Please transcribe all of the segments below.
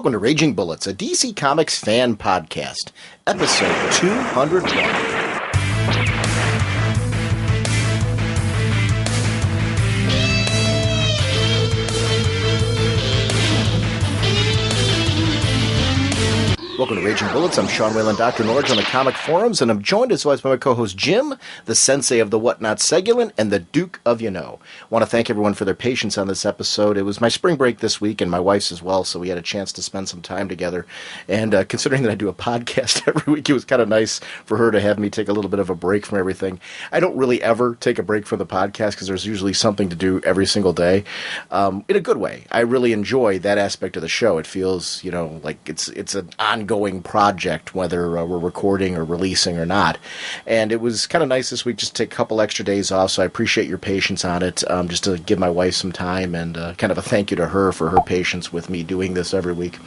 Welcome to Raging Bullets, a DC Comics fan podcast, episode 201. Welcome to Raging Bullets. I'm Sean Whalen, drnorge on the comic forums, and I'm joined as always by my co-host Jim, the sensei of the whatnot Segulin, and the Duke of I want to thank everyone for their patience on this episode. It was my spring break this week, and my wife's as well, so we had a chance to spend some time together. And considering that I do a podcast every week, it was kind of nice for her to have me take a little bit of a break from everything. I don't really ever take a break from the podcast because there's usually something to do every single day, in a good way. I really enjoy that aspect of the show. It feels, like it's an ongoing project, whether we're recording or releasing or not. And it was kind of nice this week just to take a couple extra days off, so I appreciate your patience on it, just to give my wife some time, and kind of a thank you to her for her patience with me doing this every week.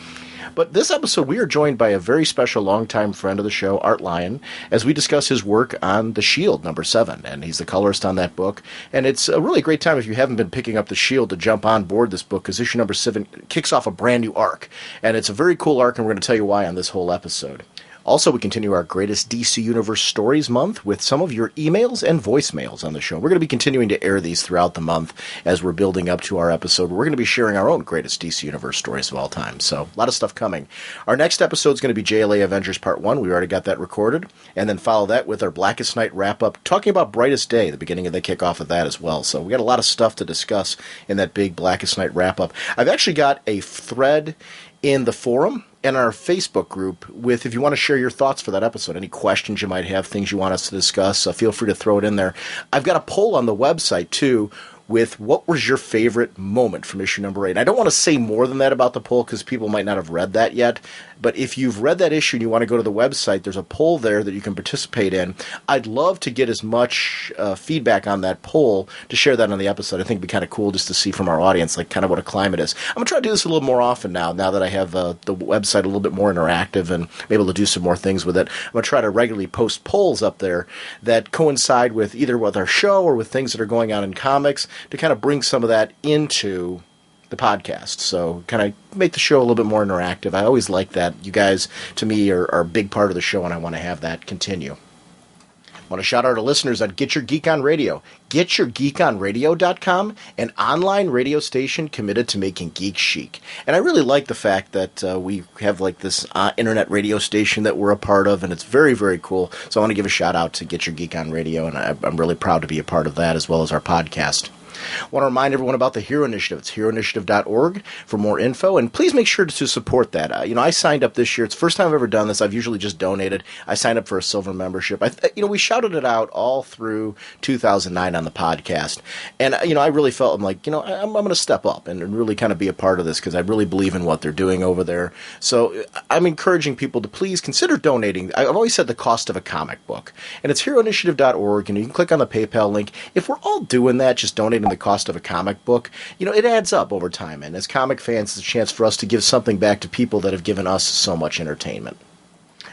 But this episode, we are joined by a very special longtime friend of the show, Art Lyon, as we discuss his work on The Shield, number 7, and he's the colorist on that book. And it's a really great time, if you haven't been picking up The Shield, to jump on board this book, because issue number 7 kicks off a brand new arc. And it's a very cool arc, and we're going to tell you why on this whole episode. Also, we continue our Greatest DC Universe Stories month with some of your emails and voicemails on the show. We're going to be continuing to air these throughout the month as we're building up to our episode. We're going to be sharing our own Greatest DC Universe Stories of all time. So, a lot of stuff coming. Our next episode is going to be JLA Avengers Part 1. We already got that recorded. And then follow that with our Blackest Night wrap-up, talking about Brightest Day, the beginning of the kickoff of that as well. So, we got a lot of stuff to discuss in that big Blackest Night wrap-up. I've actually got a thread in the forum and our Facebook group with, if you want to share your thoughts for that episode, any questions you might have, things you want us to discuss, feel free to throw it in there. I've got a poll on the website, too, with what was your favorite moment from issue number 8. I don't want to say more than that about the poll because people might not have read that yet, but if you've read that issue and you want to go to the website, there's a poll there that you can participate in. I'd love to get as much feedback on that poll to share that on the episode. I think it'd be kind of cool just to see from our audience, like, kind of what a climate is. I'm going to try to do this a little more often now that I have the website a little bit more interactive and I'm able to do some more things with it. I'm going to try to regularly post polls up there that coincide with either with our show or with things that are going on in comics to kind of bring some of that into the podcast. So kind of make the show a little bit more interactive. I always like that. You guys, to me, are a big part of the show, and I want to have that continue. I want to shout out to listeners at Get Your Geek On Radio. GetYourGeekOnRadio.com, an online radio station committed to making geek chic. And I really like the fact that we have like this internet radio station that we're a part of, and it's very, very cool. So I want to give a shout out to Get Your Geek On Radio, and I'm really proud to be a part of that as well as our podcast. I want to remind everyone about the Hero Initiative. It's heroinitiative.org for more info, and please make sure to support that. I signed up this year. It's the first time I've ever done this. I've usually just donated. I signed up for a silver membership. We shouted it out all through 2009 on the podcast, and I really felt I'm going to step up and really kind of be a part of this because I really believe in what they're doing over there. So I'm encouraging people to please consider donating. I've always said the cost of a comic book, and it's heroinitiative.org, and you can click on the PayPal link. If we're all doing that, just donating the cost of a comic book, it adds up over time. And as comic fans, it's a chance for us to give something back to people that have given us so much entertainment.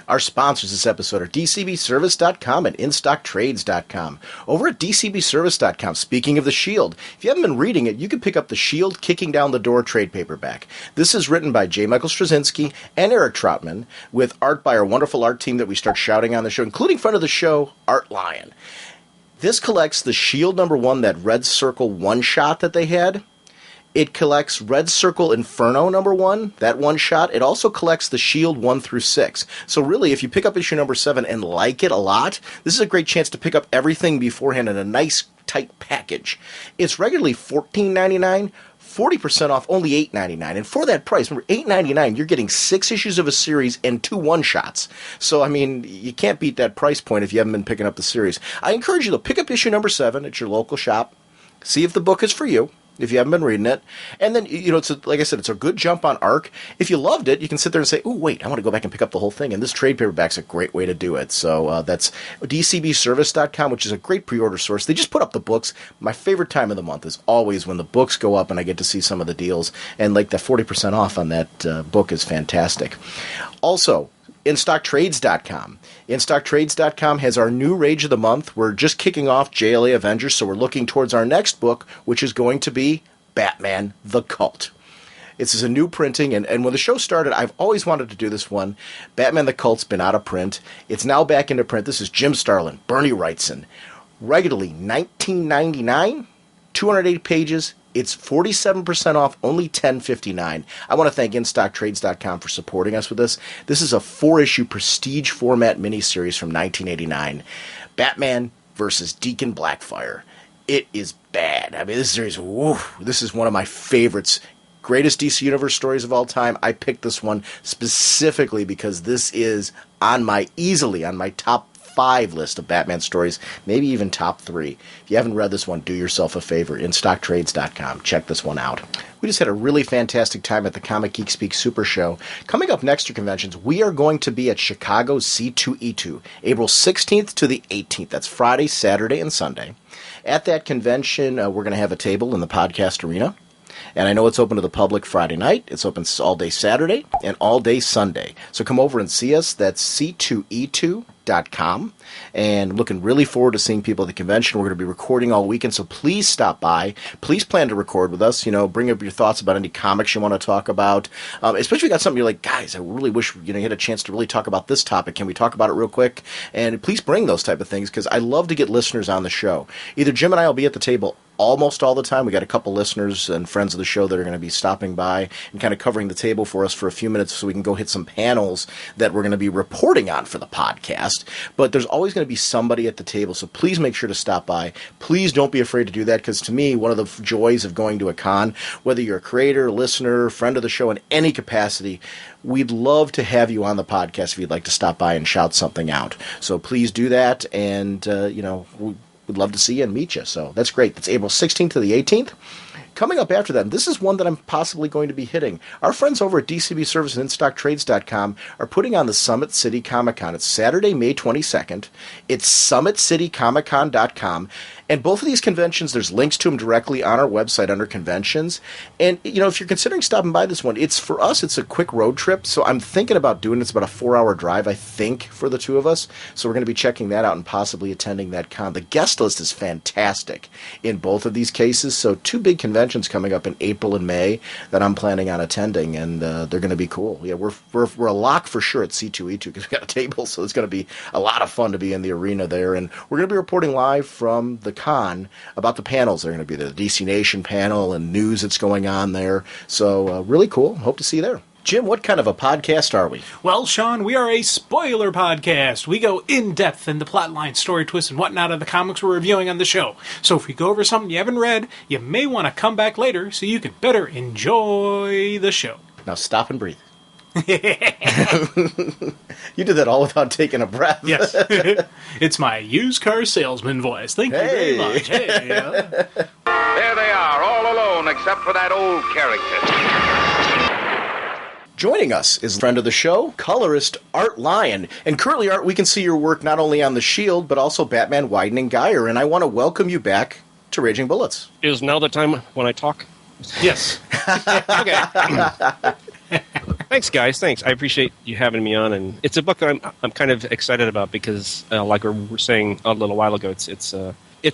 Our sponsors this episode are DCBService.com and InStockTrades.com. Over at DCBService.com, speaking of The Shield, if you haven't been reading it, you can pick up The Shield Kicking Down the Door trade paperback. This is written by J. Michael Straczynski and Eric Troutman, with art by our wonderful art team that we start shouting on the show, including friend of the show, Art Lyon. This collects the Shield number 1, that Red Circle one-shot that they had. It collects Red Circle Inferno number 1, that one-shot. It also collects the Shield 1 through 6. So really, if you pick up issue number 7 and like it a lot, this is a great chance to pick up everything beforehand in a nice, tight package. It's regularly $14.99. 40% off, only $8.99. And for that price, remember, $8.99, you're getting 6 issues of a series and 2 one-shots. So, you can't beat that price point if you haven't been picking up the series. I encourage you to pick up issue number 7 at your local shop. See if the book is for you, if you haven't been reading it. And then, like I said, it's a good jump on arc. If you loved it, you can sit there and say, oh, wait, I want to go back and pick up the whole thing. And this trade paperback's a great way to do it. So that's DCBService.com, which is a great pre-order source. They just put up the books. My favorite time of the month is always when the books go up and I get to see some of the deals. And like the 40% off on that book is fantastic. Also, InStockTrades.com. InStockTrades.com has our new Rage of the Month. We're just kicking off JLA Avengers, so we're looking towards our next book, which is going to be Batman the Cult. This is a new printing, and when the show started, I've always wanted to do this one. Batman the Cult's been out of print. It's now back into print. This is Jim Starlin, Bernie Wrightson. Regularly $19.99, 280 pages. It's 47% off, only $10.59. I want to thank InStockTrades.com for supporting us with this. This is a 4-issue prestige format miniseries from 1989. Batman versus Deacon Blackfire. It is bad. I mean, this series, this is one of my favorites. Greatest DC Universe stories of all time. I picked this one specifically because this is easily on my top 5 list of Batman stories, maybe even top 3. If you haven't read this one, do yourself a favor. InStockTrades.com. Check this one out. We just had a really fantastic time at the Comic Geek Speak Super Show. Coming up next to conventions, we are going to be at Chicago's C2E2, April 16th to the 18th. That's Friday, Saturday, and Sunday. At that convention, we're going to have a table in the podcast arena. And I know it's open to the public Friday night. It's open all day Saturday and all day Sunday. So come over and see us. That's c2e2.com. And looking really forward to seeing people at the convention. We're going to be recording all weekend, so please stop by. Please plan to record with us. Bring up your thoughts about any comics you want to talk about. Especially if you got something you're like, guys, I really wish you had a chance to really talk about this topic. Can we talk about it real quick? And please bring those type of things, because I love to get listeners on the show. Either Jim and I will be at the table almost all the time. We got a couple listeners and friends of the show that are going to be stopping by and kind of covering the table for us for a few minutes so we can go hit some panels that we're going to be reporting on for the podcast. But there's always going to be somebody at the table, so please make sure to stop by. Please don't be afraid to do that, because to me, one of the joys of going to a con, whether you're a creator, listener, friend of the show in any capacity, we'd love to have you on the podcast if you'd like to stop by and shout something out. So please do that, and we'd love to see you and meet you. So that's great. That's April 16th to the 18th. Coming up after that, and this is one that I'm possibly going to be hitting. Our friends over at DCB Service and InStockTrades.com are putting on the Summit City Comic Con. It's Saturday, May 22nd. It's SummitCityComicCon.com. And both of these conventions, there's links to them directly on our website under conventions. And, if you're considering stopping by this one, for us, it's a quick road trip. So I'm thinking about doing it. It's about a 4-hour drive, I think, for the two of us. So we're going to be checking that out and possibly attending that con. The guest list is fantastic in both of these cases. So 2 big conventions coming up in April and May that I'm planning on attending, and they're going to be cool. Yeah, we're a lock for sure at C2E2 because we got a table, so it's going to be a lot of fun to be in the arena there. And we're going to be reporting live from the con about the panels. They're going to be the DC Nation panel and news that's going on there. So really cool. Hope to see you there. Jim, what kind of a podcast are we? Well, Sean, we are a spoiler podcast. We go in-depth in the plotline, story twists, and whatnot of the comics we're reviewing on the show. So if we go over something you haven't read, you may want to come back later so you can better enjoy the show. Now stop and breathe. You did that all without taking a breath. Yes. It's my used car salesman voice. Thank you very much. Hey, There they are, all alone except for that old character. Joining us is a friend of the show, colorist Art Lyon. And currently, Art, we can see your work not only on The Shield, but also Batman Widening Gyre. And I want to welcome you back to Raging Bullets. Is now the time when I talk? Yes. Okay. Thanks, guys. Thanks. I appreciate you having me on. And it's a book that I'm kind of excited about because, like we were saying a little while ago, it's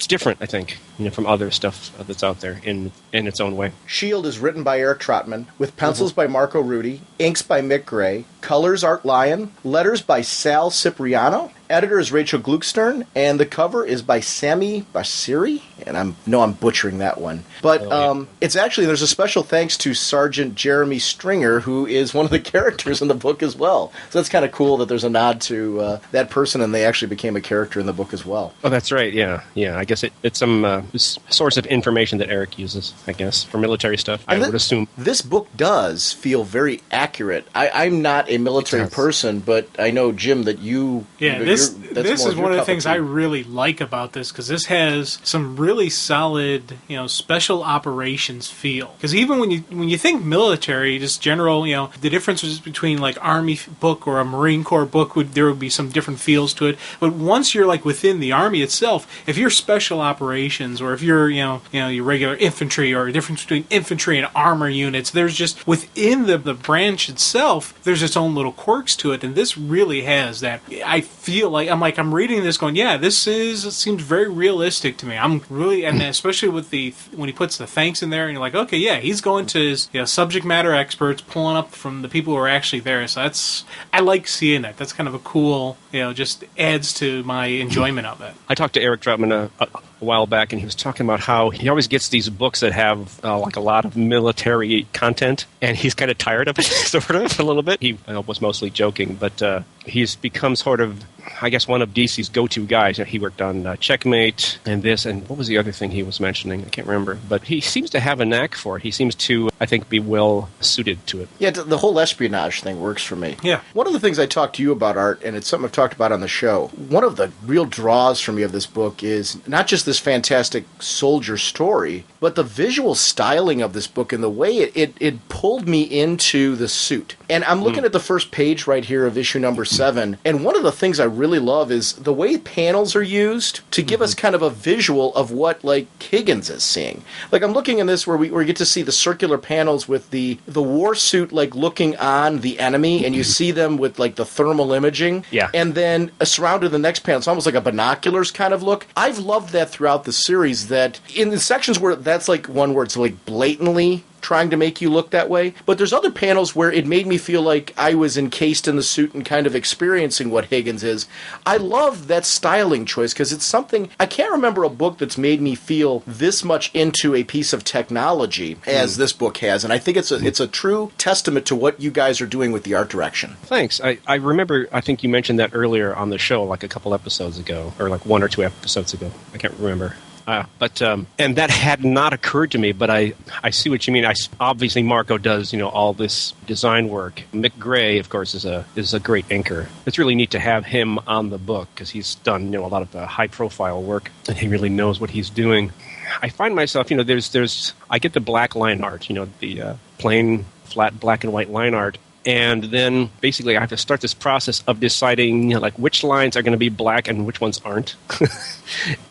different, I think, from other stuff that's out there in its own way. Shield is written by Eric Trotman, with pencils by Marco Rudy, inks by Mick Gray, colors Art Lyon, letters by Sal Cipriano, editor is Rachel Gluckstern, and the cover is by Sami Basiri, and I'm butchering that one. But it's actually, there's a special thanks to Sergeant Jeremy Stringer, who is one of the characters in the book as well. So that's kind of cool that there's a nod to that person, and they actually became a character in the book as well. Oh, that's right, yeah. I guess it's some source of information that Eric uses, I guess, for military stuff, I would assume. This book does feel very accurate. I'm not a military person, but I know, Jim, that you... Yeah, this is one of the things I really like about this, because this has some really solid, special operations feel. Because even when you think military, just general, the differences between like Army book or a Marine Corps book, there would be some different feels to it. But once you're like within the Army itself, if you're special operations or if you're your regular infantry, or a difference between infantry and armor units, there's just within the branch itself, there's its own little quirks to it, and this really has that. I feel like I'm reading this going, yeah, it seems very realistic to me. I'm really, and especially with when he puts the thanks in there, and you're like, okay, yeah, he's going to his subject matter experts, pulling up from the people who are actually there. So I like seeing that. That's kind of a cool, just adds to my enjoyment of it. I talked to Eric Troutman a while back, and he was talking about how he always gets these books that have like a lot of military content, and he's kind of tired of it, sort of, a little bit. He was mostly joking, but he's become sort of, I guess, one of DC's go-to guys. He worked on Checkmate and this, and what was the other thing he was mentioning? I can't remember. But he seems to have a knack for it. He seems to, I think, be well suited to it. Yeah, the whole espionage thing works for me. Yeah. One of the things I talked to you about, Art, and it's something I've talked about on the show, one of the real draws for me of this book is not just this fantastic soldier story, but the visual styling of this book and the way it pulled me into the suit. And I'm looking at the first page right here of issue number 7, and one of the things I really love is the way panels are used to give us kind of a visual of what, like, Higgins is seeing. Like, I'm looking in this where we get to see the circular panels with the war suit, like, looking on the enemy, and you see them with, like, the thermal imaging. Yeah. And then surrounded in the next panel, it's almost like a binoculars kind of look. I've loved that throughout the series, that in the sections where that's, like, one where it's, like, blatantly trying to make you look that way. But there's other panels where it made me feel like I was encased in the suit and kind of experiencing what Higgins is. I love that styling choice because it's something, I can't remember a book that's made me feel this much into a piece of technology as this book has. And I think it's a true testament to what you guys are doing with the art direction. Thanks. I remember, I think you mentioned that earlier on the show, like a couple episodes ago, or like 1 or 2 episodes ago. I can't remember. And that had not occurred to me, but I see what you mean. Obviously, Marco does, all this design work. Mick Gray, of course, is a great inker. It's really neat to have him on the book because he's done, a lot of high-profile work, and he really knows what he's doing. I find myself, I get the black line art, the plain, flat, black and white line art. And then basically I have to start this process of deciding which lines are going to be black and which ones aren't.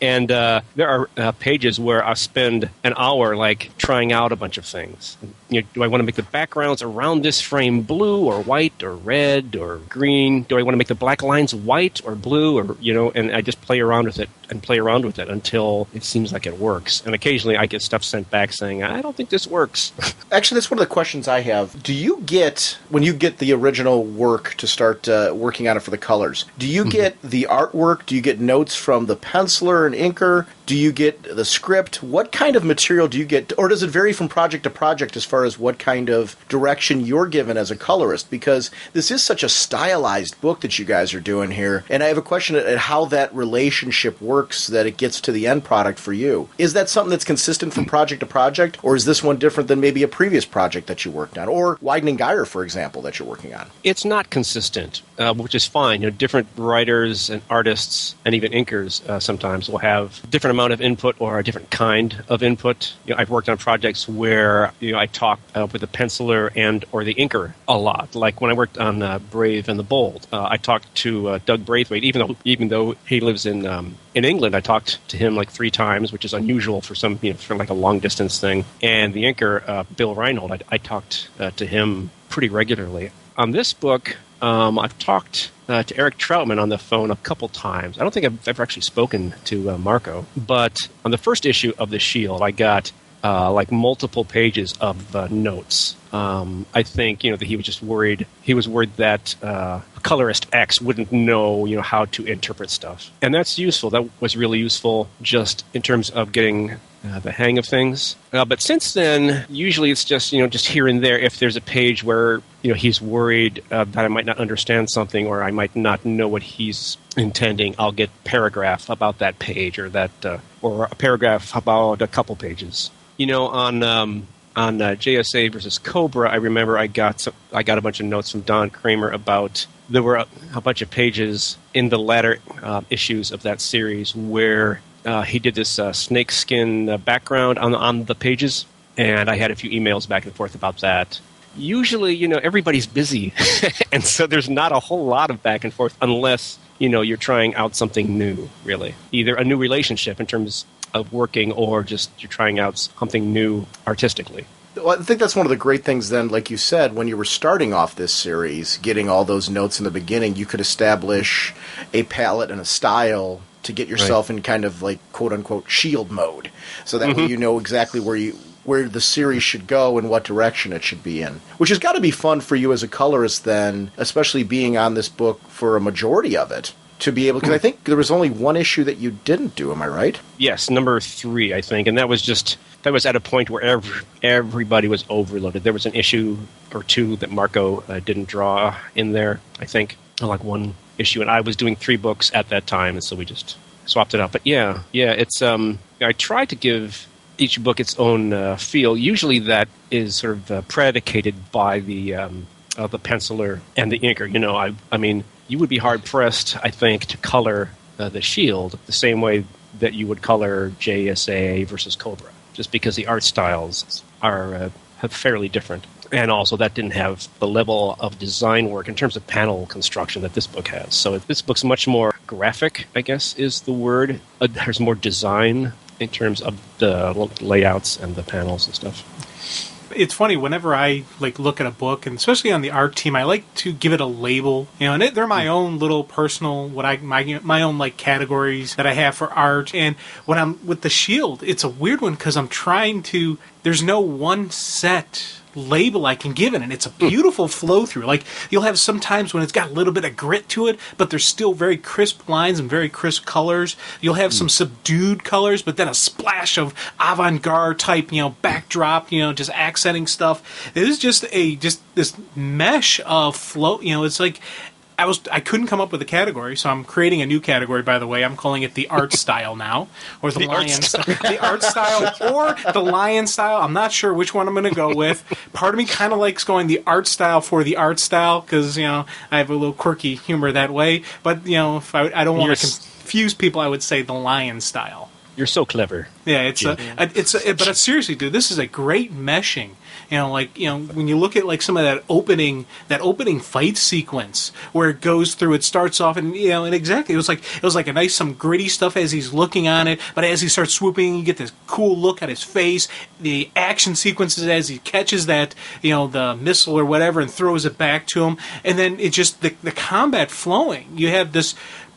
And there are pages where I'll spend an hour trying out a bunch of things. Do I want to make the backgrounds around this frame blue or white or red or green? Do I want to make the black lines white or blue or and I just play around with it until it seems like it works. And occasionally I get stuff sent back saying, I don't think this works. Actually, that's one of the questions I have. Do you get, when you get the original work to start working on it for the colors, do you get the artwork? Do you get notes from the penciler and inker? Do you get the script? What kind of material do you get? Or does it vary from project to project as far as what kind of direction you're given as a colorist? Because this is such a stylized book that you guys are doing here. And I have a question at how that relationship works, that it gets to the end product for you. Is that something that's consistent from project to project? Or is this one different than maybe a previous project that you worked on? Or Widening Gyre, for example, that you're working on? It's not consistent, which is fine. Different writers and artists and even inkers sometimes will have different amount of input or a different kind of input. I've worked on projects where I talk with the penciler and or the inker a lot. Like when I worked on Brave and the Bold, I talked to Doug Braithwaite, even though he lives in England. I talked to him 3 times, which is unusual for some for a long distance thing. And the inker Bill Reinhold, I talked to him pretty regularly. On this book, I've talked to Eric Troutman on the phone a couple times. I don't think I've ever actually spoken to Marco. But on the first issue of The Shield, I got multiple pages of notes. I think that he was just worried. He was worried that colorist X wouldn't know how to interpret stuff, and that's useful. That was really useful just in terms of getting the hang of things. But since then, usually it's just just here and there. If there's a page where he's worried that I might not understand something or I might not know what he's intending, I'll get paragraph about that page or that or a paragraph about a couple pages. On JSA versus Cobra, I remember I got a bunch of notes from Don Kramer about there were a bunch of pages in the latter issues of that series where he did this snakeskin background on the pages, and I had a few emails back and forth about that. Usually, everybody's busy, and so there's not a whole lot of back and forth unless you're trying out something new, really. Either a new relationship in terms of working or just you're trying out something new artistically. Well, I think that's one of the great things then, like you said, when you were starting off this series, getting all those notes in the beginning, you could establish a palette and a style to get yourself in kind of like quote-unquote shield mode. So that way you know exactly where the series should go and what direction it should be in. Which has got to be fun for you as a colorist then, especially being on this book for a majority of it, to be able... Because I think there was only one issue that you didn't do, am I right? Yes, number 3, I think. And that was at a point where everybody was overloaded. There was an issue or 2 that Marco didn't draw in there, I think. Like one issue. And I was doing 3 books at that time, and so we just swapped it out. But yeah, it's... I tried to give each book its own feel. Usually that is sort of predicated by the penciler and the inker. You know, I mean, you would be hard-pressed, I think, to color the Shield the same way that you would color JSA versus Cobra, just because the art styles are fairly different. And also that didn't have the level of design work in terms of panel construction that this book has. So this book's much more graphic, I guess is the word. There's more design in terms of the layouts and the panels and stuff. It's funny, whenever I look at a book, and especially on the art team, I like to give it a label. You know, and they're my own little personal, my own categories that I have for art. And when I'm with the Shield, it's a weird one because I'm trying to. There's no one set label I can give it, and it's a beautiful flow through. Like, you'll have some times when it's got a little bit of grit to it, but there's still very crisp lines and very crisp colors. You'll have some subdued colors, but then a splash of avant-garde type, backdrop, just accenting stuff. It is just this mesh of flow. It's like I couldn't come up with a category, so I'm creating a new category, by the way. I'm calling it the art style now, or the lion style. The art style or the lion style. I'm not sure which one I'm going to go with. Part of me kind of likes going the art style for the art style, because, I have a little quirky humor that way. But, if I don't want to confuse people, I would say the lion style. You're so clever. Yeah, but seriously, dude, this is a great meshing. When you look at some of that opening fight sequence where it goes through, it starts off and exactly, it was like a nice some gritty stuff as he's looking on it, but as he starts swooping, you get this cool look at his face. The action sequences as he catches that, the missile or whatever and throws it back to him, and then it just the combat flowing. You have this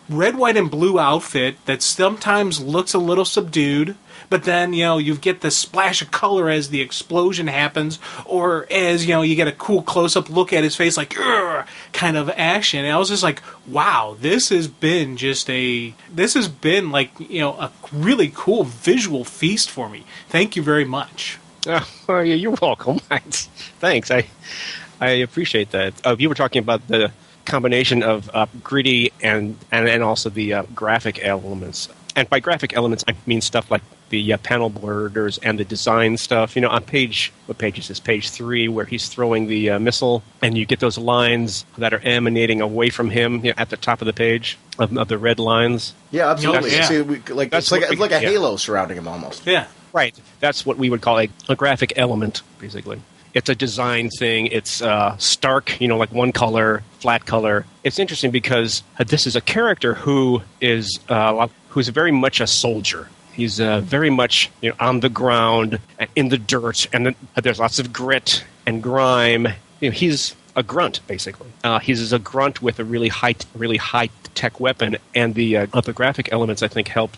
red, white, and blue outfit that sometimes looks a little subdued, but then, you get the splash of color as the explosion happens, or as, you get a cool close-up look at his face, kind of action. And I was just like, wow, this has been a really cool visual feast for me. Thank you very much. Oh, you're welcome. Thanks. I appreciate that. You were talking about the combination of gritty and also the graphic elements. And by graphic elements, I mean stuff like the panel borders and the design stuff. On what page is this? Page 3, where he's throwing the missile, and you get those lines that are emanating away from him at the top of the page of the red lines. Yeah, absolutely. Yeah. See, it's like a halo surrounding him almost. Yeah. Right. That's what we would call a graphic element, basically. It's a design thing. It's stark, like one color, flat color. It's interesting because this is a character who's very much a soldier. He's very much on the ground, in the dirt, and there's lots of grit and grime. He's a grunt, basically. He's a grunt with a really high tech weapon, and the graphic elements, I think, help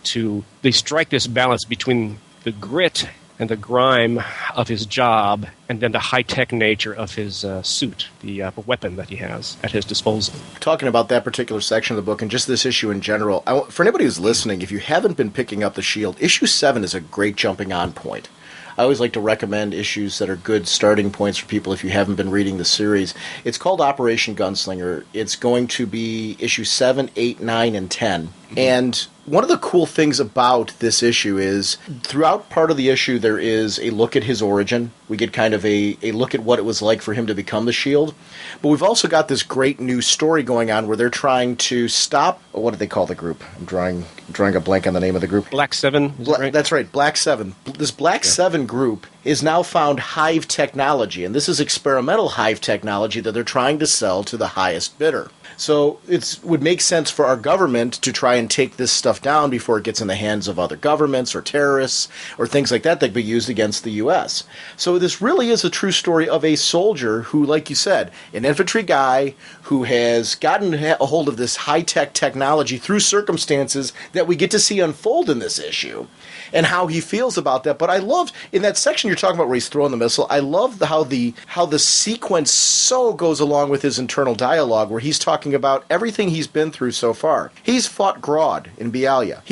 they strike this balance between the grit and the grime of his job, and then the high-tech nature of his suit, the weapon that he has at his disposal. Talking about that particular section of the book, and just this issue in general, for anybody who's listening, if you haven't been picking up the Shield, issue 7 is a great jumping-on point. I always like to recommend issues that are good starting points for people if you haven't been reading the series. It's called Operation Gunslinger. It's going to be issue 7, 8, 9, and 10. Mm-hmm. And one of the cool things about this issue is throughout part of the issue there is a look at his origin. We get kind of a look at what it was like for him to become the Shield. But we've also got this great new story going on where they're trying to stop... What do they call the group? I'm drawing a blank on the name of the group. Black 7, is that right? That's right, Black 7. This Black 7 group is now found hive technology, and this is experimental hive technology that they're trying to sell to the highest bidder. So it would make sense for our government to try and take this stuff down before it gets in the hands of other governments or terrorists or things like that that could be used against the U.S. So So this really is a true story of a soldier who, like you said, an infantry guy who has gotten a hold of this high-tech technology through circumstances that we get to see unfold in this issue, and how he feels about that. But I loved, in that section you're talking about where he's throwing the missile, I love how the sequence so goes along with his internal dialogue, where he's talking about everything he's been through so far. He's fought Grodd in Bialya.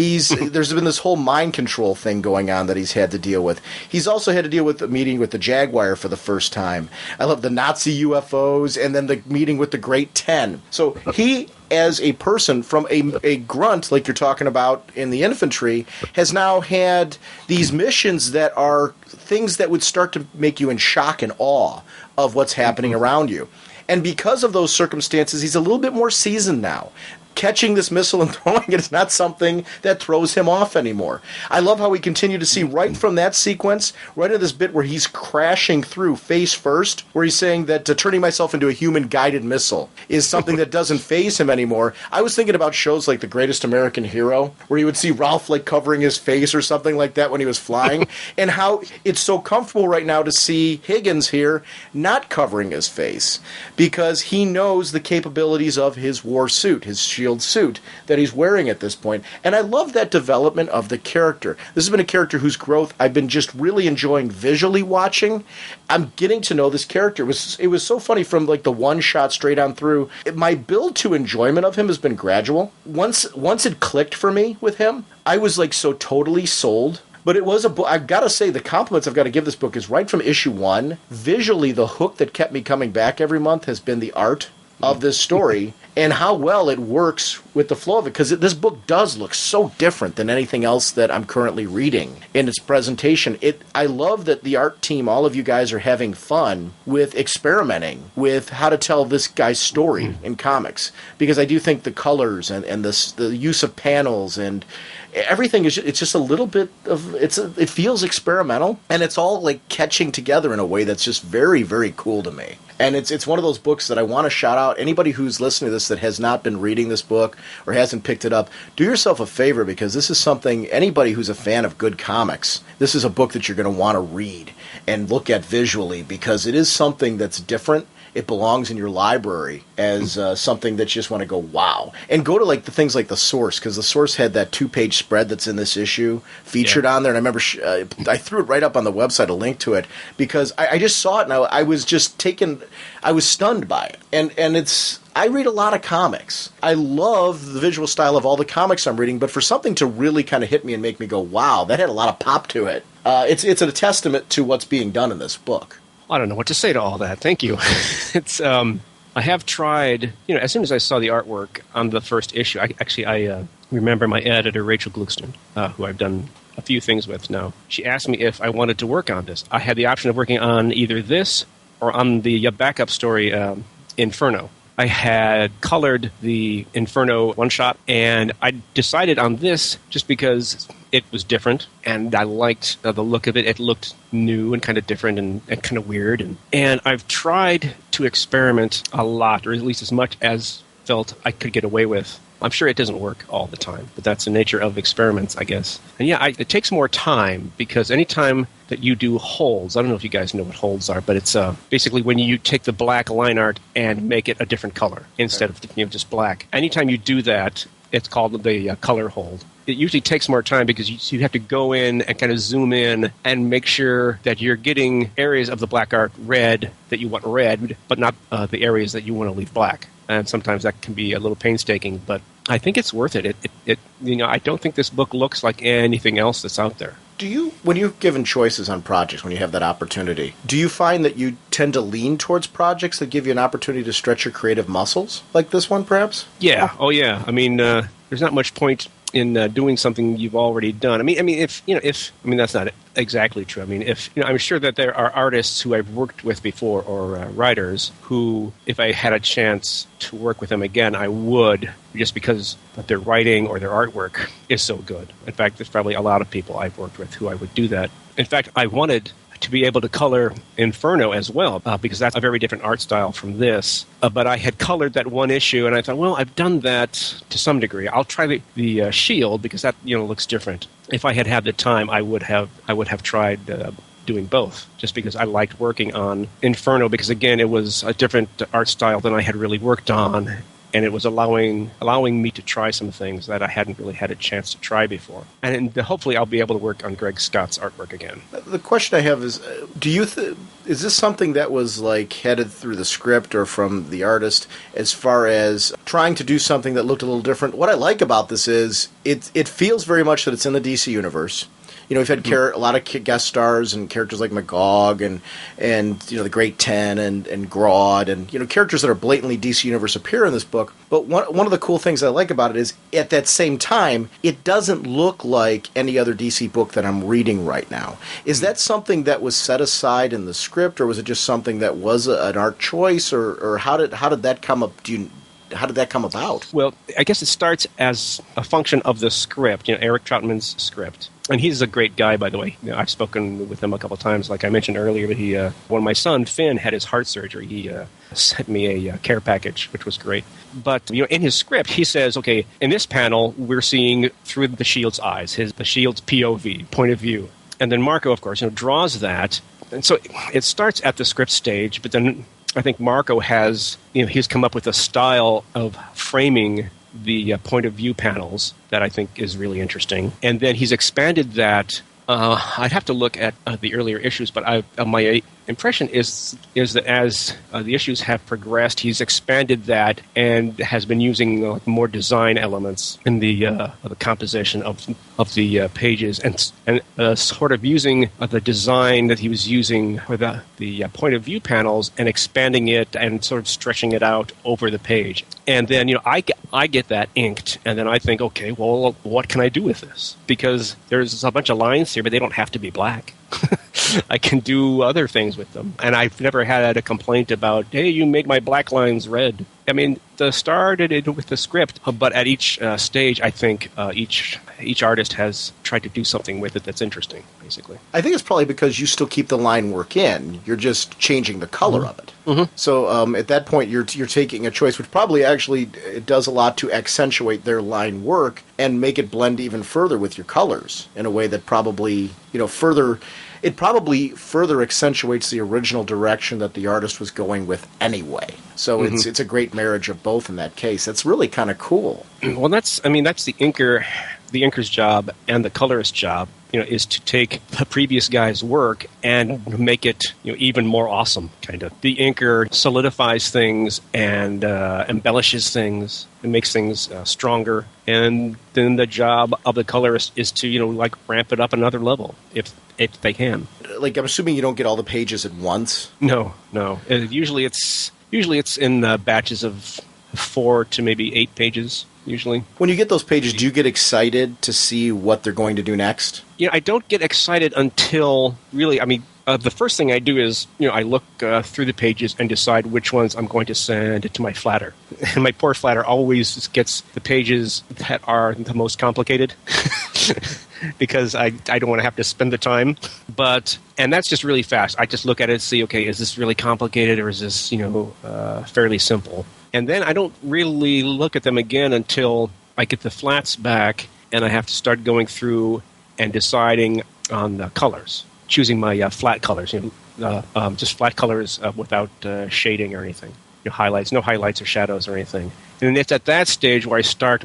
There's been this whole mind control thing going on that he's had to deal with. He's also had to deal with the meeting with the Jaguar for the first time. I love the Nazi UFOs, and then the meeting with the Great 10. So he, as a person from a grunt, like you're talking about in the infantry, has now had these missions that are things that would start to make you in shock and awe of what's happening around you. And because of those circumstances, he's a little bit more seasoned now. Catching this missile and throwing it is not something that throws him off anymore. I love how we continue to see right from that sequence, right into this bit where he's crashing through face first, where he's saying that turning myself into a human-guided missile is something that doesn't faze him anymore. I was thinking about shows like The Greatest American Hero, where you would see Ralph like covering his face or something like that when he was flying, and how it's so comfortable right now to see Higgins here not covering his face, because he knows the capabilities of his war suit, his shield suit that he's wearing at this point. And I love that development of the character. This has been a character whose growth I've been just really enjoying visually watching. I'm getting to know this character. It was so funny from like the one shot straight on through. My build to enjoyment of him has been gradual. Once it clicked for me with him, I was like so totally sold. But it was a book. I've got to say, the compliments I've got to give this book is right from issue 1. Visually, the hook that kept me coming back every month has been the art of this story and how well it works with the flow of it, because this book does look so different than anything else that I'm currently reading in its presentation. I love that the art team, all of you guys, are having fun with experimenting with how to tell this guy's story in comics, because I do think the colors and the use of panels and everything it's just a little bit of it feels experimental, and it's all like catching together in a way that's just very, very cool to me. And it's one of those books that I want to shout out. Anybody who's listening to this that has not been reading this book or hasn't picked it up, do yourself a favor, because this is something, anybody who's a fan of good comics, this is a book that you're going to want to read and look at visually, because it is something that's different. It belongs in your library as something that you just want to go, wow. And go to like the things like The Source, because The Source had that 2-page spread that's in this issue featured on there. And I remember I threw it right up on the website, a link to it, because I just saw it and I was just I was stunned by it. And I read a lot of comics. I love the visual style of all the comics I'm reading, but for something to really kind of hit me and make me go, wow, that had a lot of pop to it, it's a testament to what's being done in this book. I don't know what to say to all that. Thank you. I have tried, as soon as I saw the artwork on the first issue, I remember my editor, Rachel Gluckston, who I've done a few things with now. She asked me if I wanted to work on this. I had the option of working on either this or on the backup story, Inferno. I had colored the Inferno one-shot, and I decided on this just because it was different, and I liked the look of it. It looked new and kind of different and kind of weird. And I've tried to experiment a lot, or at least as much as felt I could get away with. I'm sure it doesn't work all the time, but that's the nature of experiments, I guess. And yeah, it takes more time, because anytime that you do holds, I don't know if you guys know what holds are, but it's basically when you take the black line art and make it a different color instead of just black. Anytime you do that, it's called the color hold. It usually takes more time because you have to go in and kind of zoom in and make sure that you're getting areas of the black art red that you want red, but not the areas that you want to leave black. And sometimes that can be a little painstaking, but I think it's worth it. I don't think this book looks like anything else that's out there. When you're given choices on projects, when you have that opportunity, do you find that you tend to lean towards projects that give you an opportunity to stretch your creative muscles, like this one, perhaps? Yeah. Oh, yeah. I mean, there's not much point in doing something you've already done. I mean, if that's not exactly true. I mean, I'm sure that there are artists who I've worked with before, or writers who, if I had a chance to work with them again, I would, just because their writing or their artwork is so good. In fact, there's probably a lot of people I've worked with who I would do that. In fact, I wanted to be able to color Inferno as well, because that's a very different art style from this. But I had colored that one issue, and I thought, well, I've done that to some degree. I'll try the shield, because that looks different. If I had the time, I would have tried doing both, just because I liked working on Inferno, because again, it was a different art style than I had really worked on, and it was allowing me to try some things that I hadn't really had a chance to try before. And hopefully I'll be able to work on Greg Scott's artwork again. The question I have is, is this something that was like headed through the script or from the artist as far as trying to do something that looked a little different? What I like about this is it feels very much that it's in the DC universe. You know, we've had a lot of guest stars and characters like Magog and the Great Ten and Grodd and characters that are blatantly DC Universe appear in this book. But one of the cool things I like about it is at that same time it doesn't look like any other DC book that I'm reading right now. Is that something that was set aside in the script, or was it just something that was an art choice, or how did that come up? How did that come about? Well, I guess it starts as a function of the script, Eric Troutman's script. And he's a great guy, by the way. I've spoken with him a couple of times. Like I mentioned earlier, when my son, Finn, had his heart surgery, he sent me a care package, which was great. But in his script, he says, okay, in this panel, we're seeing through the Shield's eyes, the Shield's POV, point of view. And then Marco, of course, draws that. And so it starts at the script stage, but then I think Marco has, he's come up with a style of framing the point of view panels that I think is really interesting. And then he's expanded that. I'd have to look at the earlier issues, but my impression is that as the issues have progressed, he's expanded that and has been using more design elements in the composition of the pages, and sort of using the design that he was using for the point of view panels and expanding it and sort of stretching it out over the page. And then I get that inked, and then I think, okay, well, what can I do with this? Because there's a bunch of lines here, but they don't have to be black. I can do other things with them. And I've never had a complaint about, hey, you made my black lines red. I mean, started it with the script, but at each stage, I think each artist has tried to do something with it that's interesting, basically. I think it's probably because you still keep the line work in. You're just changing the color of it. Mm-hmm. So at that point, you're taking a choice, which probably actually it does a lot to accentuate their line work and make it blend even further with your colors in a way that probably further accentuates the original direction that the artist was going with anyway. So it's a great marriage of both in that case. That's really kind of cool. Well, that's the inker's job and the colorist's job, is to take the previous guy's work and make it, even more awesome, kind of. The inker solidifies things and embellishes things and makes things stronger. And then the job of the colorist is to, ramp it up another level if they can. Like, I'm assuming you don't get all the pages at once? No. Usually it's in batches of 4 to maybe 8 pages. Usually. When you get those pages, do you get excited to see what they're going to do next? I don't get excited until really, the first thing I do is, I look through the pages and decide which ones I'm going to send to my flatter. And my poor flatter always gets the pages that are the most complicated because I don't want to have to spend the time. And that's just really fast. I just look at it and see, okay, is this really complicated or is this, fairly simple? And then I don't really look at them again until I get the flats back and I have to start going through and deciding on the colors, choosing my flat colors, just flat colors without shading or anything. No highlights or shadows or anything. And it's at that stage where I start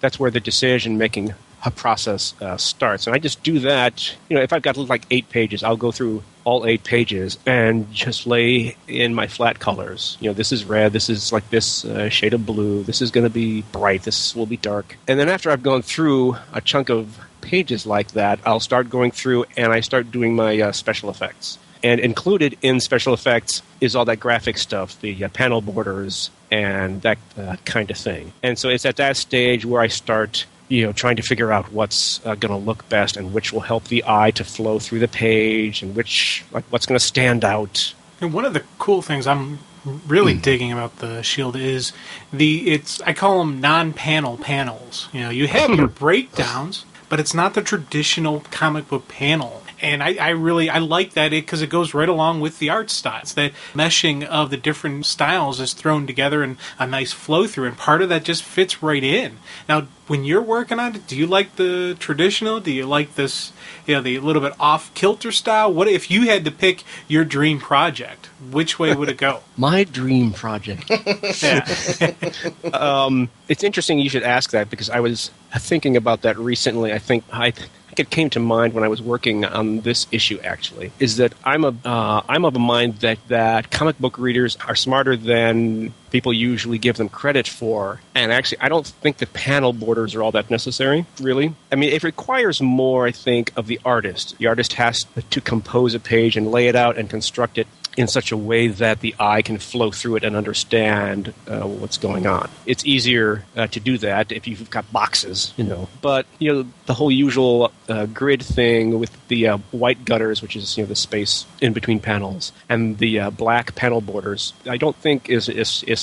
that's where the decision-making process starts. And I just do that, if I've got 8 pages, I'll go through all 8 pages and just lay in my flat colors. This is red, this is like this shade of blue, this is going to be bright, this will be dark. And then after I've gone through a chunk of pages like that, I'll start going through and I start doing my special effects. And included in special effects is all that graphic stuff, the panel borders and that kind of thing. And so it's at that stage where I start trying to figure out what's going to look best and which will help the eye to flow through the page and what's going to stand out. And one of the cool things I'm really digging about the Shield is I call them non-panel panels. You have your breakdowns, but it's not the traditional comic book panel. And I like that because it goes right along with the art style. It's that meshing of the different styles is thrown together and a nice flow through, and part of that just fits right in. Now, when you're working on it, do you like the traditional? Do you like this, the little bit off-kilter style? What if you had to pick your dream project? Which way would it go? My dream project. Yeah. It's interesting you should ask that, because I was thinking about that recently. I think it came to mind when I was working on this issue, actually, is that I'm of a mind that comic book readers are smarter than people usually give them credit for. And actually, I don't think the panel borders are all that necessary, really. I mean, it requires more, I think, of the artist. The artist has to compose a page and lay it out and construct it in such a way that the eye can flow through it and understand what's going on. It's easier to do that if you've got boxes, But, the whole usual grid thing with the white gutters, which is, the space in between panels, and the black panel borders, I don't think is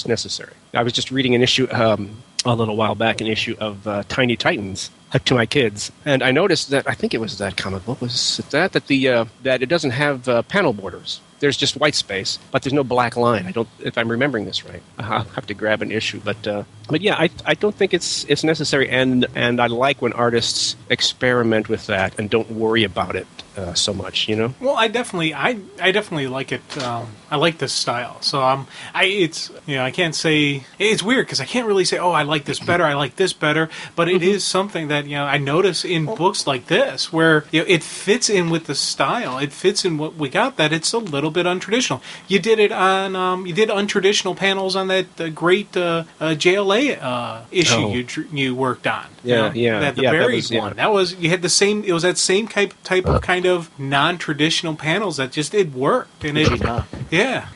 necessary. I was just reading an issue a little while back, an issue of Tiny Titans to my kids, and I noticed that, I think it was that comic book, was it that it doesn't have panel borders. There's just white space, but there's no black line. I don't, if I'm remembering this right. I'll have to grab an issue, but yeah, I don't think it's necessary, and I like when artists experiment with that and don't worry about it so much, Well, I definitely like it. I like this style, so I can't say it's weird because I can't really say, oh, I like this better, I like this better, but it is something that I notice in books like this where it fits in with the style, it fits in what we got. That it's a little bit untraditional. You did it on you did untraditional panels on that great JLA issue you worked on. Yeah, the buried one. That was you had the same. It was that same type of kind of non-traditional panels that just it worked, and it yeah.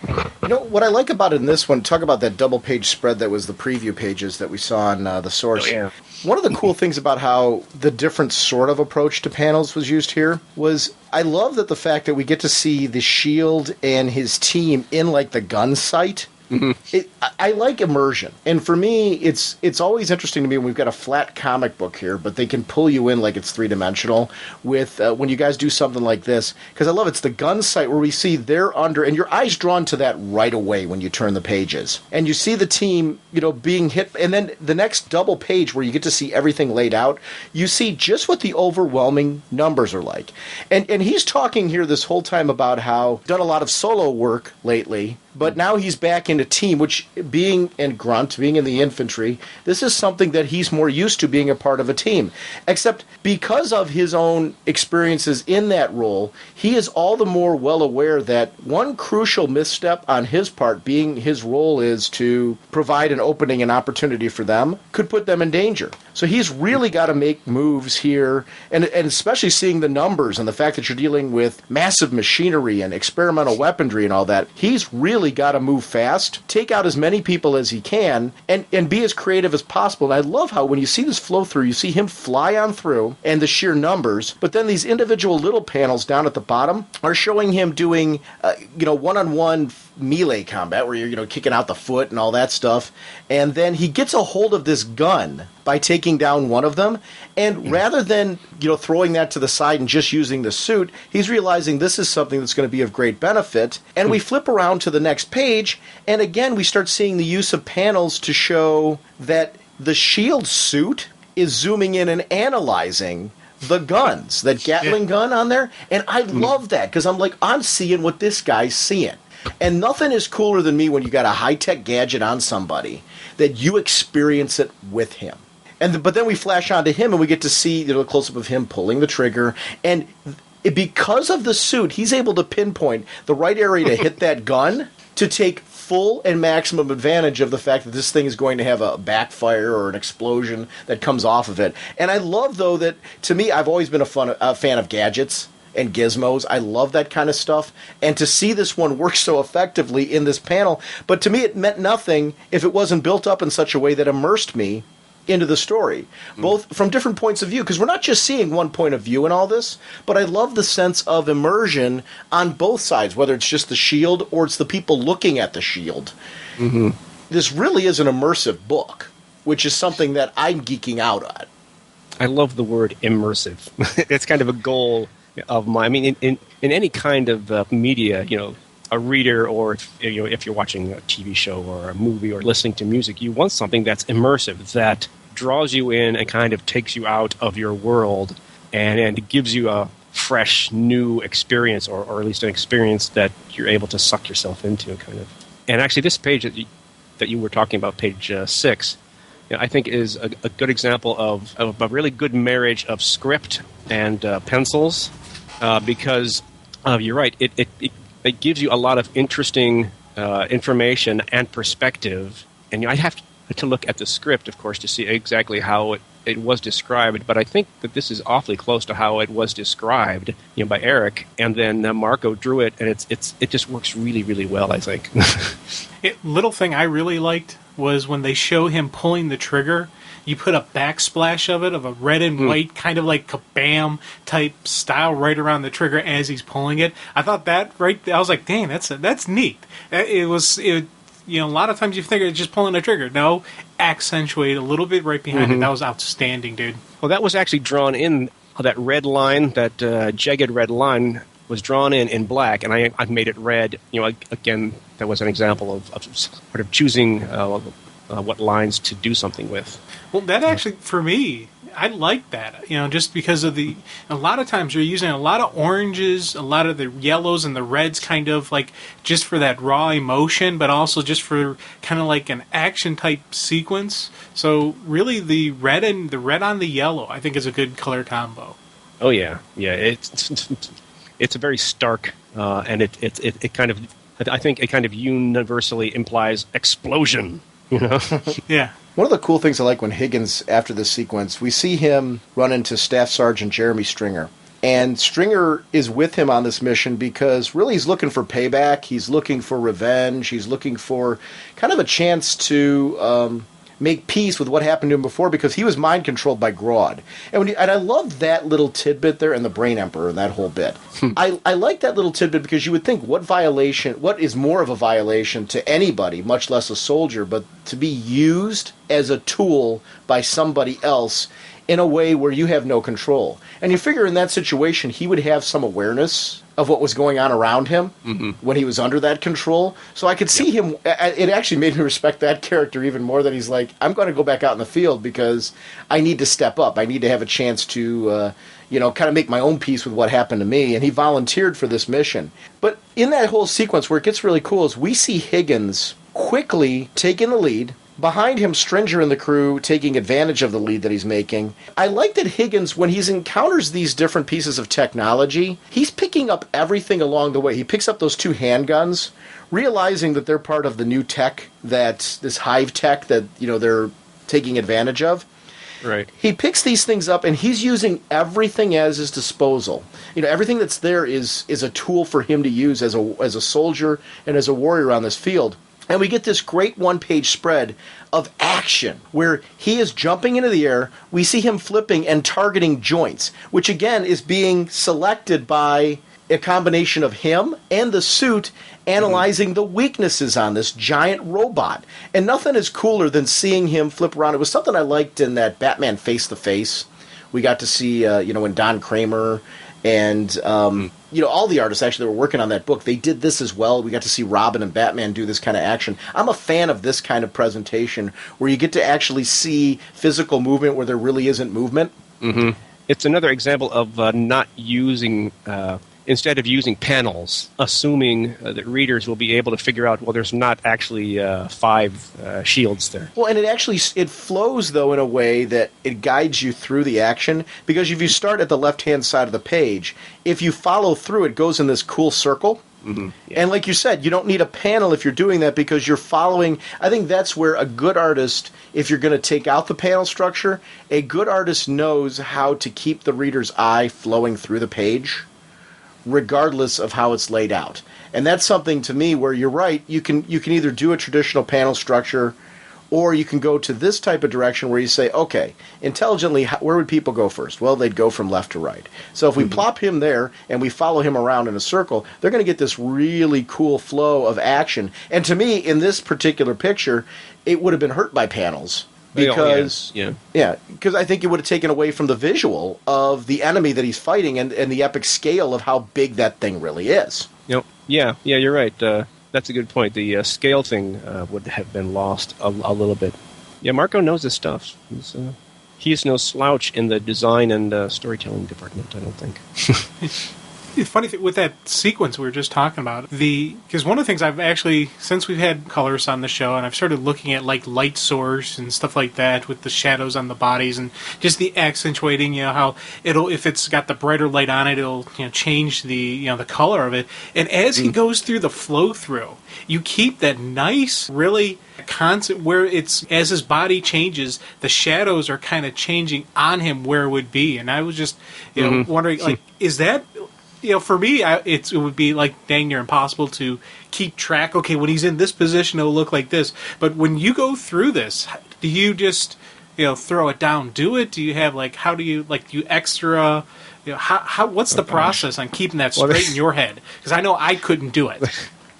What I like about it in this one, talk about that double-page spread that was the preview pages that we saw on the source. Oh, yeah. One of the cool things about how the different sort of approach to panels was used here was I love that the fact that we get to see the Shield and his team in like the gun sight. Mm-hmm. I like immersion, and for me, it's always interesting to me when we've got a flat comic book here, but they can pull you in like it's three-dimensional with when you guys do something like this, because I love it's the gun sight where we see they're under, and your eye's drawn to that right away when you turn the pages, and you see the team, being hit, and then the next double page where you get to see everything laid out, you see just what the overwhelming numbers are like, and he's talking here this whole time about how done a lot of solo work lately. But now he's back in a team, which being in Grunt, being in the infantry, this is something that he's more used to being a part of a team. Except because of his own experiences in that role, he is all the more well aware that one crucial misstep on his part, being his role is to provide an opening and opportunity for them, could put them in danger. So he's really got to make moves here, and especially seeing the numbers and the fact that you're dealing with massive machinery and experimental weaponry and all that, he's really got to move fast, take out as many people as he can, and be as creative as possible. And I love how when you see this flow through, you see him fly on through and the sheer numbers, but then these individual little panels down at the bottom are showing him doing, one-on-one melee combat where you're, kicking out the foot and all that stuff. And then he gets a hold of this gun by taking down one of them. And rather than, throwing that to the side and just using the suit, he's realizing this is something that's going to be of great benefit. And we flip around to the next page, and again, we start seeing the use of panels to show that the Shield suit is zooming in and analyzing the guns, that Gatling gun on there. And I love that because I'm seeing what this guy's seeing. And nothing is cooler than me when you got a high-tech gadget on somebody that you experience it with him. But then we flash onto him and we get to see a close-up of him pulling the trigger. And because of the suit, he's able to pinpoint the right area to hit that gun to take full and maximum advantage of the fact that this thing is going to have a backfire or an explosion that comes off of it. And I love, though, that, to me, I've always been a fan of gadgets and gizmos. I love that kind of stuff. And to see this one work so effectively in this panel, but to me it meant nothing if it wasn't built up in such a way that immersed me into the story, both from different points of view, because we're not just seeing one point of view in all this, but I love the sense of immersion on both sides, whether it's just the Shield or it's the people looking at the Shield. Mm-hmm. This really is an immersive book, which is something that I'm geeking out on. I love the word immersive. It's kind of a goal of my. I mean, in any kind of media, a reader, or if you're watching a TV show or a movie or listening to music, you want something that's immersive, that draws you in and kind of takes you out of your world and gives you a fresh, new experience, or at least an experience that you're able to suck yourself into, kind of. And actually, this page that you were talking about, page 6, I think is a good example of a really good marriage of script and pencils, because you're right, it gives you a lot of interesting information and perspective. And I have to look at the script, of course, to see exactly how it was described, but I think that this is awfully close to how it was described, by Eric, and then Marco drew it, and it just works really, really well, I think. Little thing I really liked was when they show him pulling the trigger, you put a backsplash of a red and white, kind of like kabam type style right around the trigger as he's pulling it. I thought that I was like, dang, that's neat. A lot of times you think it's just pulling a trigger. No, accentuate a little bit right behind it. That was outstanding, dude. Well, that was actually drawn in, that red line, that jagged red line was drawn in black, and I made it red. Again, that was an example of sort of choosing what lines to do something with. Well, that actually, for me, I like that, just because of a lot of times you're using a lot of oranges, a lot of the yellows and the reds, kind of like just for that raw emotion, but also just for kind of like an action type sequence. So really the red on the yellow, I think, is a good color combo. Oh yeah. It's a very stark, and it kind of, I think it kind of universally implies explosion, Yeah. One of the cool things I like when Higgins, after this sequence, we see him run into Staff Sergeant Jeremy Stringer. And Stringer is with him on this mission because really he's looking for payback. He's looking for revenge. He's looking for kind of a chance to make peace with what happened to him before, because he was mind controlled by Grodd. And I love that little tidbit there, and the Brain Emperor and that whole bit. I like that little tidbit because you would think, what is more of a violation to anybody, much less a soldier, but to be used as a tool by somebody else in a way where you have no control. And you figure in that situation he would have some awareness of what was going on around him when he was under that control. So I could see him. It actually made me respect that character even more, that he's like, I'm going to go back out in the field because I need to step up. I need to have a chance to, kind of make my own peace with what happened to me. And he volunteered for this mission. But in that whole sequence where it gets really cool is we see Higgins quickly taking the lead. Behind him, Stringer and the crew taking advantage of the lead that he's making. I like that Higgins, when he encounters these different pieces of technology, he's picking up everything along the way. He picks up those 2 handguns, realizing that they're part of the new tech, this hive tech that they're taking advantage of. Right. He picks these things up, and he's using everything at his disposal. Everything that's there is a tool for him to use as a soldier and as a warrior on this field. And we get this great one-page spread of action where he is jumping into the air. We see him flipping and targeting joints, which again is being selected by a combination of him and the suit analyzing the weaknesses on this giant robot. And nothing is cooler than seeing him flip around. It was something I liked in that Batman Face to Face. We got to see, when Don Kramer and all the artists actually that were working on that book, they did this as well. We got to see Robin and Batman do this kind of action. I'm a fan of this kind of presentation where you get to actually see physical movement where there really isn't movement. Mm-hmm. It's another example of not using, instead of using panels, assuming that readers will be able to figure out, well, there's not actually 5 shields there. Well, and it flows, though, in a way that it guides you through the action, because if you start at the left-hand side of the page, if you follow through, it goes in this cool circle. Mm-hmm. Yeah. And like you said, you don't need a panel if you're doing that, because you're following. I think that's where a good artist, if you're going to take out the panel structure, a good artist knows how to keep the reader's eye flowing through the page, regardless of how it's laid out. And that's something, to me, where you're right, you can either do a traditional panel structure, or you can go to this type of direction where you say, okay, intelligently, where would people go first? Well, they'd go from left to right. So if we plop him there and we follow him around in a circle, they're going to get this really cool flow of action. And to me, in this particular picture, it would have been hurt by panels. because because I think it would have taken away from the visual of the enemy that he's fighting and the epic scale of how big that thing really is. Yeah, you're right. That's a good point. The scale thing would have been lost a little bit. Yeah, Marco knows his stuff. He's no slouch in the design and storytelling department, I don't think. The funny thing with that sequence we were just talking about, because one of the things I've actually, since we've had colorists on the show, and I've started looking at like light source and stuff like that with the shadows on the bodies and just the accentuating, how if it's got the brighter light on it, it'll change the the color of it. And as he goes through the flow through, you keep that nice, really constant where it's as his body changes, the shadows are kind of changing on him where it would be. And I was just wondering, like, is that for me, it would be like dang near impossible to keep track. Okay, when he's in this position, it'll look like this. But when you go through this, do you just throw it down, do it? Do you have how do you extra? How what's the process on keeping that straight in your head? Because I know I couldn't do it.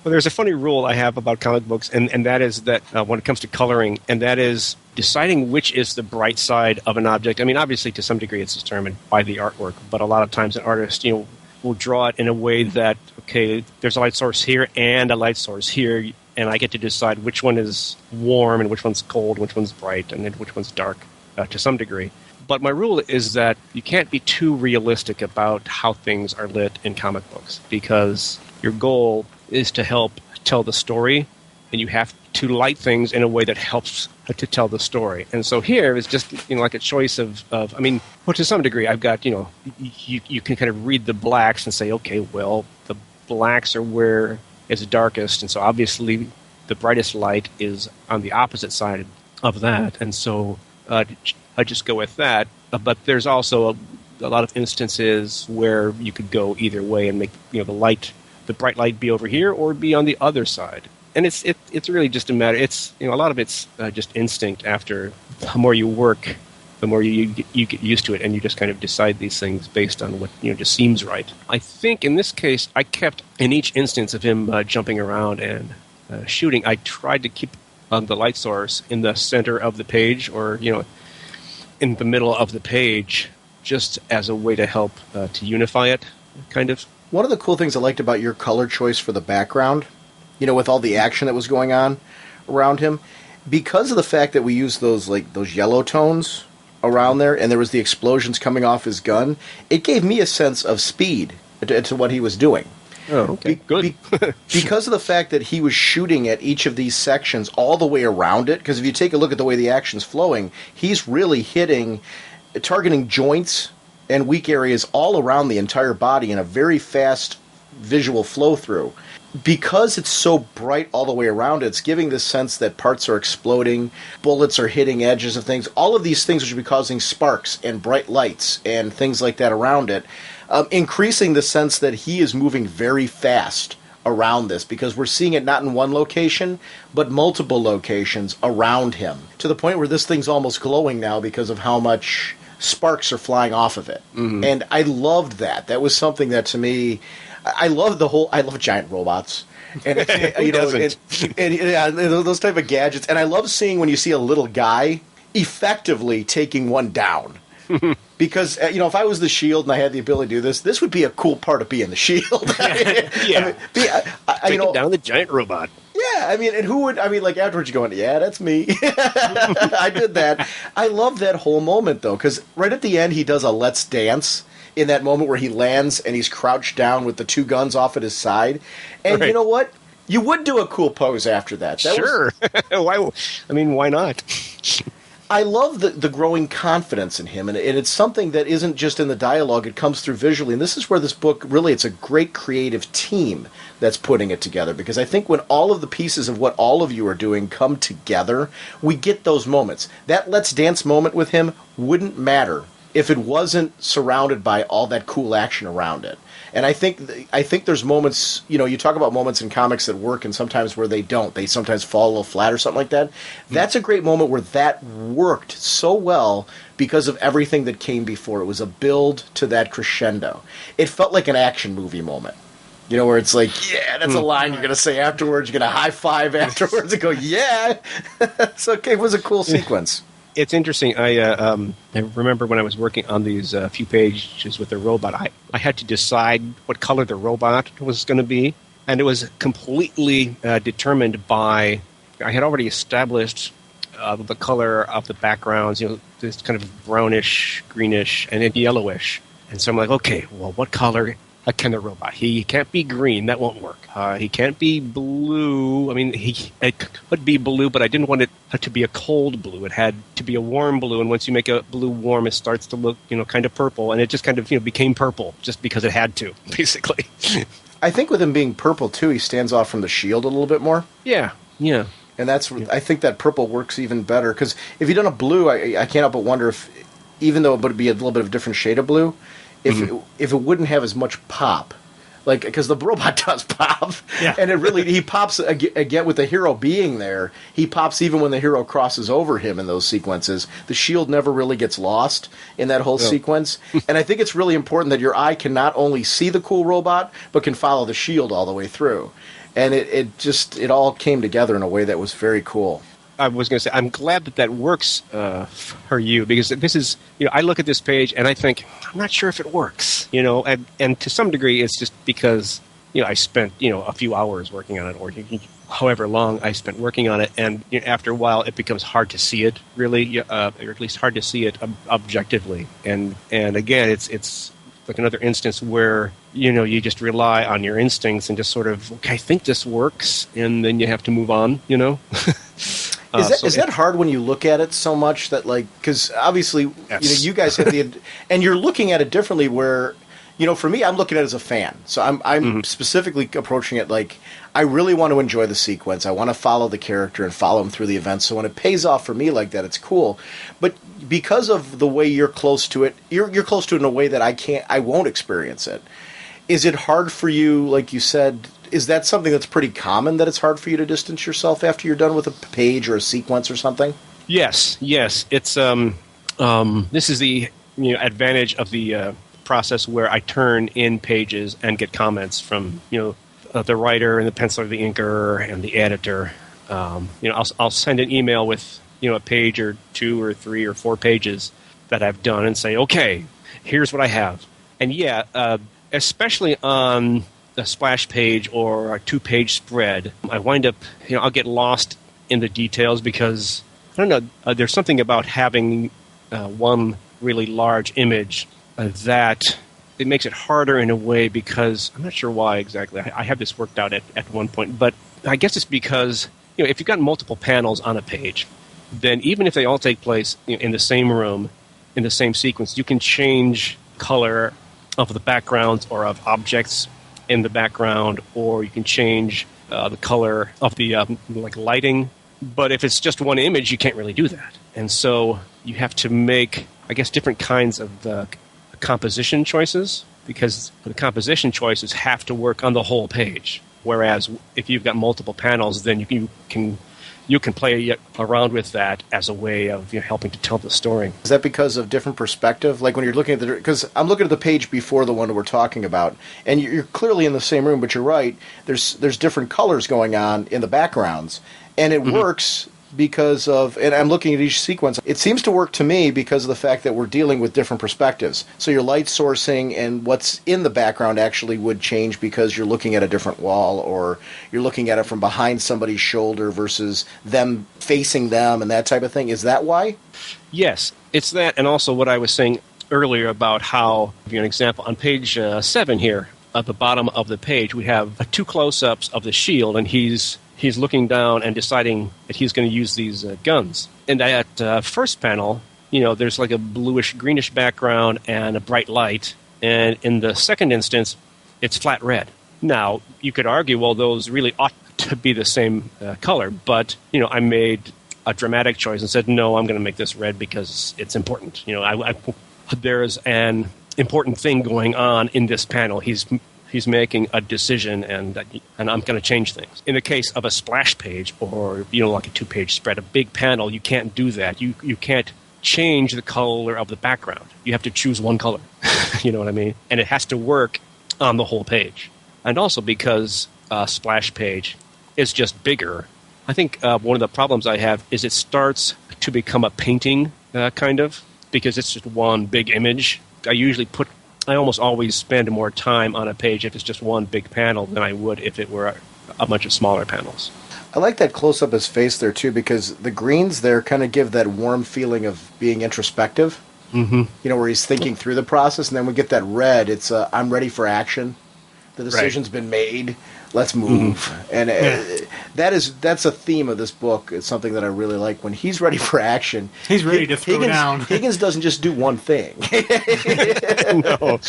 Well, there's a funny rule I have about comic books, and that is that when it comes to coloring, and that is deciding which is the bright side of an object. I mean, obviously, to some degree, it's determined by the artwork, but a lot of times an artist, will draw it in a way that, okay, there's a light source here and a light source here, and I get to decide which one is warm and which one's cold, which one's bright, and then which one's dark to some degree. But my rule is that you can't be too realistic about how things are lit in comic books, because your goal is to help tell the story, and you have to light things in a way that helps to tell the story. And so here is just like a choice of to some degree I've got you can kind of read the blacks and say, okay, well, the blacks are where it's darkest, and so obviously the brightest light is on the opposite side of that, and so I just go with that. But there's also a lot of instances where you could go either way and make the bright light be over here or be on the other side. And it's really just a matter. It's a lot of it's just instinct. After the more you work, the more you get used to it, and you just kind of decide these things based on what just seems right. I think in this case, I kept in each instance of him jumping around and shooting, I tried to keep the light source in the center of the page, or in the middle of the page, just as a way to help to unify it, kind of. One of the cool things I liked about your color choice for the background, with all the action that was going on around him, because of the fact that we used those yellow tones around there, and there was the explosions coming off his gun, it gave me a sense of speed to what he was doing. Oh, okay. Good. Because of the fact that he was shooting at each of these sections all the way around it, because if you take a look at the way the action's flowing, he's really targeting joints and weak areas all around the entire body in a very fast visual flow through. Because it's so bright all the way around, it's giving this sense that parts are exploding, bullets are hitting edges of things, all of these things which would be causing sparks and bright lights and things like that around it, increasing the sense that he is moving very fast around this, because we're seeing it not in one location, but multiple locations around him, to the point where this thing's almost glowing now because of how much sparks are flying off of it. Mm-hmm. And I loved that. That was something that, to me, I love giant robots, and those type of gadgets. And I love seeing when you see a little guy effectively taking one down. Because if I was the Shield and I had the ability to do this would be a cool part of being the Shield. Yeah, taking down the giant robot. Yeah, and who would? Afterwards you're going, yeah, that's me. I did that. I love that whole moment though, because right at the end he does a Let's Dance. In that moment where he lands and he's crouched down with the two guns off at his side. And right. You know what? You would do a cool pose after that. Sure. Why not? I love the growing confidence in him, and it's something that isn't just in the dialogue, it comes through visually. And this is where this book, really, it's a great creative team that's putting it together. Because I think when all of the pieces of what all of you are doing come together, we get those moments. That Let's Dance moment with him wouldn't matter if it wasn't surrounded by all that cool action around it. And I think there's moments, you talk about moments in comics that work and sometimes where they don't. They sometimes fall a little flat or something like that. That's a great moment where that worked so well because of everything that came before. It was a build to that crescendo. It felt like an action movie moment. Where it's like, yeah, that's a line you're going to say afterwards. You're going to high five afterwards and go, yeah. So it was a cool sequence. It's interesting. I remember when I was working on these few pages with the robot, I had to decide what color the robot was going to be, and it was completely determined by. I had already established the color of the backgrounds, this kind of brownish, greenish, and then yellowish. And so I'm like, okay, well, what color can the robot? He can't be green. That won't work. He can't be blue. I mean, it could be blue, but I didn't want it to be a cold blue. It had to be a warm blue. And once you make a blue warm, it starts to look, kind of purple. And it just kind of, became purple just because it had to, basically. I think with him being purple, too, he stands off from the shield a little bit more. Yeah. And I think that purple works even better. Because if you'd done a blue, I can't help but wonder if, even though it would be a little bit of a different shade of blue, if it wouldn't have as much pop, like because the robot does pop, and he pops again with the hero being there. He pops even when the hero crosses over him in those sequences. The shield never really gets lost in that whole sequence, and I think it's really important that your eye can not only see the cool robot but can follow the shield all the way through, and it all came together in a way that was very cool. I was going to say, I'm glad that works for you, because this is, I look at this page and I think, I'm not sure if it works, and to some degree it's just because, I spent, a few hours working on it, or however long I spent working on it, and after a while it becomes hard to see it, really, or at least hard to see it objectively, and again, it's like another instance where, you just rely on your instincts and just sort of, okay, I think this works, and then you have to move on, Is that hard when you look at it so much that, like, because obviously, yes. You guys have and you're looking at it differently where, for me, I'm looking at it as a fan. So I'm specifically approaching it like, I really want to enjoy the sequence. I want to follow the character and follow him through the events. So when it pays off for me like that, it's cool. But because of the way you're close to it, you're close to it in a way that I won't experience it. Is it hard for you, like you said? Is that something that's pretty common, that it's hard for you to distance yourself after you're done with a page or a sequence or something? Yes. It's this is the advantage of the process where I turn in pages and get comments from the writer and the penciler, the inker, and the editor. I'll send an email with a page or 2 or 3 or 4 pages that I've done and say, okay, here's what I have. And especially on a splash page or a 2-page spread, I wind up, I'll get lost in the details because, I don't know, there's something about having one really large image that it makes it harder in a way, because I'm not sure why exactly. I have this worked out at one point, but I guess it's because, if you've got multiple panels on a page, then even if they all take place in the same room, in the same sequence, you can change color of the backgrounds or of objects in the background, or you can change the color of the lighting. But if it's just one image, you can't really do that. And so you have to make, I guess, different kinds of composition choices, because the composition choices have to work on the whole page. Whereas if you've got multiple panels, then you can play around with that as a way of helping to tell the story. Is that because of different perspective? Like when you're looking at because I'm looking at the page before the one that we're talking about, and you're clearly in the same room, but you're right. There's different colors going on in the backgrounds, and it works because of, and I'm looking at each sequence, it seems to work to me because of the fact that we're dealing with different perspectives. So your light sourcing and what's in the background actually would change because you're looking at a different wall, or you're looking at it from behind somebody's shoulder versus them facing them and that type of thing. Is that why? Yes, it's that, and also what I was saying earlier about how, I'll give you an example, on page 7 here, at the bottom of the page, we have 2 close-ups of the shield, and he's looking down and deciding that he's going to use these guns. And that first panel, there's like a bluish-greenish background and a bright light. And in the second instance, it's flat red. Now, you could argue, well, those really ought to be the same color. But, I made a dramatic choice and said, no, I'm going to make this red because it's important. There's an important thing going on in this panel. He's making a decision, and I'm going to change things. In the case of a splash page or, like a 2-page spread, a big panel, you can't do that. You can't change the color of the background. You have to choose one color. You know what I mean? And it has to work on the whole page. And also because a splash page is just bigger, I think one of the problems I have is it starts to become a painting, kind of, because it's just one big image. I almost always spend more time on a page if it's just one big panel than I would if it were a bunch of smaller panels. I like that close-up of his face there, too, because the greens there kind of give that warm feeling of being introspective. Mm-hmm. You know, where he's thinking through the process, and then we get that red. It's I'm ready for action. The decision's been made. Let's move. Mm-hmm. And that's a theme of this book. It's something that I really like. When he's ready for action, he's ready to throw down. Higgins doesn't just do one thing. No.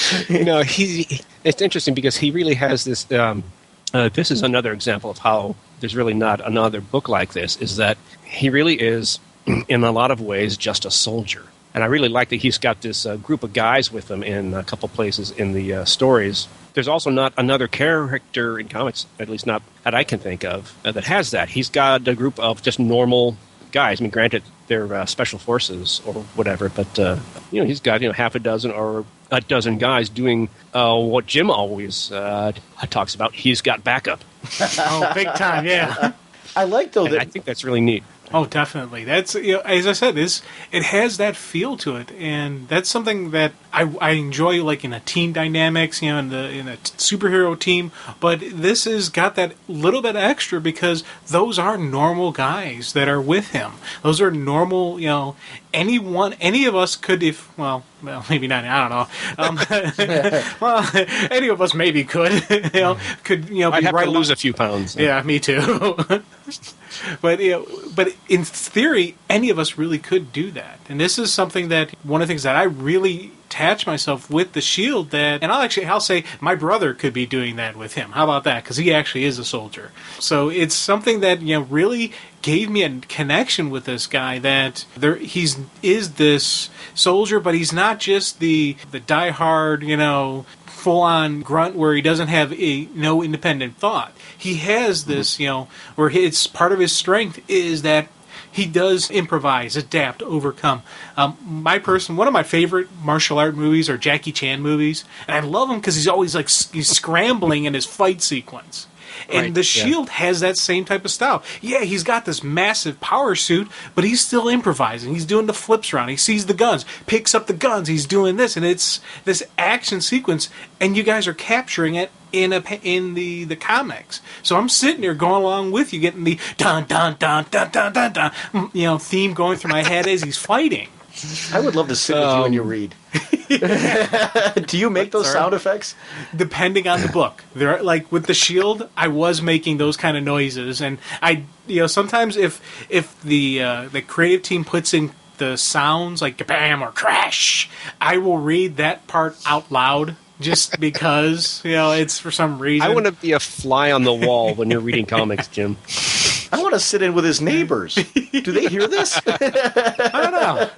It's interesting because he really has this. This is another example of how there's really not another book like this. Is that he really is, in a lot of ways, just a soldier. And I really like that he's got this group of guys with him in a couple places in the stories. There's also not another character in comics, at least not that I can think of, that has that. He's got a group of just normal guys. I mean, granted, they're special forces or whatever, but he's got half a dozen or a dozen guys doing what Jim always talks about. He's got backup. Oh, big time, yeah. I like though that I think that's really neat. Oh, definitely. That's as I said, it has that feel to it, and that's something that I enjoy, like in a team dynamics, in a superhero team. But this has got that little bit extra because those are normal guys that are with him. Those are normal. Any of us could, maybe not. I don't know. Well, any of us maybe could. Could be I'd have right to lose a few pounds. Yeah, me too. But in theory, any of us really could do that. And this is something that one of the things that I really attach myself with the Shield and I'll say my brother could be doing that with him. How about that? Because he actually is a soldier. So it's something that really gave me a connection with this guy that is this soldier, but he's not just the diehard, full-on grunt where he doesn't have no independent thought. He has this, where it's part of his strength is that he does improvise, adapt, overcome. One of my favorite martial art movies are Jackie Chan movies, and I love him because he's always he's scrambling in his fight sequence. And the Shield has that same type of style. Yeah, he's got this massive power suit, but he's still improvising. He's doing the flips around. He sees the guns, picks up the guns. He's doing this, and it's this action sequence, and you guys are capturing it in the comics. So I'm sitting there going along with you, getting the dun dun dun dun dun dun dun, theme going through my head as he's fighting. I would love to sit with you when you read. Do you make those sound effects? Depending on the book. There, like with the Shield, I was making those kind of noises, and I, sometimes if the creative team puts in the sounds like bam or crash, I will read that part out loud. Just because, it's for some reason. I want to be a fly on the wall when you're reading comics, Jim. I want to sit in with his neighbors. Do they hear this? I don't know.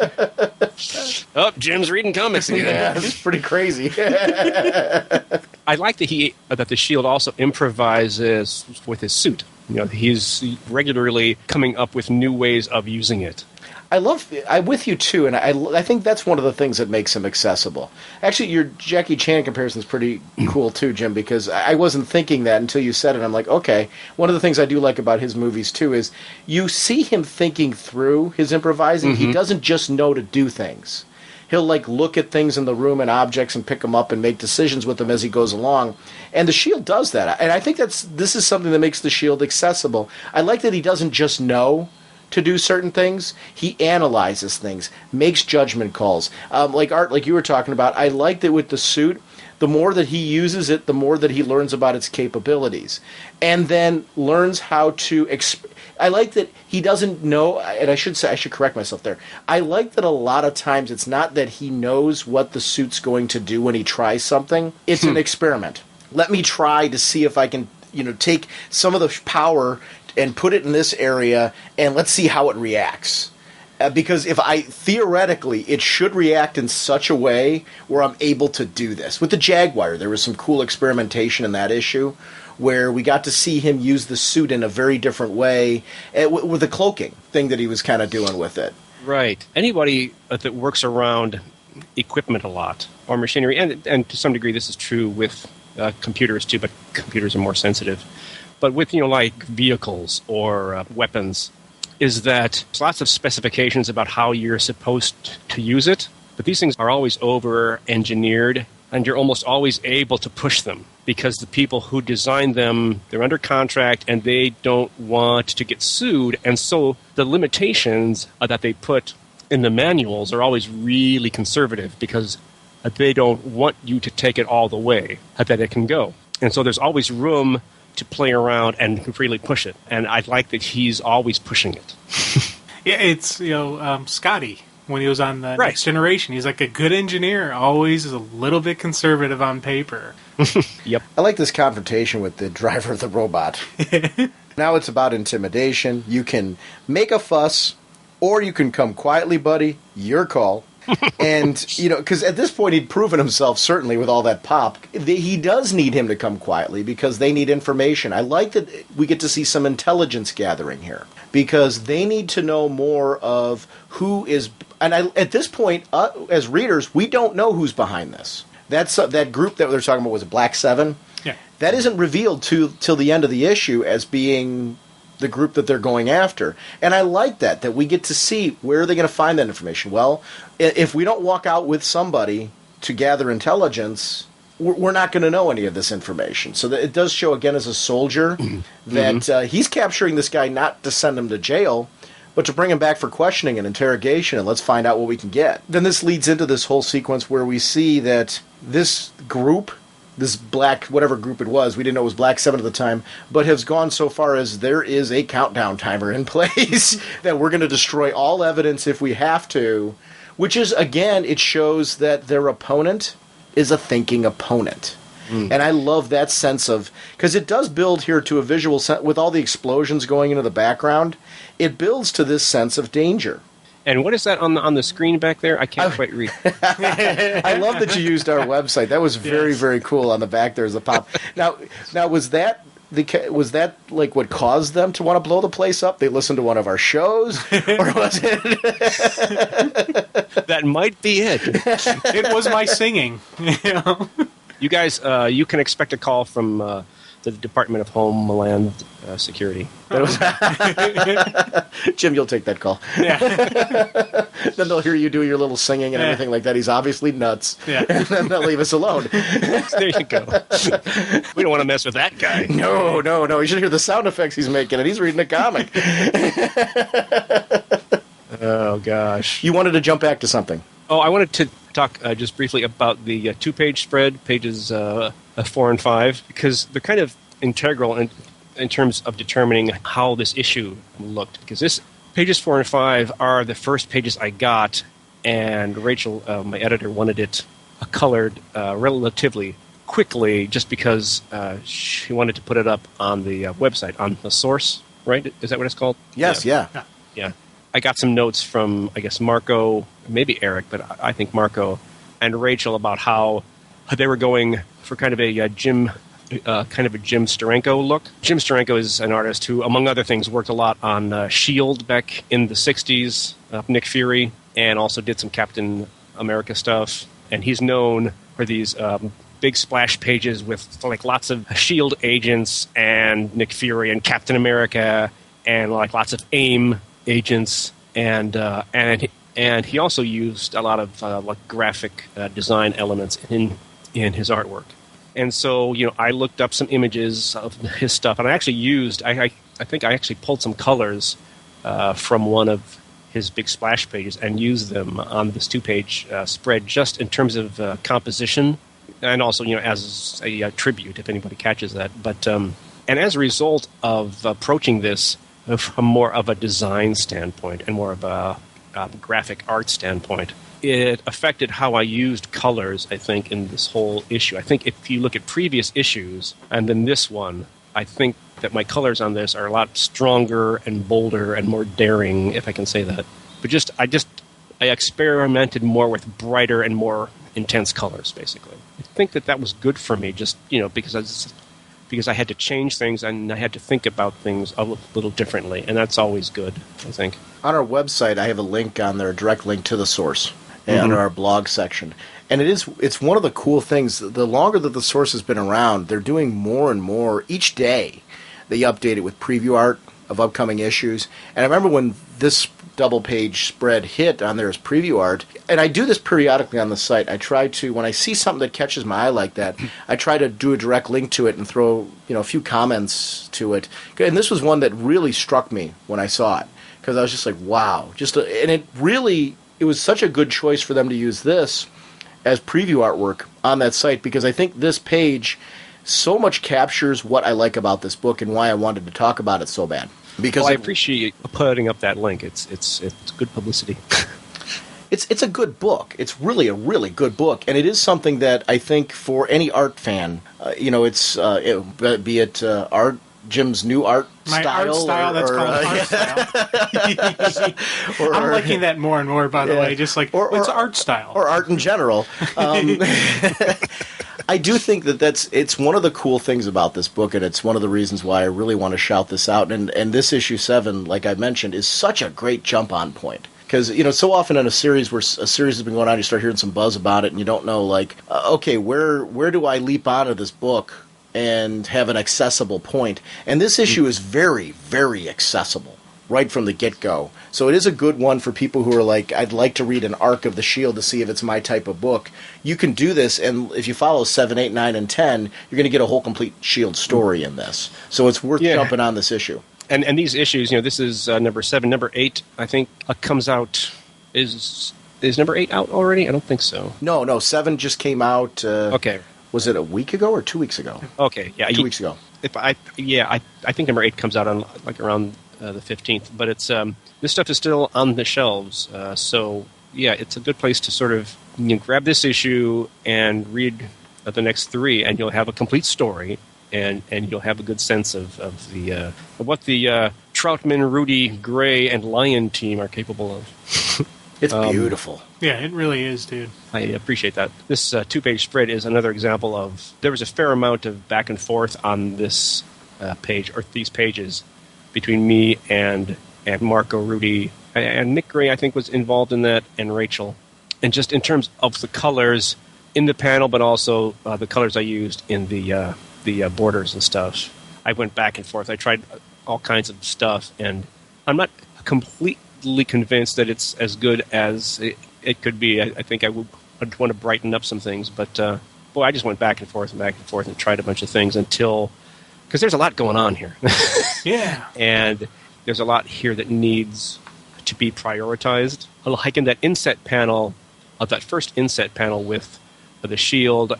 Oh, Jim's reading comics again. Yeah, it's pretty crazy. I like that the Shield also improvises with his suit. He's regularly coming up with new ways of using it. I'm with you too, and I think that's one of the things that makes him accessible. Actually, your Jackie Chan comparison is pretty cool too, Jim, because I wasn't thinking that until you said it. I'm like, okay. One of the things I do like about his movies too is you see him thinking through his improvising. Mm-hmm. He doesn't just know to do things. He'll look at things in the room and objects and pick them up and make decisions with them as he goes along. And the Shield does that, and I think this is something that makes the Shield accessible. I like that he doesn't just know to do certain things. He analyzes things, makes judgment calls. Art, like you were talking about, I liked it with the suit. The more that he uses it, the more that he learns about its capabilities. And then learns how to... I like that he doesn't know, and I should correct myself there. I like that a lot of times it's not that he knows what the suit's going to do when he tries something. It's an experiment. Let me try to see if I can, take some of the power and put it in this area, and let's see how it reacts. Because theoretically, it should react in such a way where I'm able to do this. With the Jaguar, there was some cool experimentation in that issue, where we got to see him use the suit in a very different way, with the cloaking thing that he was kind of doing with it. Right. Anybody that works around equipment a lot, or machinery, and to some degree this is true with computers too, but computers are more sensitive. But with, like vehicles or weapons, is that there's lots of specifications about how you're supposed to use it, but these things are always over-engineered, and you're almost always able to push them because the people who designed them, they're under contract and they don't want to get sued, and so the limitations that they put in the manuals are always really conservative because they don't want you to take it all the way that it can go. And so there's always room to play around and really push it. And I like that he's always pushing it. Yeah, it's, Scotty, when he was on the Next Generation, he's like a good engineer, always is a little bit conservative on paper. Yep. I like this confrontation with the driver of the robot. Now it's about intimidation. You can make a fuss, or you can come quietly, buddy. Your call. And, because at this point he'd proven himself, certainly, with all that pop. He does need him to come quietly because they need information. I like that we get to see some intelligence gathering here because they need to know more of who is... And at this point, as readers, we don't know who's behind this. That group that they're talking about was a Black Seven. Yeah. That isn't revealed till the end of the issue as being the group that they're going after. And I like that we get to see where are they going to find that information. Well, if we don't walk out with somebody to gather intelligence, we're not going to know any of this information. So that it does show, again, as a soldier, that he's capturing this guy not to send him to jail, but to bring him back for questioning and interrogation, and let's find out what we can get. Then this leads into this whole sequence where we see that this group, this black, whatever group it was, we didn't know it was Black 7 at the time, but has gone so far as there is a countdown timer in place that we're going to destroy all evidence if we have to, which is, again, it shows that their opponent is a thinking opponent. And I love that sense of, because it does build here to a visual sense, with all the explosions going into the background, it builds to this sense of danger. And what is that on the screen back there? I can't quite read. I love that you used our website. That was very, very cool. On the back there's a pop. Now was that like what caused them to want to blow the place up? They listened to one of our shows, or was it? That might be it. It was my singing. You guys, you can expect a call from the Department of Homeland Security. Jim, you'll take that call. Yeah. Then they'll hear you do your little singing and everything like that. He's obviously nuts. Yeah. And then they'll leave us alone. There you go. We don't want to mess with that guy. No. You should hear the sound effects he's making, and he's reading a comic. Oh, gosh. You wanted to jump back to something. Oh, I wanted to talk just briefly about the two-page spread, pages 4 and 5, because they're kind of integral in terms of determining how this issue looked. Because this pages 4 and 5 are the first pages I got, and Rachel, my editor, wanted it colored relatively quickly just because she wanted to put it up on the website, on the source, right? Is that what it's called? Yes, yeah. I got some notes from, I guess, Marco, maybe Eric, but I think Marco and Rachel about how they were going for kind of a Jim Steranko look. Jim Steranko is an artist who, among other things, worked a lot on S.H.I.E.L.D. back in the 60s, Nick Fury, and also did some Captain America stuff. And he's known for these big splash pages with like lots of S.H.I.E.L.D. agents and Nick Fury and Captain America and like lots of AIM agents, and he also used a lot of like graphic design elements in his artwork. And so, I looked up some images of his stuff, and I actually used I think I actually pulled some colors from one of his big splash pages and used them on this 2-page spread, just in terms of composition, and also as a tribute if anybody catches that. But and as a result of approaching this from more of a design standpoint and more of a graphic art standpoint, it affected how I used colors, I think, in this whole issue. I think if you look at previous issues and then this one, I think that my colors on this are a lot stronger and bolder and more daring, if I can say that. But I experimented more with brighter and more intense colors, basically. I think that was good for me, just, because I had to change things and I had to think about things a little differently, and that's always good, I think. On our website, I have a link on there, a direct link to the source, under our blog section. And it's one of the cool things. The longer that the source has been around, they're doing more and more. Each day, they update it with preview art of upcoming issues. And I remember when this double-page spread hit on there as preview art, and I do this periodically on the site. I try to, when I see something that catches my eye like that, I try to do a direct link to it and throw a few comments to it. And this was one that really struck me when I saw it, because I was just like, wow. And it was such a good choice for them to use this as preview artwork on that site, because I think this page so much captures what I like about this book and why I wanted to talk about it so bad. Because I appreciate putting up that link. It's good publicity. It's a good book. It's really a really good book, and it is something that I think for any art fan, be it art. Jim's new art style. Art style, that's called art style. I'm liking that more and more, by the way, just like, what's art style? Or art in general. I do think it's one of the cool things about this book, and it's one of the reasons why I really want to shout this out. And this issue 7, like I mentioned, is such a great jump-on point. Because, so often in a series where a series has been going on, you start hearing some buzz about it, and you don't know, okay, where do I leap onto this book and have an accessible point? And this issue is very, very accessible right from the get-go. So it is a good one for people who are like, I'd like to read an arc of the Shield to see if it's my type of book. You can do this, and if you follow 7, 8, 9, and 10, you're going to get a whole complete Shield story in this. So it's worth jumping on this issue. And these issues, this is number 7. Number 8, I think, comes out. Is number 8 out already? I don't think so. No, 7 just came out. Okay. Was it a week ago or 2 weeks ago? Okay, yeah. 2 weeks ago. I think number 8 comes out on around the 15th. But it's this stuff is still on the shelves. So, it's a good place to sort of grab this issue and read the next 3, and you'll have a complete story. And you'll have a good sense of what the Troutman, Rudy, Gray, and Lyon team are capable of. It's beautiful. Yeah, it really is, dude. I appreciate that. This 2-page spread is another example of, there was a fair amount of back and forth on this page, or these pages, between me and Marco, Rudy, and Nick Gray, I think, was involved in that, and Rachel. And just in terms of the colors in the panel, but also the colors I used in the borders and stuff. I went back and forth. I tried all kinds of stuff, and I'm not completely convinced that it's as good as it could be. I think I'd want to brighten up some things, but I just went back and forth and tried a bunch of things until, because there's a lot going on here. Yeah. And there's a lot here that needs to be prioritized. Like in that inset panel, that first inset panel with the Shield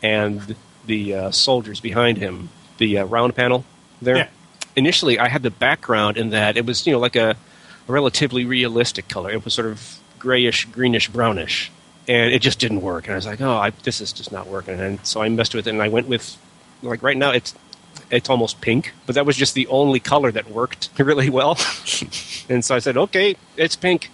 and the soldiers behind him, the round panel there. Yeah. Initially, I had the background in that it was, like a relatively realistic color. It was sort of grayish, greenish, brownish, and it just didn't work. And I was like, this is just not working. And so I messed with it, and I went with, right now, it's almost pink, but that was just the only color that worked really well. And so I said, okay, it's pink.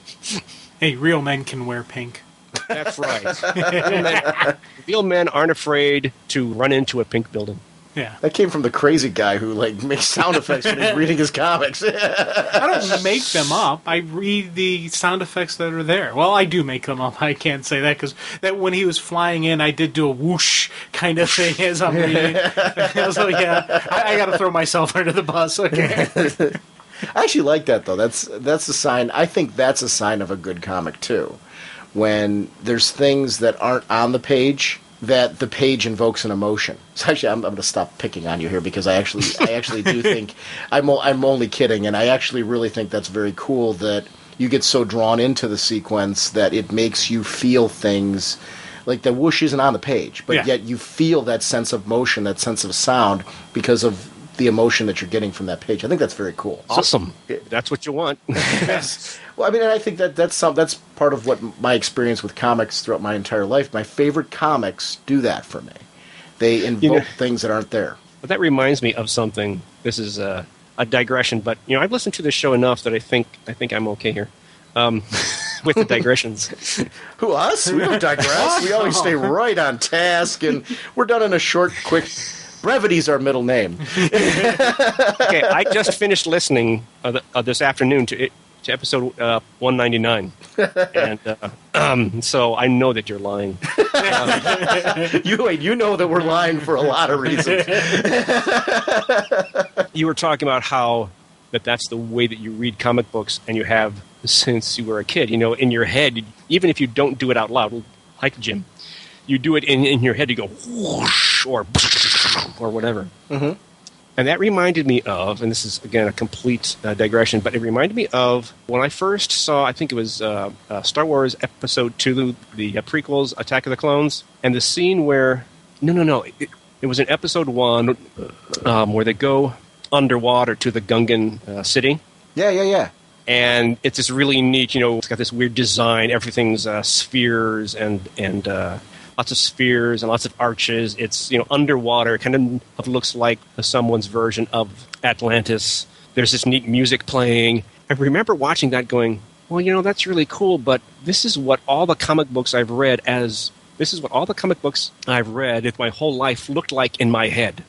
Hey, real men can wear pink. That's right. Real men aren't afraid to run into a pink building. Yeah. That came from the crazy guy who makes sound effects when he's reading his comics. I don't make them up. I read the sound effects that are there. Well, I do make them up. I can't say that because when he was flying in, I did do a whoosh kind of thing as I'm reading. So I got to throw myself under the bus. Okay. I actually like that though. That's a sign. I think that's a sign of a good comic too. When there's things that aren't on the page, that the page invokes an emotion. So actually, I'm going to stop picking on you here because I actually do think I'm only kidding, and I actually really think that's very cool that you get so drawn into the sequence that it makes you feel things. Like the whoosh isn't on the page, but yet you feel that sense of motion, that sense of sound because of the emotion that you're getting from that page. I think that's very cool. Awesome. That's what you want. Yes. Well, I mean, I think that's part of what my experience with comics throughout my entire life. My favorite comics do that for me. They invoke things that aren't there. But that reminds me of something. This is a digression, but I've listened to this show enough that I think I'm okay here. With the digressions. Who, us? We don't digress. We always stay right on task, and we're done in a short, quick... Brevity's our middle name. Okay, I just finished listening this afternoon to episode 199, and so I know that you're lying. You know that we're lying for a lot of reasons. You were talking about how that's the way that you read comic books, and you have since you were a kid. In your head, even if you don't do it out loud, like Jim, you do it in your head. You go whoosh or whatever. Mm-hmm. And that reminded me of, and this is again a complete digression, but it reminded me of when I first saw, I think it was Star Wars Episode 2, the prequels, Attack of the Clones, and the scene where it was in Episode 1 where they go underwater to the Gungan city. Yeah. And it's this really neat, it's got this weird design. Everything's spheres and lots of spheres and lots of arches. It's, underwater. It kind of looks like someone's version of Atlantis. There's this neat music playing. I remember watching that going, well, that's really cool, but this is what all the comic books I've read if my whole life looked like in my head.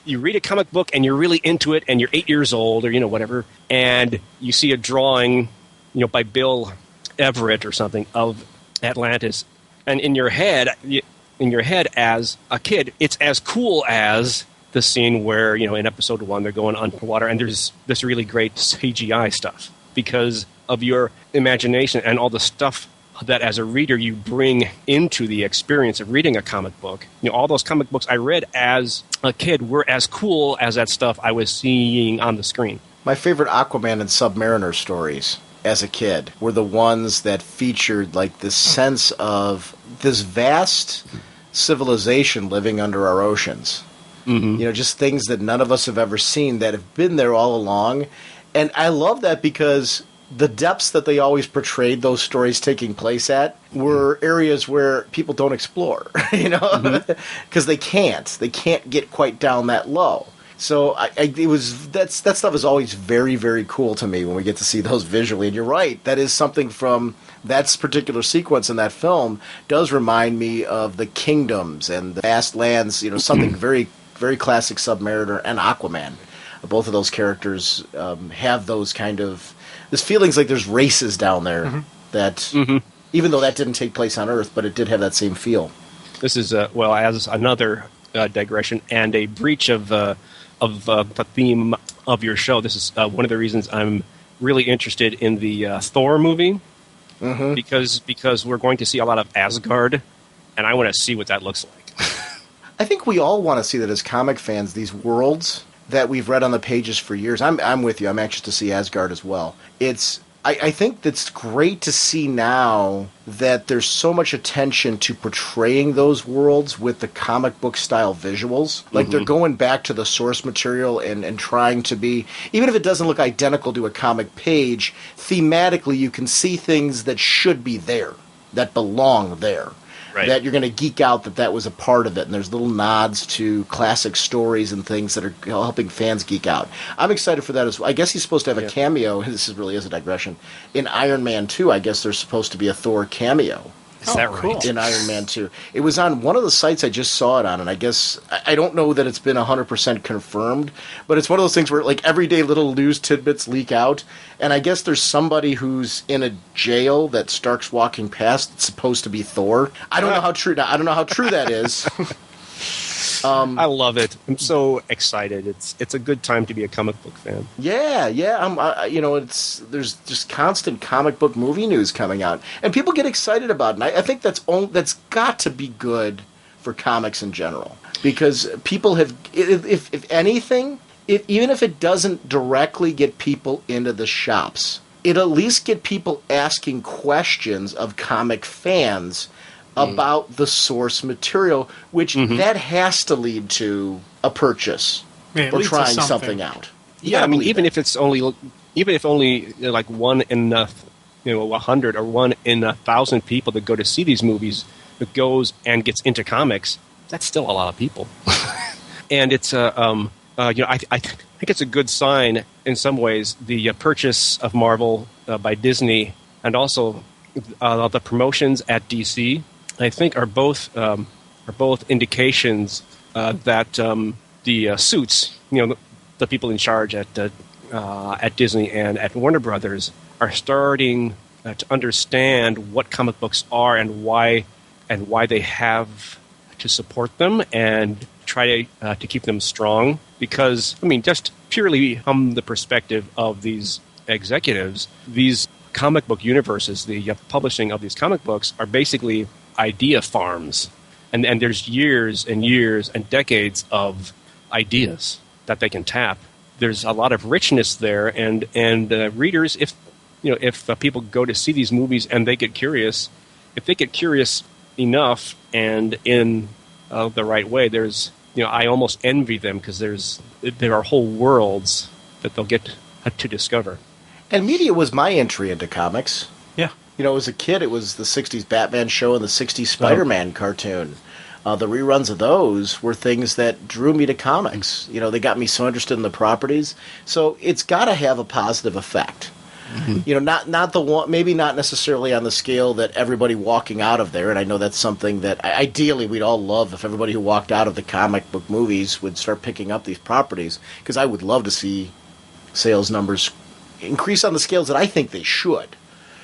You read a comic book and you're really into it and you're 8 years old or, whatever, and you see a drawing, by Bill Everett or something of Atlantis. And in your head as a kid, it's as cool as the scene where, in Episode 1, they're going underwater and there's this really great CGI stuff because of your imagination and all the stuff that as a reader you bring into the experience of reading a comic book. All those comic books I read as a kid were as cool as that stuff I was seeing on the screen. My favorite Aquaman and Submariner stories as a kid were the ones that featured like this sense of this vast civilization living under our oceans. Mm-hmm. Just things that none of us have ever seen that have been there all along. And I love that because the depths that they always portrayed those stories taking place at were areas where people don't explore, because they can't get quite down that low. So that stuff is always very, very cool to me when we get to see those visually. And you're right, that is something from that particular sequence in that film does remind me of the kingdoms and the vast lands, something very, very classic Submariner and Aquaman. Both of those characters have those kind of this feelings like there's races down there that, even though that didn't take place on Earth, but it did have that same feel. This is, as another digression and a breach of the theme of your show, this is one of the reasons I'm really interested in the Thor movie, because we're going to see a lot of Asgard, and I want to see what that looks like. I think we all want to see that as comic fans, these worlds that we've read on the pages for years. I'm with you. I'm anxious to see Asgard as well. I think that's great to see now that there's so much attention to portraying those worlds with the comic book style visuals. Like they're going back to the source material and trying to be, even if it doesn't look identical to a comic page, thematically you can see things that should be there, that belong there. Right. That you're going to geek out that was a part of it, and there's little nods to classic stories and things that are helping fans geek out. I'm excited for that as well. I guess he's supposed to have a cameo, this really is a digression, in Iron Man 2. I guess there's supposed to be a Thor cameo. Is that right? In Iron Man 2. It was on one of the sites I just saw it on, and I guess, I don't know that it's been 100% confirmed, but it's one of those things where, like, everyday little news tidbits leak out, and I guess there's somebody who's in a jail that Stark's walking past that's supposed to be Thor. I don't know how true that is. I love it. I'm so excited. It's a good time to be a comic book fan. Yeah. There's just constant comic book movie news coming out, and people get excited about it. And I think that's got to be good for comics in general, because people have, if anything, even if it doesn't directly get people into the shops, it at least get people asking questions of comic fans about the source material, which that has to lead to a purchase or trying something out. Yeah, I mean, even if only like one in 100 or one in 1,000 people that go to see these movies that goes and gets into comics, that's still a lot of people. And it's I think it's a good sign in some ways. The purchase of Marvel by Disney and also the promotions at DC, I think, are both indications that the suits, the people in charge at Disney and at Warner Brothers, are starting to understand what comic books are and why they have to support them, and try to keep them strong because, I mean, just purely from the perspective of these executives, these comic book universes, the publishing of these comic books are basically idea farms. And there's years and years and decades of ideas that they can tap. There's a lot of richness there, and readers, if people go to see these movies and they get curious, if they get curious enough and in the right way, I almost envy them because there are whole worlds that they'll get to discover. And media was my entry into comics. Yeah. As a kid, it was the 60s Batman show and the 60s Spider-Man cartoon. The reruns of those were things that drew me to comics. They got me so interested in the properties. So it's got to have a positive effect. Mm-hmm. Not the one, maybe not necessarily on the scale that everybody walking out of there, and I know that's something that ideally we'd all love if everybody who walked out of the comic book movies would start picking up these properties, because I would love to see sales numbers increase on the scales that I think they should.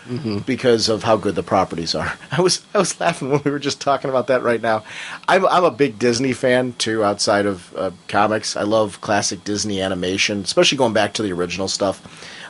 Mm-hmm. Because of how good the properties are. I was laughing when we were just talking about that right now. I'm a big Disney fan, too, outside of comics. I love classic Disney animation, especially going back to the original stuff.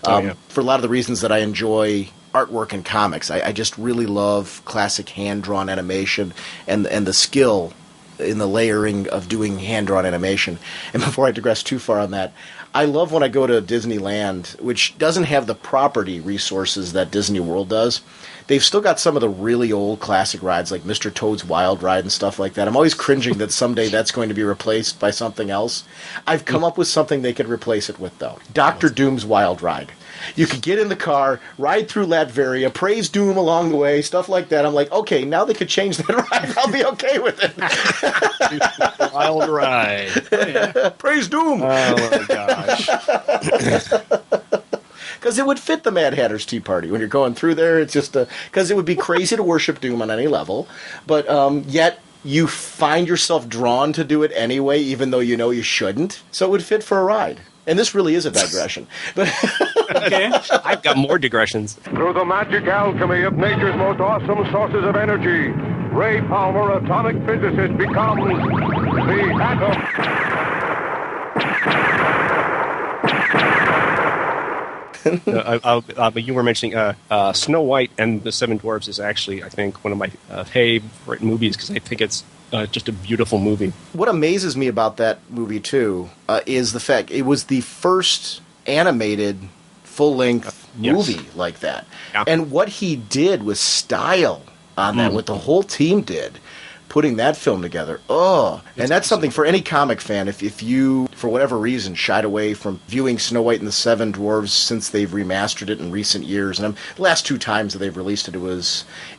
For a lot of the reasons that I enjoy artwork in comics. I just really love classic hand-drawn animation and the skill in the layering of doing hand-drawn animation. And before I digress too far on that, I love when I go to Disneyland, which doesn't have the property resources that Disney World does. They've still got some of the really old classic rides, like Mr. Toad's Wild Ride and stuff like that. I'm always cringing that someday that's going to be replaced by something else. I've come up with something they could replace it with, though. Dr. Doom's Wild Ride. You could get in the car, ride through Latveria, praise Doom along the way, stuff like that. I'm like, okay, now they could change that ride. I'll be okay with it. Wild Ride. Oh, yeah. Praise Doom. Oh, my gosh. Because it would fit the Mad Hatter's Tea Party. When you're going through there, it's just because it would be crazy to worship Doom on any level. But yet you find yourself drawn to do it anyway, even though you know you shouldn't. So it would fit for a ride. And this really is a digression. But okay, I've got more digressions. Through the magic alchemy of nature's most awesome sources of energy, Ray Palmer, atomic physicist, becomes the atom. You were mentioning Snow White and the Seven Dwarfs is actually, I think, one of my favorite movies because I think it's just a beautiful movie. What amazes me about that movie, too, is the fact it was the first animated full-length movie like that. Yeah. And what he did with style on that, what the whole team did, putting that film together. And that's something for any comic fan. If you, for whatever reason, shied away from viewing Snow White and the Seven Dwarfs since they've remastered it in recent years, and the last 2 times that they've released it,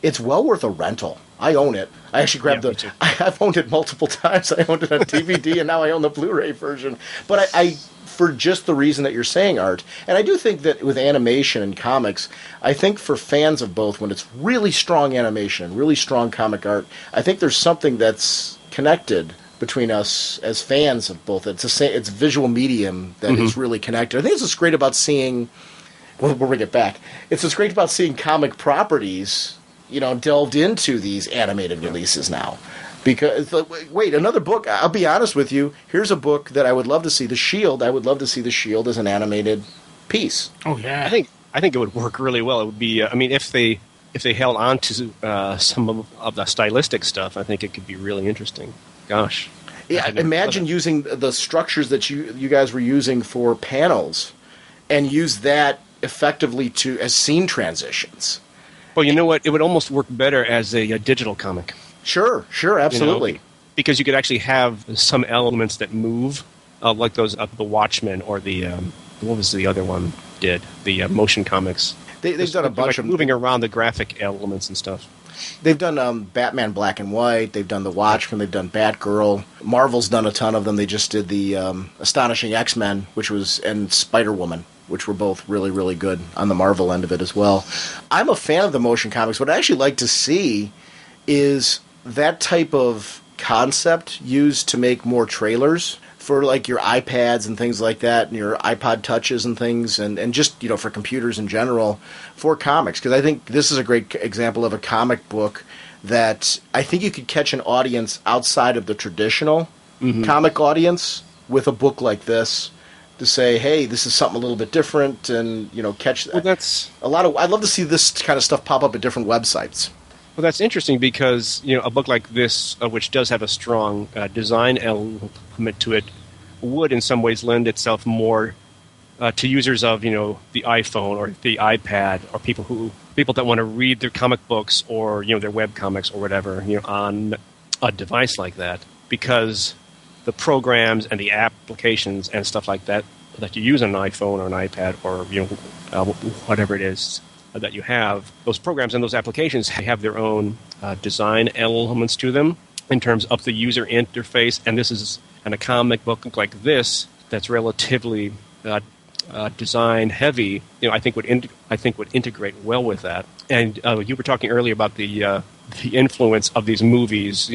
it's well worth a rental. I own it. I actually grabbed I've owned it multiple times. I owned it on DVD, and now I own the Blu-ray version. But I for just the reason that you're saying, Art, and I do think that with animation and comics, I think for fans of both, when it's really strong animation and really strong comic art, I think there's something that's connected between us as fans of both. It's visual medium that is really connected. I think it's what's great about seeing. We'll bring it back. It's what's great about seeing comic properties, delved into these animated releases now. Because, wait, another book, I'll be honest with you, here's a book that I would love to see, The Shield. I would love to see The Shield as an animated piece. Oh, yeah. I think it would work really well. It would be, if they held on to some of the stylistic stuff, I think it could be really interesting. Gosh. Yeah, imagine using the structures that you guys were using for panels and use that effectively as scene transitions. Well, you know what? It would almost work better as a digital comic. Sure, absolutely. Because you could actually have some elements that move, like those the Watchmen or the what was the other one did? The motion comics. They've done a bunch of moving around the graphic elements and stuff. They've done Batman Black and White. They've done the Watchmen. They've done Batgirl. Marvel's done a ton of them. They just did the Astonishing X-Men, and Spider-Woman, which were both really, really good on the Marvel end of it as well. I'm a fan of the motion comics. What I actually like to see is that type of concept used to make more trailers for like your iPads and things like that, and your iPod Touches and things, and just for computers in general for comics. Because I think this is a great example of a comic book that I think you could catch an audience outside of the traditional comic audience with a book like this to say, hey, this is something a little bit different, and catch that. Well, that's I'd love to see this kind of stuff pop up at different websites. Well, that's interesting because a book like this, which does have a strong design element to it, would in some ways lend itself more to users of the iPhone or the iPad, or people that want to read their comic books or their web comics or whatever on a device like that, because the programs and the applications and stuff like that you use on an iPhone or an iPad or whatever it is that you have, those programs and those applications have their own design elements to them in terms of the user interface. And this is a comic book like this that's relatively design heavy. I think would integrate well with that. And you were talking earlier about the influence of these movies,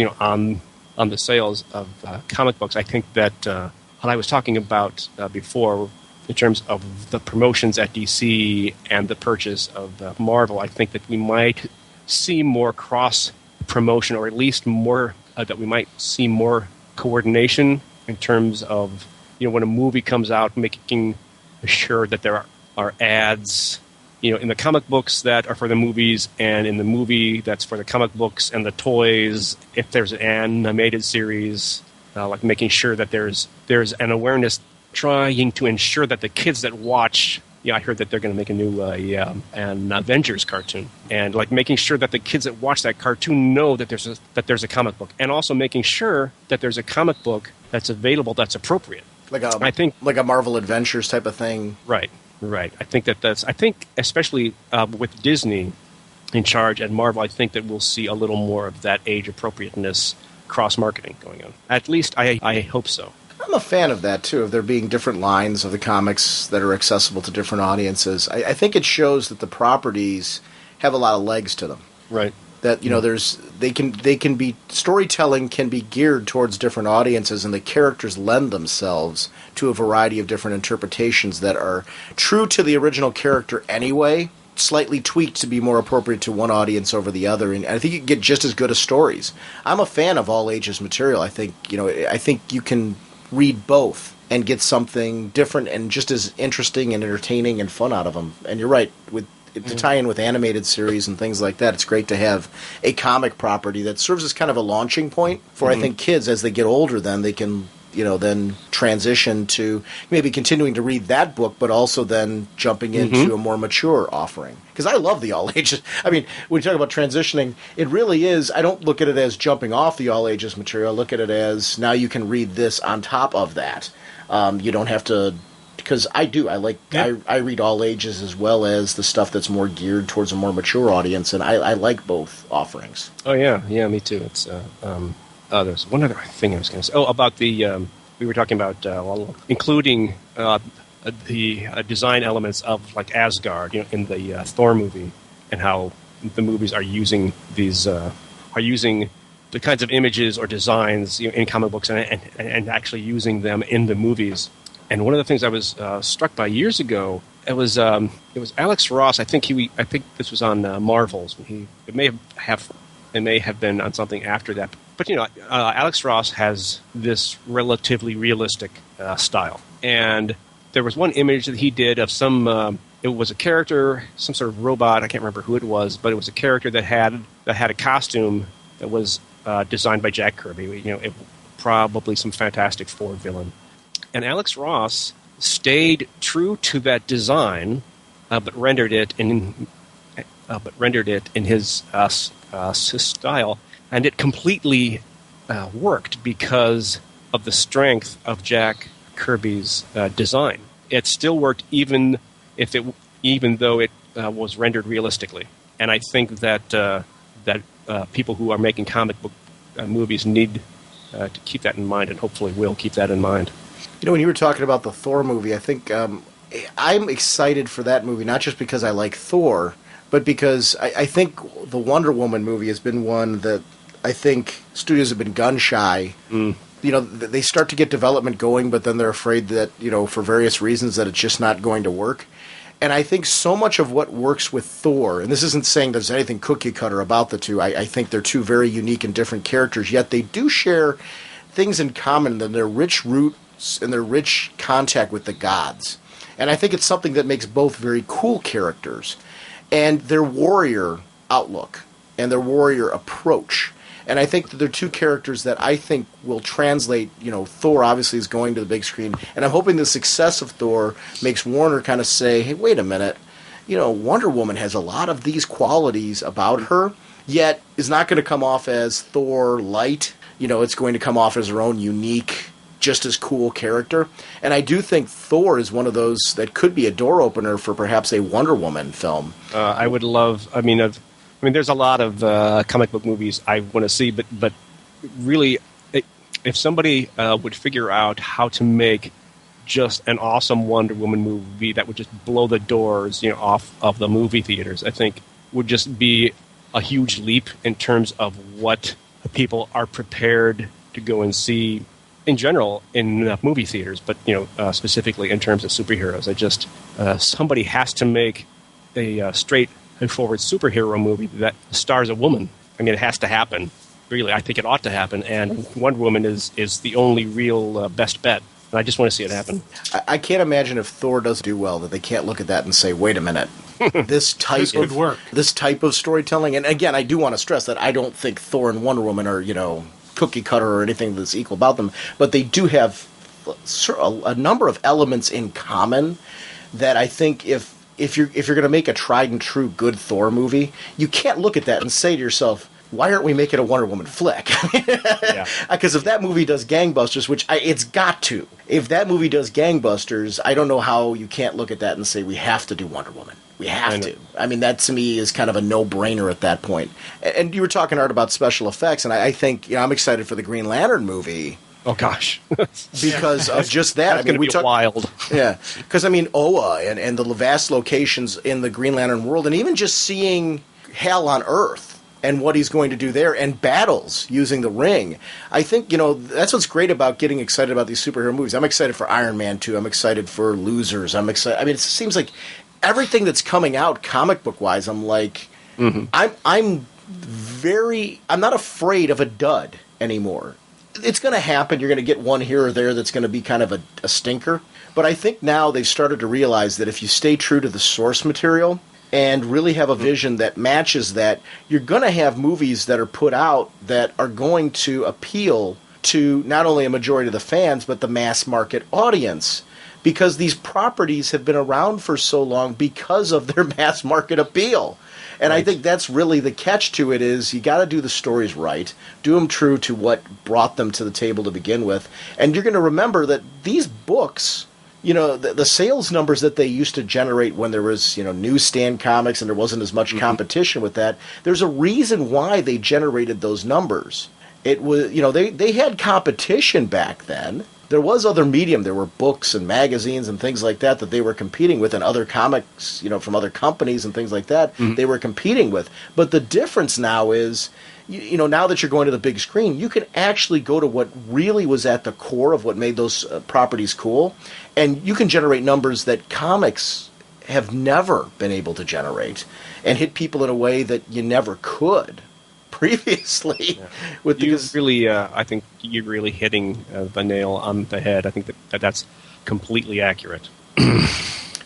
on the sales of comic books. I think that what I was talking about before, in terms of the promotions at DC and the purchase of Marvel, I think that we might see more cross-promotion, or at least more that we might see more coordination in terms of, when a movie comes out, making sure that there are ads, in the comic books that are for the movies, and in the movie that's for the comic books and the toys. If there's an animated series, like making sure that there's an awareness, trying to ensure that the kids that watch, I heard that they're going to make a new an Avengers cartoon, and like making sure that the kids that watch that cartoon know that there's a comic book, and also making sure that there's a comic book that's available that's appropriate, like a Marvel Adventures type of thing. Right. I think especially with Disney in charge and Marvel, I think that we'll see a little more of that age appropriateness cross marketing going on. At least I hope so. I'm a fan of that, too, of there being different lines of the comics that are accessible to different audiences. I think it shows that the properties have a lot of legs to them. Right. That, they can be, storytelling can be geared towards different audiences, and the characters lend themselves to a variety of different interpretations that are true to the original character anyway, slightly tweaked to be more appropriate to one audience over the other, and I think you can get just as good as stories. I'm a fan of all ages material. I think you can read both and get something different and just as interesting and entertaining and fun out of them. And you're right, to tie in with animated series and things like that, it's great to have a comic property that serves as kind of a launching point for, I think, kids as they get older. Then they can, then transition to maybe continuing to read that book, but also then jumping into a more mature offering. Because I love the all ages. I mean, when you talk about transitioning, it really is. I don't look at it as jumping off the all ages material. I look at it as now you can read this on top of that. You don't have to. Because I do. I read all ages as well as the stuff that's more geared towards a more mature audience, and I like both offerings. Oh, yeah, me too. It's there's one other thing I was going to say. Oh, about the we were talking about including the design elements of like Asgard, in the Thor movie, and how the movies are using these the kinds of images or designs in comic books and actually using them in the movies. And one of the things I was struck by years ago, it was Alex Ross. I think this was on Marvel's. It may have been on something after that. But Alex Ross has this relatively realistic style, and there was one image that he did of some. It was a character, some sort of robot. I can't remember who it was, but it was a character that had a costume that was designed by Jack Kirby. Probably some Fantastic Four villain. And Alex Ross stayed true to that design, but rendered it in his style, and it completely worked because of the strength of Jack Kirby's design. It still worked even though it was rendered realistically. And I think that people who are making comic book movies need to keep that in mind, and hopefully will keep that in mind. When you were talking about the Thor movie, I think I'm excited for that movie, not just because I like Thor, but because I think the Wonder Woman movie has been one that I think studios have been gun-shy. They start to get development going, but then they're afraid that, for various reasons, that it's just not going to work. And I think so much of what works with Thor, and this isn't saying there's anything cookie-cutter about the two, I think they're two very unique and different characters, yet they do share things in common than their rich roots and their rich contact with the gods. And I think it's something that makes both very cool characters. And their warrior outlook and their warrior approach. And I think that they're two characters that I think will translate. Thor obviously is going to the big screen, and I'm hoping the success of Thor makes Warner kind of say, hey, wait a minute, Wonder Woman has a lot of these qualities about her, yet is not going to come off as Thor light. It's going to come off as her own unique, just as cool character. And I do think Thor is one of those that could be a door opener for perhaps a Wonder Woman film. I would love, there's a lot of comic book movies I want to see, but really, if somebody would figure out how to make just an awesome Wonder Woman movie that would just blow the doors, off of the movie theaters, I think would just be a huge leap in terms of what people are prepared to go and see in general in movie theaters, but specifically in terms of superheroes. Somebody has to make a straightforward superhero movie that stars a woman. It has to happen. Really, I think it ought to happen, and Wonder Woman is the only real best bet. And I just want to see it happen. I can't imagine if Thor does do well that they can't look at that and say, wait a minute, this type of storytelling. And again, I do want to stress that I don't think Thor and Wonder Woman are, cookie cutter or anything that's equal about them, but they do have a number of elements in common that I think if you're going to make a tried and true good Thor movie, you can't look at that and say to yourself, why aren't we making a Wonder Woman flick? Because if that movie does gangbusters, which it's got to, if that movie does gangbusters, I don't know how you can't look at that and say we have to do Wonder Woman. We have to. That to me is kind of a no-brainer at that point. And you were talking, Art, about special effects, and I think I'm excited for the Green Lantern movie. Oh, gosh. Because of just that. That's going to be wild. Yeah. Because, Oa and the vast locations in the Green Lantern world, and even just seeing Hell on Earth and what he's going to do there, and battles using the ring. I think, that's what's great about getting excited about these superhero movies. I'm excited for Iron Man 2. I'm excited for Losers. I'm excited. It seems like everything that's coming out comic book-wise, I'm like, I'm not afraid of a dud anymore. It's going to happen. You're going to get one here or there that's going to be kind of a stinker. But I think now they've started to realize that if you stay true to the source material and really have a vision that matches that, you're going to have movies that are put out that are going to appeal to not only a majority of the fans, but the mass market audience. Because these properties have been around for so long because of their mass market appeal. And I think that's really the catch to it is you got to do the stories right, do them true to what brought them to the table to begin with. And you're going to remember that these books, the sales numbers that they used to generate when there was, newsstand comics and there wasn't as much competition with that, there's a reason why they generated those numbers. It was, they had competition back then. There was other medium. There were books and magazines and things like that they were competing with, and other comics, from other companies and things like that they were competing with. But the difference now is, now that you're going to the big screen, you can actually go to what really was at the core of what made those properties cool, and you can generate numbers that comics have never been able to generate and hit people in a way that you never could previously. Yeah. I think you're really hitting the nail on the head. I think that's completely accurate.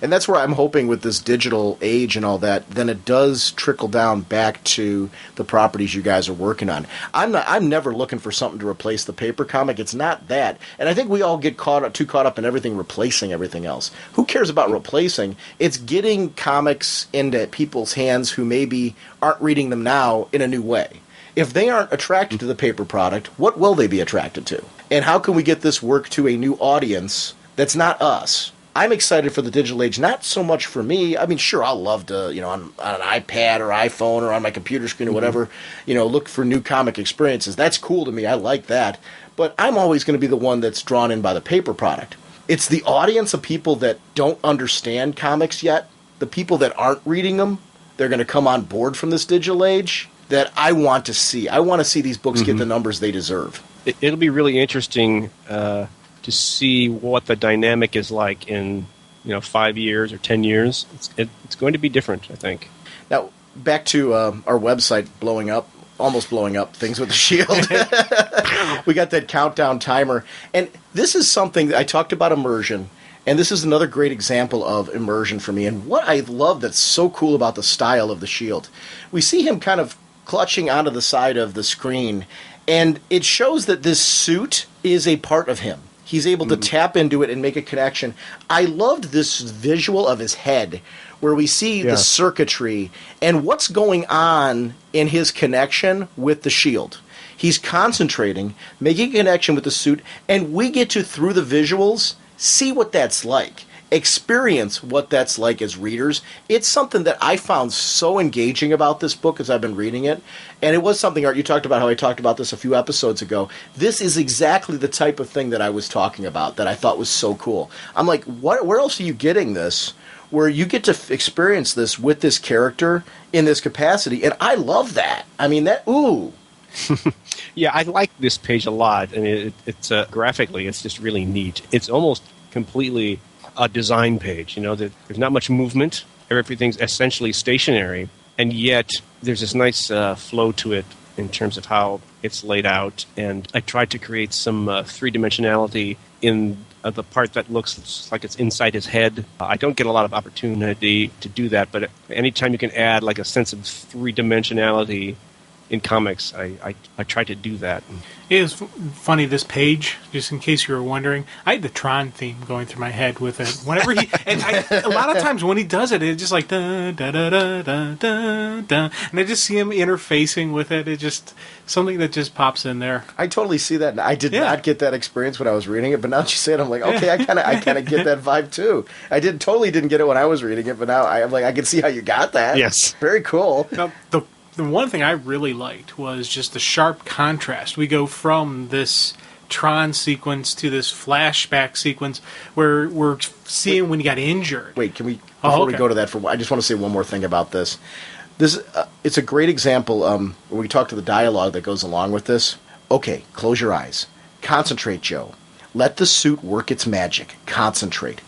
And that's where I'm hoping with this digital age and all that, then it does trickle down back to the properties you guys are working on. I'm never looking for something to replace the paper comic. It's not that. And I think we all get too caught up in everything replacing everything else. Who cares about replacing? It's getting comics into people's hands who maybe aren't reading them now in a new way. If they aren't attracted to the paper product, what will they be attracted to? And how can we get this work to a new audience that's not us? I'm excited for the digital age, not so much for me. Sure, I'll love to, on an iPad or iPhone or on my computer screen or whatever, look for new comic experiences. That's cool to me. I like that. But I'm always going to be the one that's drawn in by the paper product. It's the audience of people that don't understand comics yet, the people that aren't reading them, they're going to come on board from this digital age, that I want to see. I want to see these books get the numbers they deserve. It'll be really interesting to see what the dynamic is like in 5 years or 10 years. It's going to be different, I think. Now, back to our website blowing up. almost blowing up things with the shield. We got that countdown timer. And this is something that I talked about immersion. And this is another great example of immersion for me. And what I love that's so cool about the style of the shield, we see him kind of clutching onto the side of the screen, and it shows that this suit is a part of him. He's able to tap into it and make a connection. I loved this visual of his head, where we see the circuitry and what's going on in his connection with the shield. He's concentrating, making a connection with the suit, and we get to, through the visuals, see what that's like, experience what that's like as readers. It's something that I found so engaging about this book as I've been reading it. And it was something, Art, you talked about how I talked about this a few episodes ago. This is exactly the type of thing that I was talking about that I thought was so cool. I'm like, where else are you getting this, where you get to experience this with this character in this capacity? And I love that. I mean, ooh. Yeah, I like this page a lot. I mean, it's graphically, it's just really neat. It's almost completely a design page. There's not much movement. Everything's essentially stationary, and yet there's this nice flow to it in terms of how it's laid out. And I tried to create some three-dimensionality in the part that looks like it's inside his head. I don't get a lot of opportunity to do that, but anytime you can add like a sense of three-dimensionality in comics, I try to do that. It is funny, this page, just in case you were wondering, I had the Tron theme going through my head with it. Whenever a lot of times when he does it, it's just like da da da da da da da, and I just see him interfacing with it. It's just something that just pops in there. I totally see that. I did not get that experience when I was reading it, but now that you say it, I'm like, okay, I kind of get that vibe too. I totally didn't get it when I was reading it, but now I'm like, I can see how you got that. Yes, very cool. Now, the one thing I really liked was just the sharp contrast. We go from this Tron sequence to this flashback sequence where we're seeing when he got injured. Wait, can we, before we go to that, I just want to say one more thing about this. It's a great example when we talk to the dialogue that goes along with this. Okay, close your eyes. Concentrate, Joe. Let the suit work its magic. Concentrate.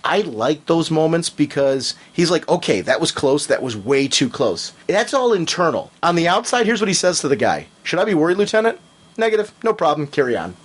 I like those moments because he's like, okay, that was close. That was way too close. That's all internal. On the outside, here's what he says to the guy. Should I be worried, Lieutenant? Negative. No problem. Carry on.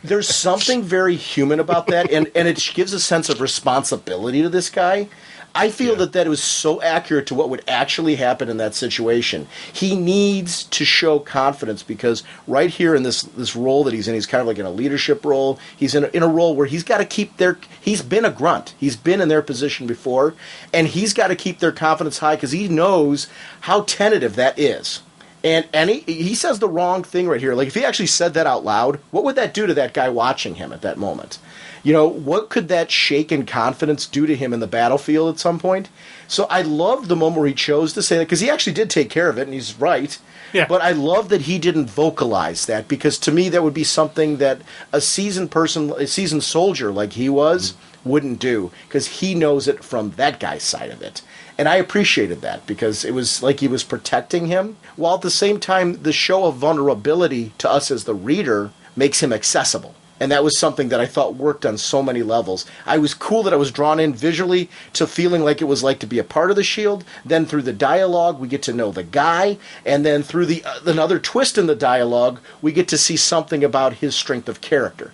There's something very human about that, and it gives a sense of responsibility to this guy. I feel that was so accurate to what would actually happen in that situation. He needs to show confidence because right here in this role that he's in, he's kind of like in a leadership role. He's in a role where he's got to keep he's been a grunt. He's been in their position before, and he's got to keep their confidence high because he knows how tentative that is. And he says the wrong thing right here. Like, if he actually said that out loud, what would that do to that guy watching him at that moment? What could that shaken confidence do to him in the battlefield at some point? So I love the moment where he chose to say that, because he actually did take care of it, and he's right. Yeah. But I love that he didn't vocalize that, because to me that would be something that a seasoned soldier like he was wouldn't do, because he knows it from that guy's side of it. And I appreciated that, because it was like he was protecting him, while at the same time the show of vulnerability to us as the reader makes him accessible. And that was something that I thought worked on so many levels. I was cool that I was drawn in visually to feeling like it was like to be a part of the Shield. Then through the dialogue, we get to know the guy. And then through another twist in the dialogue, we get to see something about his strength of character.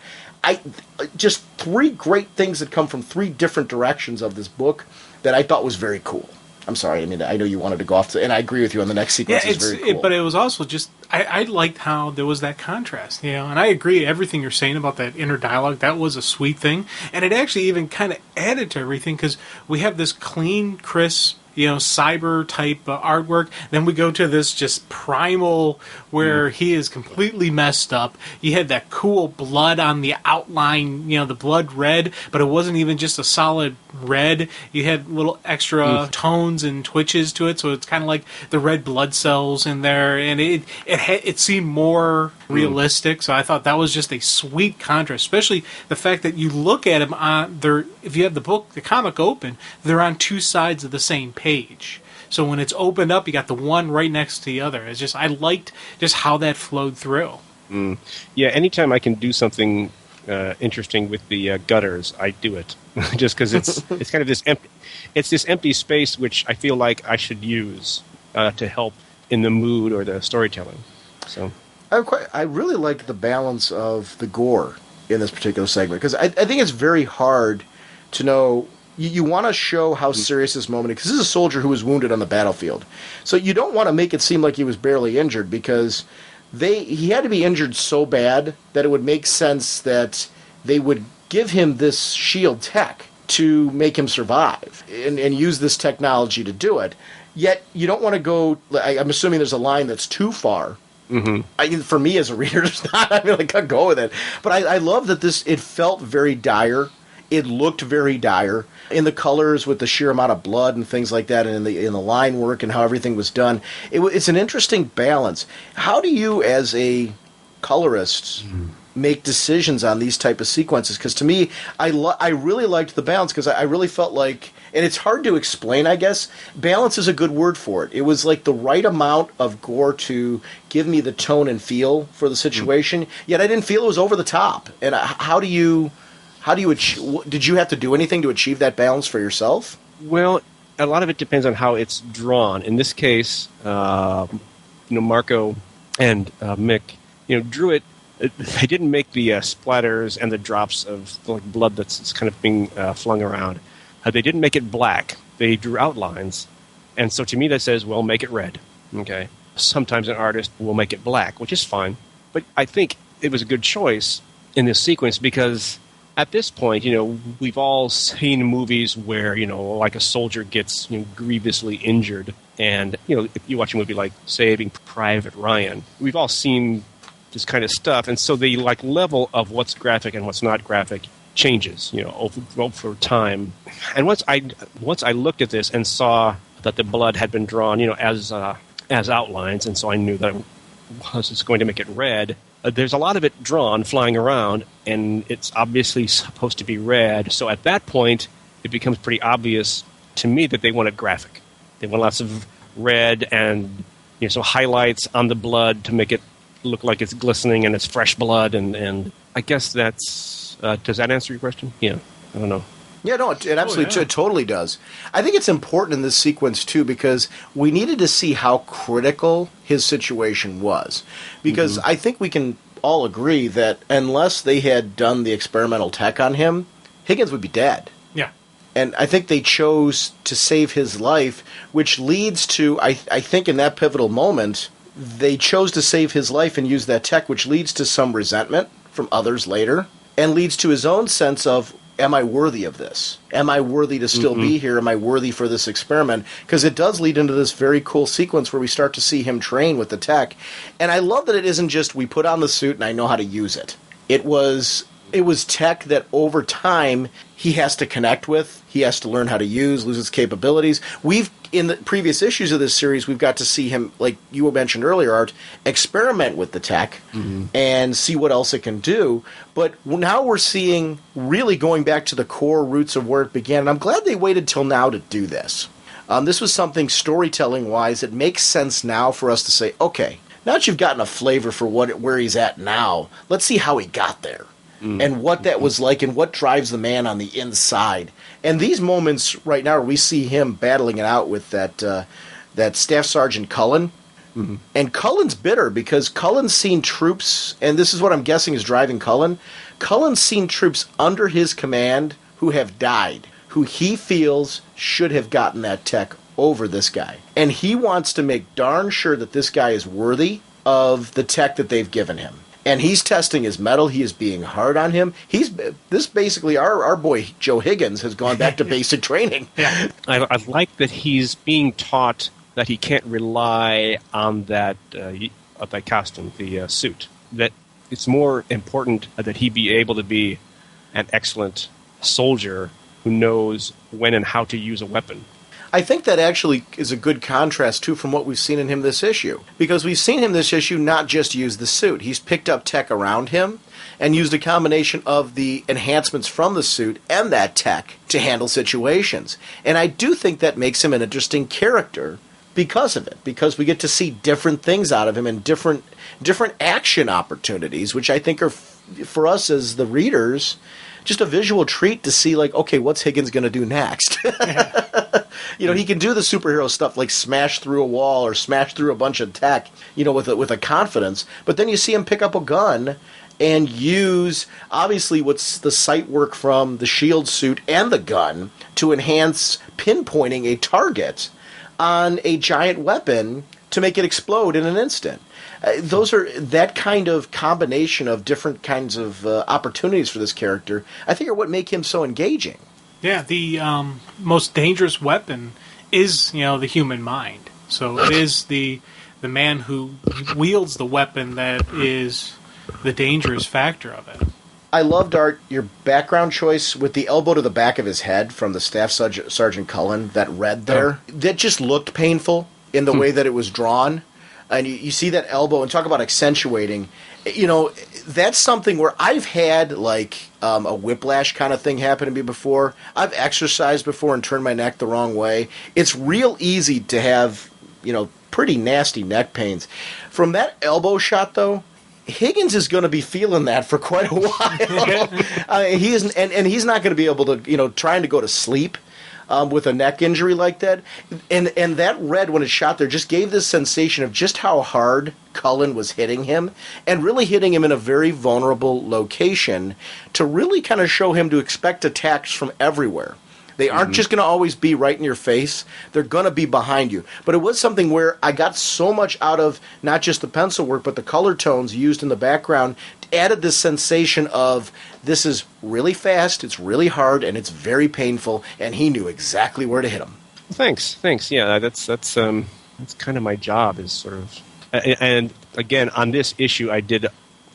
Just three great things that come from three different directions of this book that I thought was very cool. I'm sorry, I know you wanted to go off, and I agree with you on the next sequence is very cool. But it was also just, I liked how there was that contrast, and I agree, everything you're saying about that inner dialogue, that was a sweet thing, and it actually even kind of added to everything, because we have this clean, crisp, cyber type artwork. Then we go to this just primal where he is completely messed up. You had that cool blood on the outline, the blood red, but it wasn't even just a solid red. You had little extra tones and twitches to it, so it's kind of like the red blood cells in there, and it seemed more realistic. So I thought that was just a sweet contrast, especially the fact that you look at him on there. If you have the comic open, they're on two sides of the same page. So when it's opened up, you got the one right next to the other. It's just, I liked just how that flowed through. Yeah, anytime I can do something interesting with the gutters, I do it. Just because it's kind of this empty space which I feel like I should use to help in the mood or the storytelling. So I really liked the balance of the gore in this particular segment, because I think it's very hard to know. You want to show how serious this moment is, because this is a soldier who was wounded on the battlefield. So you don't want to make it seem like he was barely injured, because he had to be injured so bad that it would make sense that they would give him this shield tech to make him survive and use this technology to do it. Yet you don't want to go. I'm assuming there's a line that's too far. Mm-hmm. For me as a reader, it's not. I mean, I can't go with it. But I love that it felt very dire. It looked very dire in the colors with the sheer amount of blood and things like that, and in the line work and how everything was done. It's an interesting balance. How do you, as a colorist, make decisions on these type of sequences? Because to me, I really liked the balance, because I really felt like, and it's hard to explain, I guess. Balance is a good word for it. It was like the right amount of gore to give me the tone and feel for the situation, yet I didn't feel it was over the top. And how do you did you have to do anything to achieve that balance for yourself? Well, a lot of it depends on how it's drawn. In this case, Marco and Mick, drew it. They didn't make the splatters and the drops of blood that's kind of being flung around. They didn't make it black. They drew outlines, and so to me that says, well, make it red. Okay. Sometimes an artist will make it black, which is fine, but I think it was a good choice in this sequence, because at this point, we've all seen movies where, like a soldier gets grievously injured. And, if you watch a movie like Saving Private Ryan, we've all seen this kind of stuff. And so the level of what's graphic and what's not graphic changes, over time. And once I looked at this and saw that the blood had been drawn, as outlines, and so I knew that I was just going to make it red. There's a lot of it drawn, flying around, and it's obviously supposed to be red. So at that point, it becomes pretty obvious to me that they wanted graphic. They want lots of red and some highlights on the blood to make it look like it's glistening and it's fresh blood. And I guess that's... does that answer your question? Yeah, I don't know. Yeah, no, it absolutely it totally does. I think it's important in this sequence, too, because we needed to see how critical his situation was. Because I think we can all agree that unless they had done the experimental tech on him, Higgins would be dead. Yeah. And I think they chose to save his life, which leads to, I think in that pivotal moment, they chose to save his life and use that tech, which leads to some resentment from others later, and leads to his own sense of, am I worthy of this? Am I worthy to still be here? Am I worthy for this experiment? Because it does lead into this very cool sequence where we start to see him train with the tech. And I love that it isn't just, we put on the suit and I know how to use it. It was tech that over time he has to connect with, he has to learn how to use, lose its capabilities. In the previous issues of this series, we've got to see him, like you mentioned earlier, Art, experiment with the tech and see what else it can do. But now we're seeing really going back to the core roots of where it began. And I'm glad they waited till now to do this. This was something storytelling-wise that makes sense now for us to say, okay, now that you've gotten a flavor for where he's at now, let's see how he got there. And what that was like and what drives the man on the inside. And these moments right now where we see him battling it out with that Staff Sergeant Cullen. And Cullen's bitter because Cullen's seen troops, and this is what I'm guessing is driving Cullen. Cullen's seen troops under his command who have died, who he feels should have gotten that tech over this guy. And he wants to make darn sure that this guy is worthy of the tech that they've given him. And he's testing his mettle. He is being hard on him. Basically, our boy Joe Higgins has gone back to basic training. Yeah. I like that he's being taught that he can't rely on that costume, the suit. That it's more important that he be able to be an excellent soldier who knows when and how to use a weapon. I think that actually is a good contrast, too, from what we've seen in him this issue. Because we've seen him this issue not just use the suit. He's picked up tech around him and used a combination of the enhancements from the suit and that tech to handle situations. And I do think that makes him an interesting character because of it, because we get to see different things out of him and different action opportunities, which I think are, for us as the readers, just a visual treat to see, like, okay, what's Higgins going to do next? You know, he can do the superhero stuff like smash through a wall or smash through a bunch of tech, you know, with a confidence. But then you see him pick up a gun and use, obviously, what's the sight work from the shield suit and the gun to enhance pinpointing a target on a giant weapon to make it explode in an instant. Those are that kind of combination of different kinds of opportunities for this character, I think, are what make him so engaging. Yeah, the most dangerous weapon is, you know, the human mind. So it is the man who wields the weapon that is the dangerous factor of it. I loved, Art, your background choice with the elbow to the back of his head from the Staff Sergeant Cullen, that red there. Oh. That just looked painful in the way that it was drawn. And you see that elbow, and talk about accentuating. You know, that's something where I've had, like, a whiplash kind of thing happen to me before. I've exercised before and turned my neck the wrong way. It's real easy to have, you know, pretty nasty neck pains. From that elbow shot, though, Higgins is going to be feeling that for quite a while. He isn't, and he's not going to be able to, you know, trying to go to sleep with a neck injury like that. And that red, when it shot there, just gave this sensation of just how hard Cullen was hitting him, and really hitting him in a very vulnerable location to really kind of show him to expect attacks from everywhere. They aren't just going to always be right in your face. They're going to be behind you. But it was something where I got so much out of not just the pencil work, but the color tones used in the background, added this sensation of this is really fast, it's really hard, and it's very painful, and he knew exactly where to hit him. Thanks. Yeah, that's kind of my job, is sort of... And again, on this issue, I did,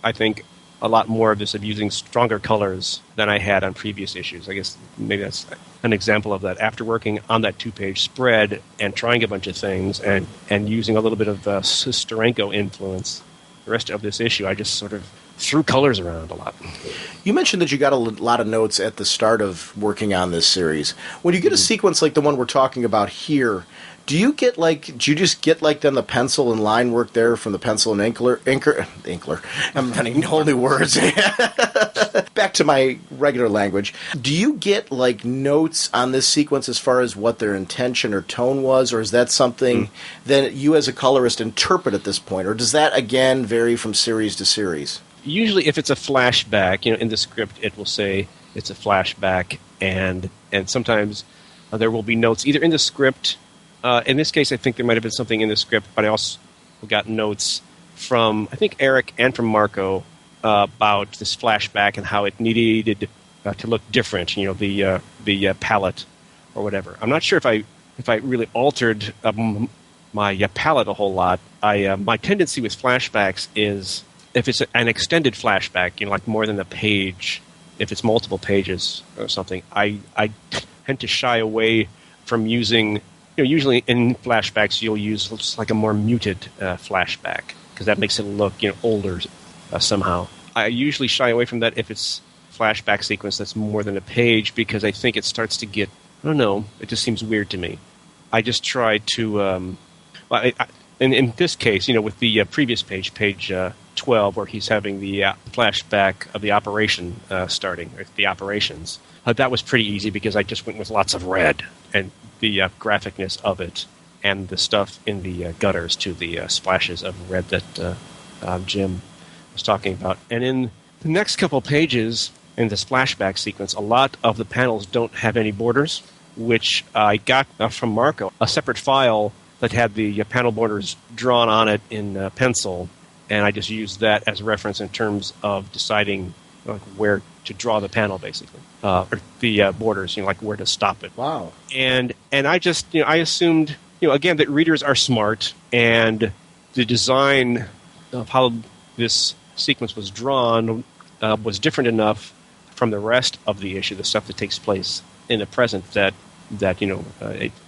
I think, a lot more of this, of using stronger colors than I had on previous issues. I guess maybe that's an example of that. After working on that 2-page spread and trying a bunch of things and using a little bit of Steranko influence, the rest of this issue, I just sort of threw colors around a lot. You mentioned that you got a lot of notes at the start of working on this series. When you get a sequence like the one we're talking about here, do you just get then the pencil and line work there from the pencil and inkler? I'm finding whole new words. Back to my regular language. Do you get like notes on this sequence as far as what their intention or tone was, or is that something that you as a colorist interpret at this point, or does that again vary from series to series? Usually, if it's a flashback, you know, in the script it will say it's a flashback, and sometimes there will be notes either in the script. In this case, I think there might have been something in the script, but I also got notes from, I think, Eric and from Marco about this flashback and how it needed to look different. You know, the palette or whatever. I'm not sure if I really altered my palette a whole lot. My tendency with flashbacks is, if it's an extended flashback, you know, like more than a page, if it's multiple pages or something, I tend to shy away from using. You know, usually in flashbacks, you'll use just like a more muted flashback, because that makes it look, you know, older somehow. I usually shy away from that if it's flashback sequence that's more than a page, because I think it starts to get, I don't know, it just seems weird to me. I just try to, in this case, you know, with the previous page 12, where he's having the flashback of the operation starting, or the operations, that was pretty easy because I just went with lots of red and the graphicness of it, and the stuff in the gutters to the splashes of red that Jim was talking about. And in the next couple pages in this flashback sequence, a lot of the panels don't have any borders, which I got from Marco, a separate file that had the panel borders drawn on it in pencil, and I just used that as a reference in terms of deciding where to draw the panel, basically, or the borders, you know, like where to stop it. Wow. And I just, you know, I assumed, you know, again, that readers are smart, and the design of how this sequence was drawn was different enough from the rest of the issue, the stuff that takes place in the present, that you know,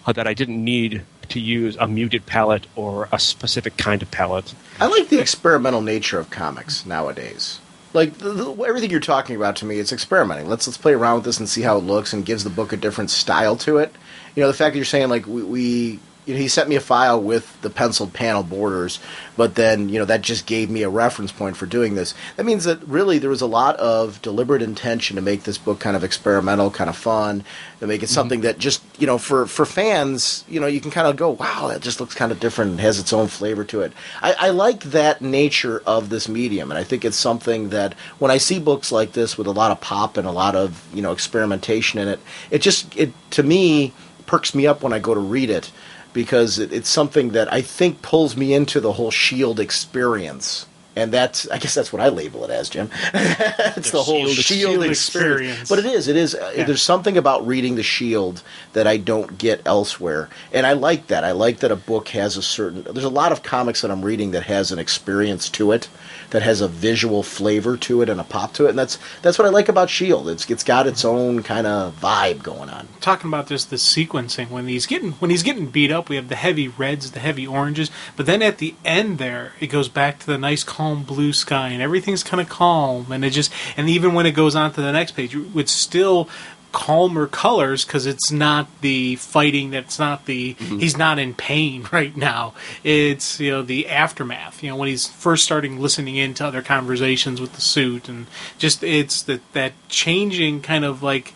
that I didn't need to use a muted palette or a specific kind of palette. I like the experimental nature of comics nowadays. Like, everything you're talking about, to me, it's experimenting. Let's play around with this and see how it looks, and gives the book a different style to it. You know, the fact that you're saying, like, we he sent me a file with the penciled panel borders, but then, that just gave me a reference point for doing this. That means that really there was a lot of deliberate intention to make this book kind of experimental, kind of fun, to make it something that just, for fans, you can kind of go, wow, that just looks kind of different and has its own flavor to it. I like that nature of this medium, and I think it's something that when I see books like this with a lot of pop and a lot of, experimentation in it, it to me perks me up when I go to read it, because it's something that I think pulls me into the whole S.H.I.E.L.D. experience. And I guess that's what I label it as, Jim. It's the whole S.H.I.E.L.D. experience. But it is. Yeah. There's something about reading the S.H.I.E.L.D. that I don't get elsewhere. And I like that. I like that a book has there's a lot of comics that I'm reading that has an experience to it, that has a visual flavor to it and a pop to it. And that's what I like about S.H.I.E.L.D. It's got its own kind of vibe going on. Talking about just the sequencing, when he's getting beat up, we have the heavy reds, the heavy oranges, but then at the end there, it goes back to the nice calm blue sky, and everything's kind of calm, and even when it goes on to the next page, it's still calmer colors, because it's not the fighting, that's not the he's not in pain right now. It's the aftermath, when he's first starting listening in to other conversations with the suit, and just it's that changing kind of like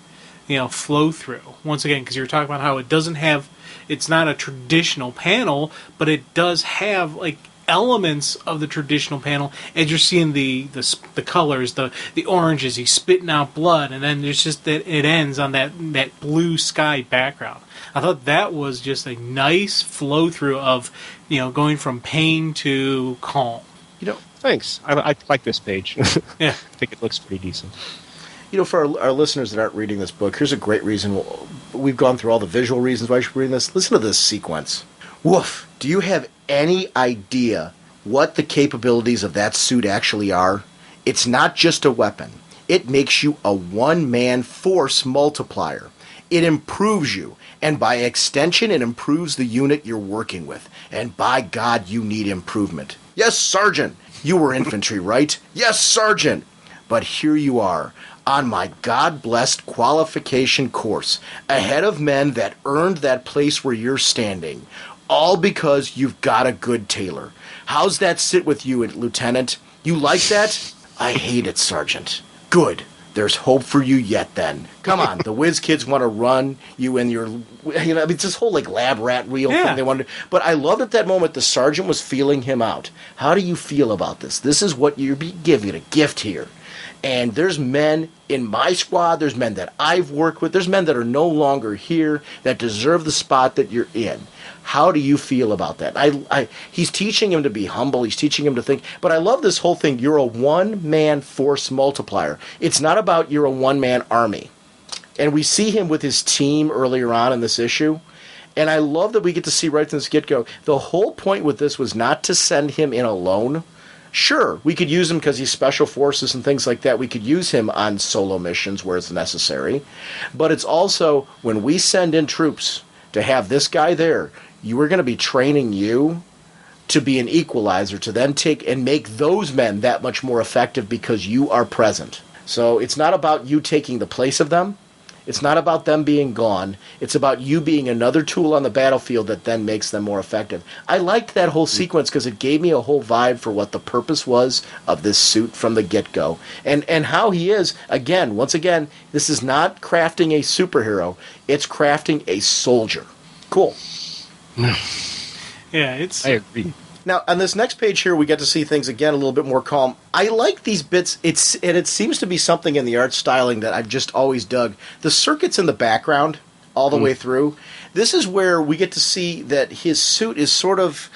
flow through once again, because you were talking about how it's not a traditional panel, but it does have like elements of the traditional panel, and you're seeing the colors, the oranges, he's spitting out blood, and then there's just that it ends on that blue sky background. I thought that was just a nice flow through of going from pain to calm. Thanks. I like this page. Yeah, I think it looks pretty decent. For our listeners that aren't reading this book, here's a great reason. We've gone through all the visual reasons why you should read this. Listen to this sequence. Woof. Do you have any idea what the capabilities of that suit actually are? It's not just a weapon. It makes you a one-man force multiplier. It improves you, and by extension, it improves the unit you're working with. And by God, you need improvement. Yes, Sergeant. You were infantry, right? Yes, Sergeant. But here you are, on my God-blessed qualification course, ahead of men that earned that place where you're standing. All because you've got a good tailor. How's that sit with you, Lieutenant? You like that? I hate it, Sergeant. Good. There's hope for you yet, then. Come on, the whiz kids want to run you in your, it's this whole lab rat wheel thing they want to do. But I loved at that moment the sergeant was feeling him out. How do you feel about this? This is what you're being given, a gift here. And there's men in my squad, there's men that I've worked with, there's men that are no longer here that deserve the spot that you're in. How do you feel about that? He's teaching him to be humble. He's teaching him to think. But I love this whole thing. You're a one-man force multiplier. It's not about you're a one-man army. And we see him with his team earlier on in this issue. And I love that we get to see right from this get-go. The whole point with this was not to send him in alone. Sure, we could use him because he's special forces and things like that. We could use him on solo missions where it's necessary. But it's also when we send in troops to have this guy there, you are going to be training you to be an equalizer, to then take and make those men that much more effective because you are present. So it's not about you taking the place of them. It's not about them being gone. It's about you being another tool on the battlefield that then makes them more effective. I liked that whole sequence because it gave me a whole vibe for what the purpose was of this suit from the get-go. And how he is, once again, this is not crafting a superhero. It's crafting a soldier. Cool. Yeah, I agree. Now, on this next page here, we get to see things again a little bit more calm. I like these bits. It seems to be something in the art styling that I've just always dug. The circuits in the background all the way through. This is where we get to see that his suit is sort of,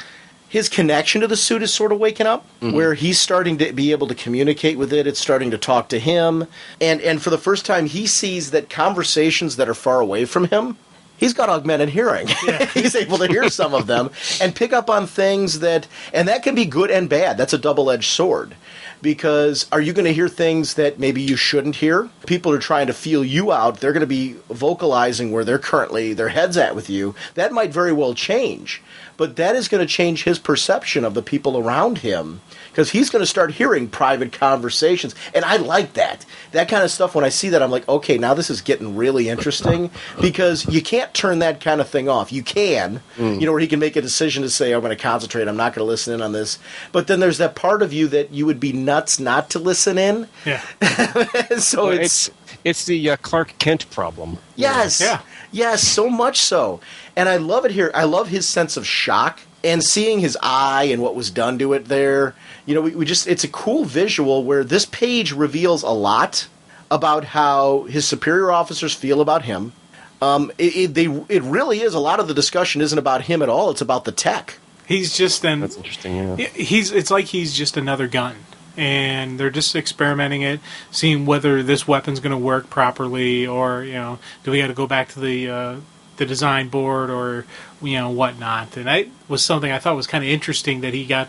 his connection to the suit is sort of waking up, where he's starting to be able to communicate with it. It's starting to talk to him. And for the first time, he sees that conversations that are far away from him, he's got augmented hearing. Yeah. He's able to hear some of them and pick up on things and that can be good and bad. That's a double-edged sword. because are you going to hear things that maybe you shouldn't hear? People are trying to feel you out. They're going to be vocalizing where they're currently, their head's at with you. That might very well change, but that is going to change his perception of the people around him, because he's going to start hearing private conversations. And I like that. That kind of stuff, when I see that, I'm like, okay, now this is getting really interesting, because you can't turn that kind of thing off. You can, where he can make a decision to say, I'm going to concentrate, I'm not going to listen in on this. But then there's that part of you that you would be nuts not to listen in. Yeah. So well, it's the Clark Kent problem. Yes. Yeah. Yes, so much so. And I love it here. I love his sense of shock and seeing his eye and what was done to it there. We just, it's a cool visual where this page reveals a lot about how his superior officers feel about him. It really is, a lot of the discussion isn't about him at all. It's about the tech. He's just That's interesting, yeah. It's like he's just another gun. And they're just experimenting it, seeing whether this weapon's going to work properly, or do we got to go back to the design board, or whatnot. And that was something I thought was kind of interesting, that he got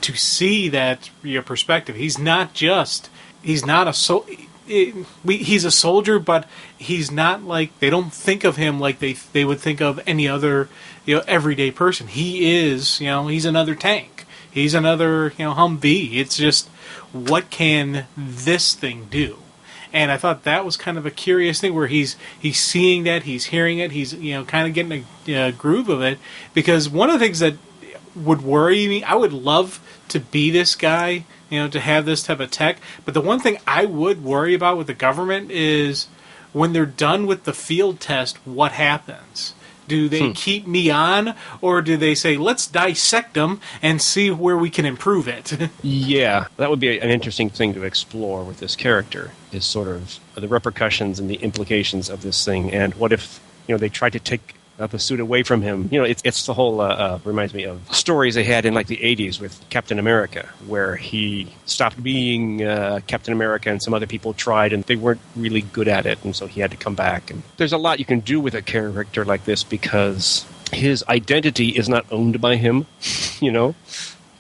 to see that perspective. He's not a soldier, but he's not like, they don't think of him like they would think of any other everyday person. He is he's another tank. He's another Humvee. It's just, what can this thing do? And I thought that was kind of a curious thing, where he's seeing that, he's hearing it, he's kind of getting a groove of it. Because one of the things that would worry me, I would love to be this guy, to have this type of tech. But the one thing I would worry about with the government is, when they're done with the field test, what happens? Do they keep me on, or do they say, let's dissect them and see where we can improve it? Yeah, that would be an interesting thing to explore with this character, is sort of the repercussions and the implications of this thing. And what if they tried to take the suit away from him? It's the whole, reminds me of stories they had in like the 80s with Captain America, where he stopped being Captain America and some other people tried and they weren't really good at it, and so he had to come back. And there's a lot you can do with a character like this, because his identity is not owned by him.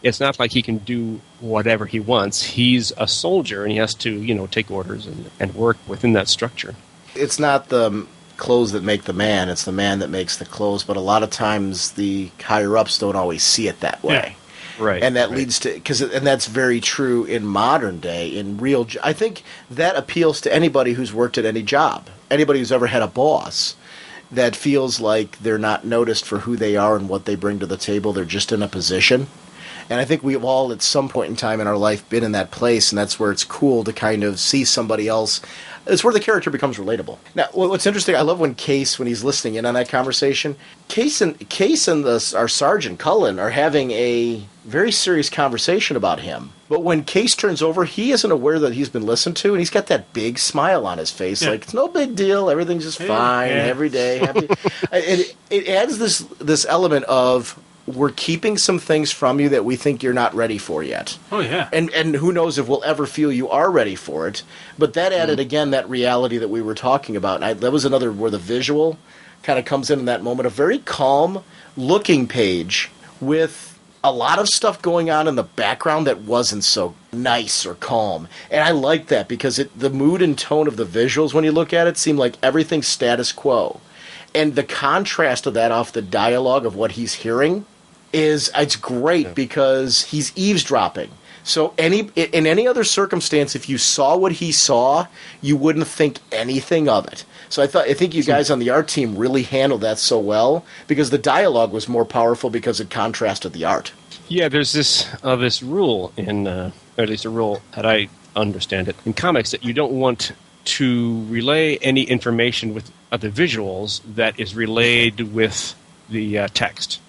It's not like he can do whatever he wants. He's a soldier, and he has to take orders and work within that structure. It's not the clothes that make the man, it's the man that makes the clothes. But a lot of times the higher ups don't always see it that way. Yeah. Right. And that leads to, and that's very true in modern day, in real, I think that appeals to anybody who's worked at any job, anybody who's ever had a boss that feels like they're not noticed for who they are and what they bring to the table. They're just in a position. And I think we've all at some point in time in our life been in that place, and that's where it's cool to kind of see somebody else. It's where the character becomes relatable. Now, what's interesting, I love when Case, when he's listening in on that conversation, Case and our Sergeant Cullen are having a very serious conversation about him. But when Case turns over, he isn't aware that he's been listened to, and he's got that big smile on his face, like, it's no big deal, everything's just fine, every day, happy. It adds this element of, we're keeping some things from you that we think you're not ready for yet. Oh, yeah. And who knows if we'll ever feel you are ready for it. But that added, again, that reality that we were talking about. And that was another where the visual kind of comes in that moment. A very calm looking page with a lot of stuff going on in the background that wasn't so nice or calm. And I like that, because the mood and tone of the visuals, when you look at it, seem like everything's status quo. And the contrast of that off the dialogue of what he's hearing it's great, because he's eavesdropping. So in any other circumstance, if you saw what he saw, you wouldn't think anything of it. So I think you guys on the art team really handled that so well, because the dialogue was more powerful because it contrasted the art. Yeah, there's this rule in, or at least a rule that I understand it in comics, that you don't want to relay any information with the visuals that is relayed with the text.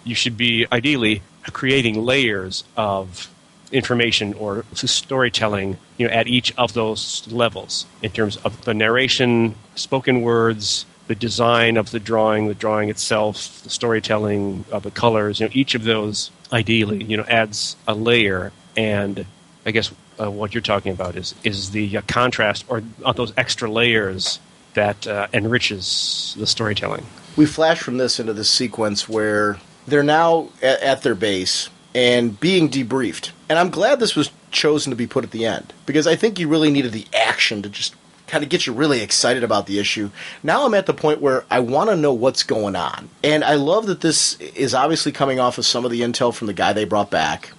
You should be ideally creating layers of information or storytelling, at each of those levels, in terms of the narration, spoken words, the design of the drawing itself, the storytelling of the colors. Each of those ideally, adds a layer. And I guess what you're talking about is the contrast, or those extra layers that enriches the storytelling. We flash from this into the sequence where they're now at their base, and being debriefed. And I'm glad this was chosen to be put at the end, because I think you really needed the action to just kind of get you really excited about the issue. Now I'm at the point where I want to know what's going on. And I love that this is obviously coming off of some of the intel from the guy they brought back,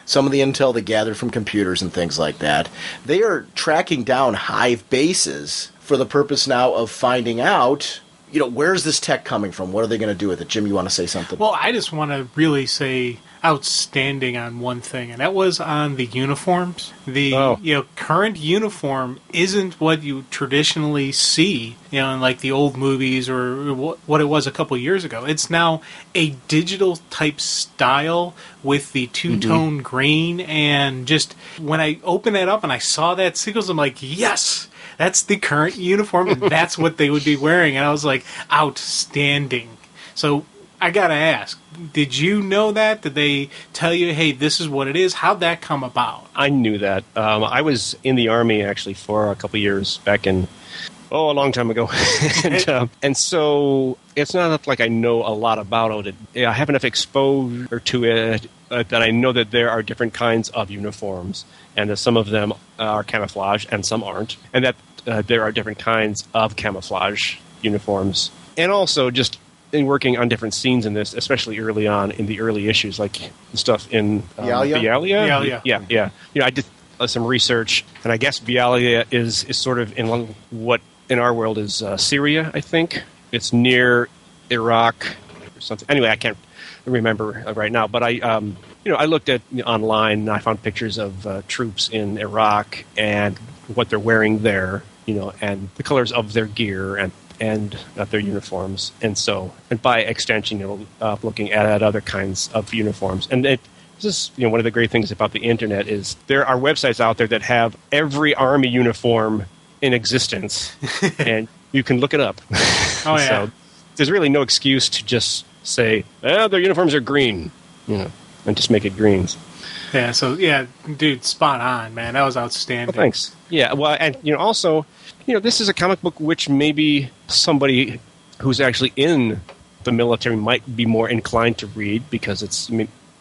some of the intel they gathered from computers and things like that. They are tracking down Hive bases for the purpose now of finding out, where's this tech coming from? What are they going to do with it? Jim, you want to say something? Well, I just want to really say outstanding on one thing, and that was on the uniforms. The current uniform isn't what you traditionally see, in like the old movies or what it was a couple years ago. It's now a digital type style with the two-tone green, and just when I opened that up and I saw that sequence, I'm like, yes! That's the current uniform, and that's what they would be wearing. And I was like, outstanding. So I got to ask, did you know that? Did they tell you, hey, this is what it is? How'd that come about? I knew that. I was in the Army, actually, for a couple of years back in, a long time ago. and so it's not like I know a lot about it. I have enough exposure to it that I know that there are different kinds of uniforms, and that some of them are camouflage and some aren't, and that there are different kinds of camouflage uniforms. And also just in working on different scenes in this, especially early on in the early issues, like the stuff in Bialia. Yeah. I did some research, and I guess Bialia is sort of in what in our world is Syria, I think. It's near Iraq or something. Anyway, I can't remember right now, but I looked at online and I found pictures of troops in Iraq and what they're wearing there, and the colors of their gear and their uniforms, and by extension, looking at other kinds of uniforms. And this is, one of the great things about the internet is there are websites out there that have every Army uniform in existence, and you can look it up. Oh yeah. So there's really no excuse to just say, their uniforms are green, and just make it greens. Yeah. So dude, spot on, man. That was outstanding. Well, thanks. Yeah. Well, and also, this is a comic book which maybe somebody who's actually in the military might be more inclined to read because it's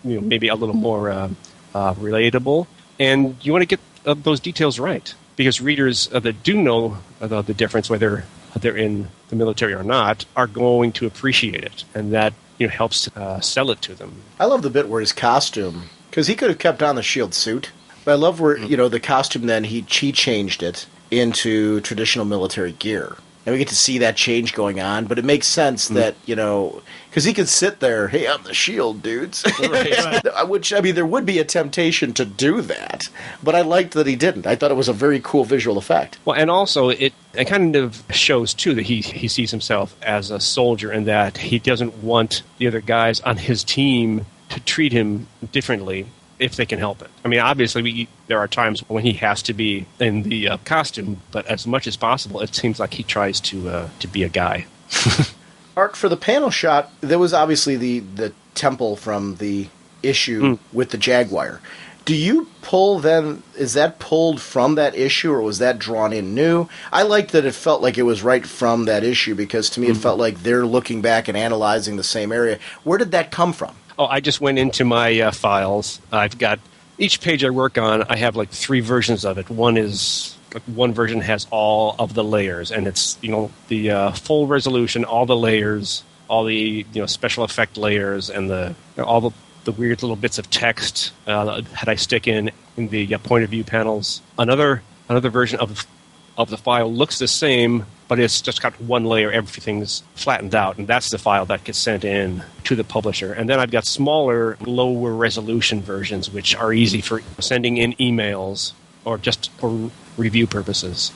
maybe a little more relatable, and you want to get those details right, because readers that do know the difference, whether they're in the military or not, are going to appreciate it, and that helps to sell it to them. I love the bit where his costume, because he could have kept on the shield suit, but I love where the costume then he changed it into traditional military gear. And we get to see that change going on, but it makes sense that, because he could sit there, hey, I'm the shield, dudes. Right. Which, there would be a temptation to do that, but I liked that he didn't. I thought it was a very cool visual effect. Well, and also, it kind of shows, too, that he sees himself as a soldier and that he doesn't want the other guys on his team to treat him differently if they can help it. Obviously, there are times when he has to be in the costume, but as much as possible, it seems like he tries to be a guy. Art, for the panel shot, there was obviously the temple from the issue with the Jaguar. Do you pull then, is that pulled from that issue, or was that drawn in new? I liked that it felt like it was right from that issue, because to me it felt like they're looking back and analyzing the same area. Where did that come from? Oh, I just went into my files. I've got each page I work on. I have like 3 versions of it. One version has all of the layers, and it's the full resolution, all the layers, all the special effect layers, and all the weird little bits of text that I stick in the point of view panels. Another version of the file looks the same, but it's just got one layer. Everything's flattened out, and that's the file that gets sent in to the publisher. And then I've got smaller, lower resolution versions, which are easy for sending in emails or just for review purposes.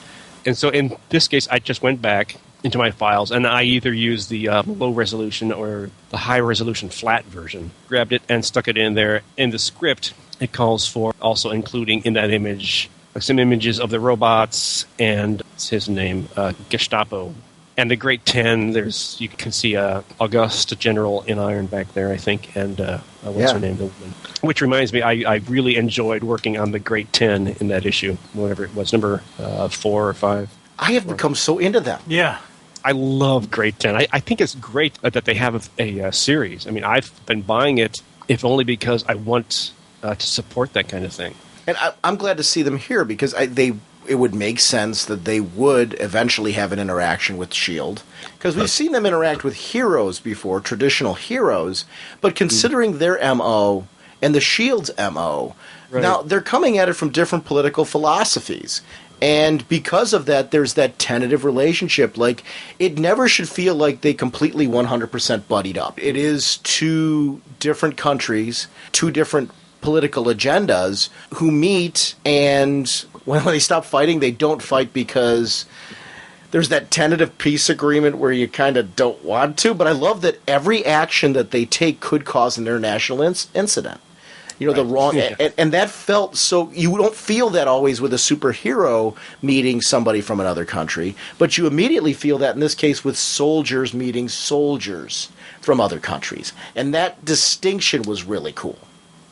And so in this case, I just went back into my files, and I either used the low resolution or the high resolution flat version, grabbed it and stuck it in there. In the script, it calls for also including in that image some images of the robots and what's his name, Gestapo. And the Great 10, you can see Augusta General in iron back there, I think, and what's her name, the woman. Which reminds me, I really enjoyed working on the Great 10 in that issue, whatever it was, number 4 or 5. I have become so into them. Yeah. I love Great 10. I think it's great that they have a series. I've been buying it if only because I want to support that kind of thing. And I'm glad to see them here because it would make sense that they would eventually have an interaction with S.H.I.E.L.D. Because we've seen them interact with heroes before, traditional heroes, but considering their M.O. and the S.H.I.E.L.D.'s M.O., now they're coming at it from different political philosophies. And because of that, there's that tentative relationship. Like, it never should feel like they completely 100% buddied up. It is two different countries, two different political agendas who meet, and when they stop fighting, they don't fight because there's that tentative peace agreement where you kind of don't want to. But I love that every action that they take could cause an international incident. You know, the wrong... And that felt so... You don't feel that always with a superhero meeting somebody from another country, but you immediately feel that in this case with soldiers meeting soldiers from other countries. And that distinction was really cool.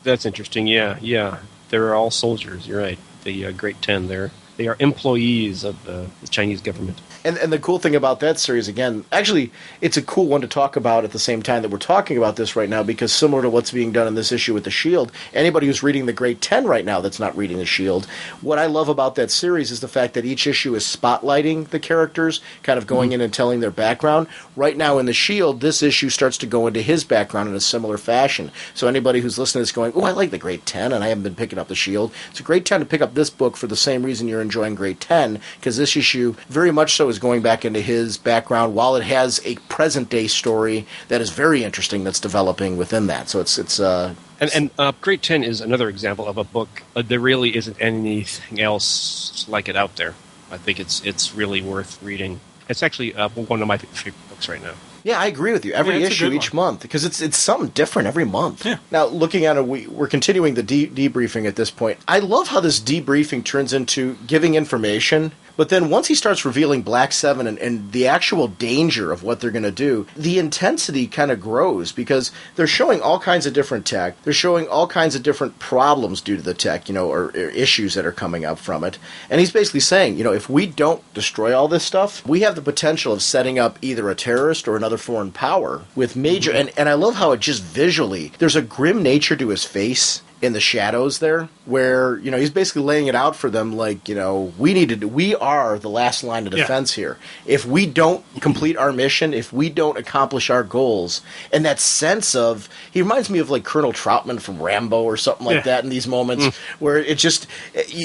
That's interesting. Yeah. They're all soldiers. You're right. The Great 10. They are employees of the Chinese government. And the cool thing about that series, again, actually, it's a cool one to talk about at the same time that we're talking about this right now, because similar to what's being done in this issue with the S.H.I.E.L.D., anybody who's reading the Great 10 right now that's not reading the S.H.I.E.L.D., what I love about that series is the fact that each issue is spotlighting the characters, kind of going in and telling their background. Right now in the S.H.I.E.L.D., this issue starts to go into his background in a similar fashion. So anybody who's listening is going, oh, I like the Great 10, and I haven't been picking up the S.H.I.E.L.D., it's a great time to pick up this book for the same reason you're enjoying Great 10, because this issue very much so is going back into his background, while it has a present-day story that is very interesting that's developing within that. So it's And Great 10 is another example of a book. There really isn't anything else like it out there. I think it's really worth reading. It's actually one of my favorite books right now. Yeah, I agree with you. Every issue each month, because it's something different every month. Yeah. Now, looking at it, we're continuing the debriefing at this point. I love how this debriefing turns into giving information, but then once he starts revealing Black 7 and the actual danger of what they're going to do, the intensity kind of grows, because they're showing all kinds of different tech. They're showing all kinds of different problems due to the tech, or issues that are coming up from it. And he's basically saying, if we don't destroy all this stuff, we have the potential of setting up either a terrorist or another foreign power with major... And I love how it just visually... There's a grim nature to his face in the shadows there, where, he's basically laying it out for them like, we are the last line of defense here. If we don't complete our mission, if we don't accomplish our goals, and that sense of... He reminds me of like Colonel Troutman from Rambo or something like that in these moments, where it just...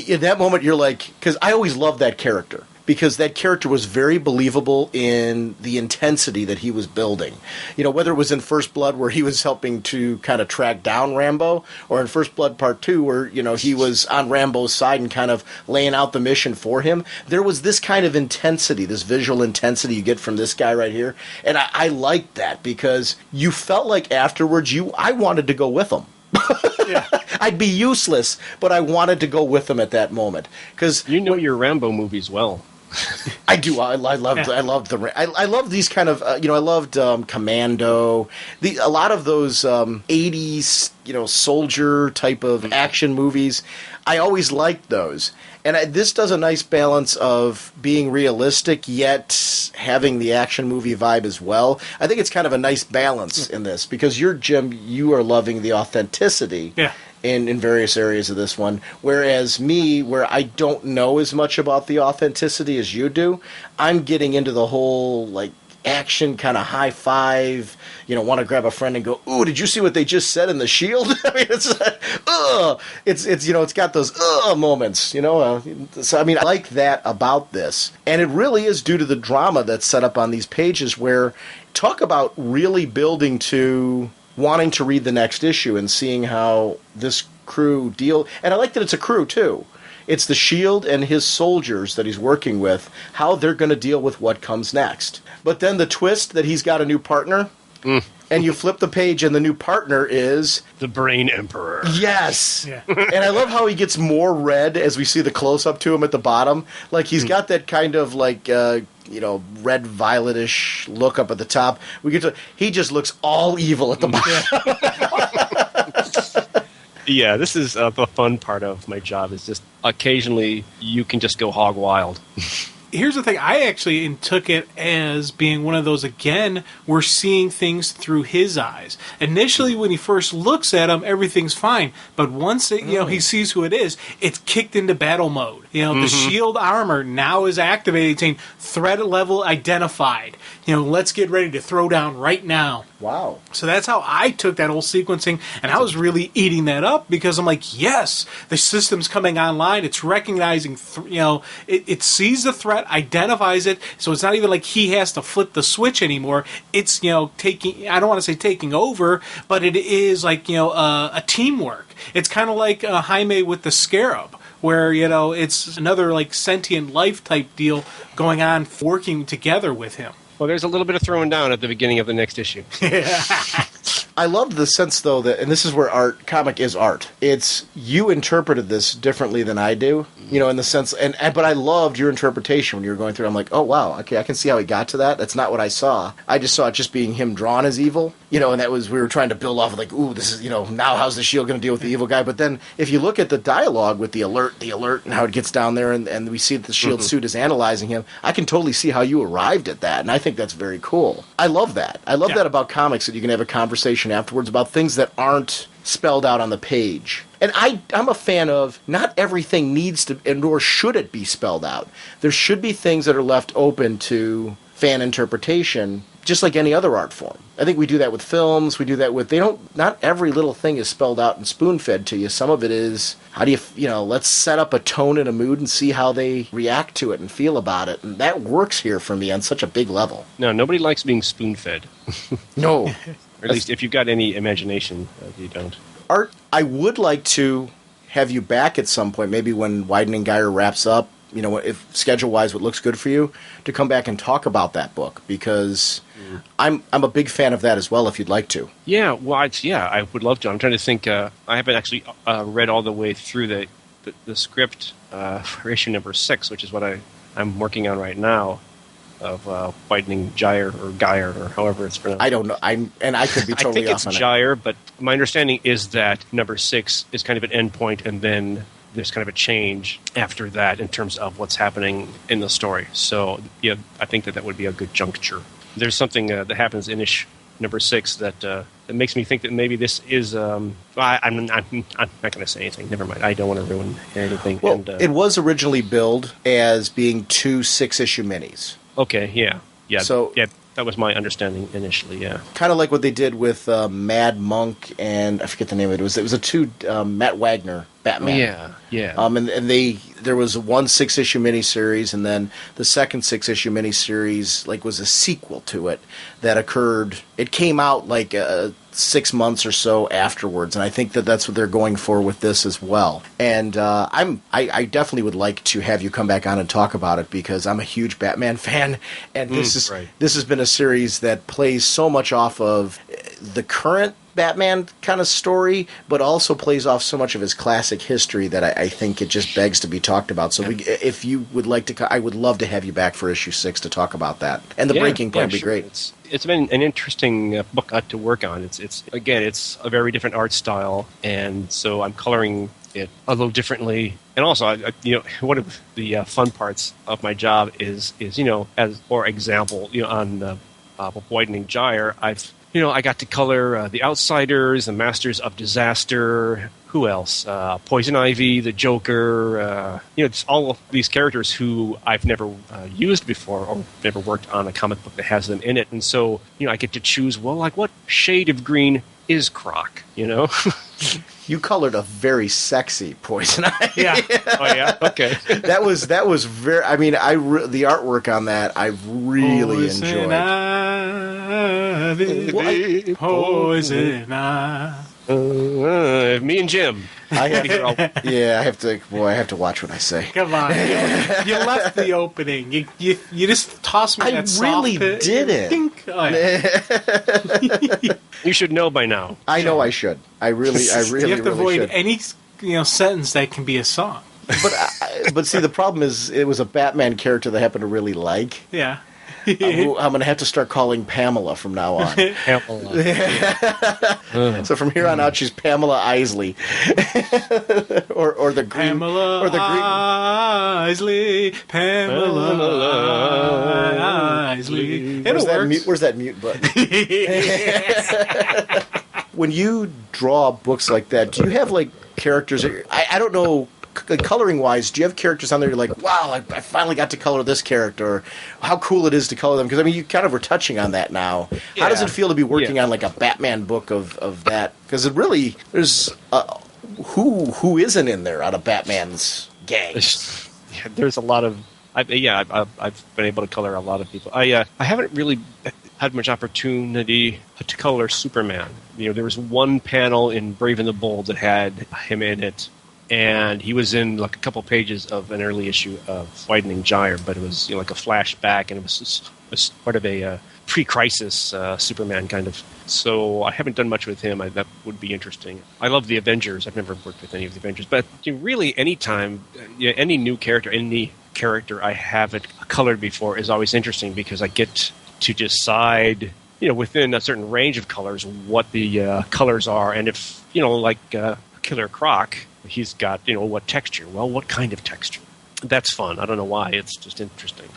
In that moment, you're like... Because I always loved that character, because that character was very believable in the intensity that he was building. Whether it was in First Blood, where he was helping to kind of track down Rambo, or in First Blood Part 2, where, he was on Rambo's side and kind of laying out the mission for him, there was this kind of intensity, this visual intensity you get from this guy right here. And I liked that, because you felt like afterwards, I wanted to go with him. I'd be useless, but I wanted to go with them at that moment, because your Rambo movies well. I do. I love these kind of. I loved Commando. A lot of those 80s, soldier type of action movies. I always liked those, and this does a nice balance of being realistic yet having the action movie vibe as well. I think it's kind of a nice balance in this, because Jim, you are loving the authenticity. Yeah. In various areas of this one, whereas me, where I don't know as much about the authenticity as you do, I'm getting into the whole, like, action kind of high five, want to grab a friend and go, ooh, did you see what they just said in the S.H.I.E.L.D.? I mean, it's got those moments, so I mean, I like that about this, and it really is due to the drama that's set up on these pages, where talk about really building to wanting to read the next issue and seeing how this crew deal. And I like that it's a crew, too. It's the S.H.I.E.L.D. and his soldiers that he's working with, how they're going to deal with what comes next. But then the twist that he's got a new partner, and you flip the page and the new partner is... the Brain Emperor. Yes! Yeah. And I love how he gets more red as we see the close-up to him at the bottom. Like, he's got that kind of, like... red violetish look up at the top. He just looks all evil at the bottom. Yeah, this is the fun part of my job. Is just occasionally you can just go hog wild. here's the thing. I actually took it as being one of those, again, we're seeing things through his eyes. Initially, when he first looks at him, everything's fine. But once he sees who it is, it's kicked into battle mode. The shield armor now is activated, saying threat level identified. Let's get ready to throw down right now. Wow. So that's how I took that whole sequencing, and I was really eating that up because I'm like, yes, the system's coming online. It's recognizing, it sees the threat, identifies it, so it's not even like he has to flip the switch anymore. It's, taking, I don't want to say taking over, but it is like, a teamwork. It's kind of like Jaime with the Scarab, where, it's another like sentient life type deal going on, working together with him. Well, there's a little bit of throwing down at the beginning of the next issue. I loved the sense, though, that, and this is where comic is art. It's, you interpreted this differently than I do, in the sense, but I loved your interpretation when you were going through it. I'm like, oh, wow, okay, I can see how he got to that. That's not what I saw. I just saw it just being him drawn as evil, and that was, we were trying to build off of like, ooh, this is, now how's the shield going to deal with the evil guy? But then, if you look at the dialogue with the alert, and how it gets down there, and we see that the shield suit is analyzing him, I can totally see how you arrived at that, and I think that's very cool. I love that. I love that about comics, that you can have a conversation afterwards about things that aren't spelled out on the page. And I'm a fan of, not everything needs to, and nor should it be spelled out. There should be things that are left open to fan interpretation, just like any other art form. I think we do that with films, we do that with, not every little thing is spelled out and spoon-fed to you. Some of it is, how do you, let's set up a tone and a mood and see how they react to it and feel about it. And that works here for me on such a big level. No, nobody likes being spoon-fed. No. Or at least if you've got any imagination, you don't. Art, I would like to have you back at some point, maybe when Widening Gyre wraps up, if schedule-wise what looks good for you, to come back and talk about that book, because I'm a big fan of that as well, if you'd like to. Yeah, well, I would love to. I'm trying to think. I haven't actually read all the way through the script for issue number 6, which is what I'm working on right now, of Widening Gyre or Gyre or however it's pronounced. I don't know. I could be totally off on it. I think it's Gyre, but my understanding is that number 6 is kind of an endpoint, and then there's kind of a change after that in terms of what's happening in the story. So, yeah, I think that would be a good juncture. There's something that happens in issue number 6 that makes me think that maybe this is. I'm not going to say anything. Never mind. I don't want to ruin anything. Well, it was originally billed as being 2 6-issue minis. Okay. Yeah. So yeah. That was my understanding initially, yeah. Kind of like what they did with Mad Monk and I forget the name of it. It was a 2 Matt Wagner Batman. Yeah. And there was one 6-issue miniseries, and then the second 6-issue miniseries was a sequel to it that occurred. It came out 6 months or so afterwards, and I think that's what they're going for with this as well. And I definitely would like to have you come back on and talk about it, because I'm a huge Batman fan, and this has been a series that plays so much off of the current Batman kind of story, but also plays off so much of his classic history that I think it just begs to be talked about. So if you would like to, I would love to have you back for issue 6 to talk about that. And the Breaking Point would be great. It's been an interesting book to work on. It's a very different art style, and so I'm coloring it a little differently. And also, one of the fun parts of my job is as for example, on the Widening Gyre, I got to color the Outsiders, the Masters of Disaster. Who else? Poison Ivy, the Joker. It's all of these characters who I've never used before or never worked on a comic book that has them in it. And so, I get to choose, what shade of green is Croc, You colored a very sexy Poison Ivy. Yeah. Oh, yeah? Okay. That was very, the artwork on that, I really enjoyed. Poison Ivy. Me and Jim. I have to watch what I say. Come on. You left the opening. You just tossed me that soft really didn't. Oh, yeah. You should know by now. I know I should. I really you have to avoid should. any sentence that can be a song. But see, the problem is it was a Batman character that I happen to really like. Yeah. I'm going to have to start calling Pamela from now on. Pamela. So from here on out, she's Pamela Isley, or the green, Pamela or the green. Isley, Pamela Isley. Where's that mute button? When you draw books like that, do you have like characters? I don't know. Coloring wise, do you have characters on there you're like, wow, I finally got to color this character, or how cool it is to color them? Because I mean, you kind of were touching on that now. Yeah. How does it feel to be working on like a Batman book of that? Because it really, there's who isn't in there out of Batman's gang? Yeah, there's a lot of I've been able to color a lot of people. I haven't really had much opportunity to color Superman. There was one panel in Brave and the Bold that had him in it. And he was in like a couple pages of an early issue of Widening Gyre, but it was like a flashback, and it was part of a pre-crisis Superman kind of. So I haven't done much with him. That would be interesting. I love the Avengers. I've never worked with any of the Avengers, but really, anytime any new character, any character I haven't colored before is always interesting because I get to decide, within a certain range of colors, what the colors are, and if like Killer Croc. He's got, what texture? Well, what kind of texture? That's fun. I don't know why. It's just interesting.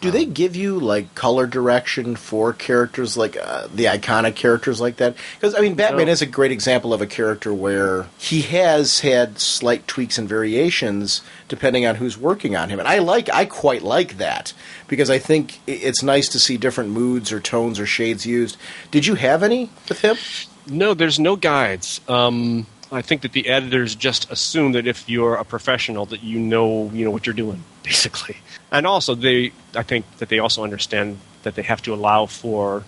Do they give you, like, color direction for characters, like the iconic characters like that? Because, I mean, Batman is a great example of a character where he has had slight tweaks and variations depending on who's working on him. And I quite like that because I think it's nice to see different moods or tones or shades used. Did you have any with him? No, there's no guides. I think that the editors just assume that if you're a professional that you know what you're doing, basically. And also, I think that they also understand that they have to allow for,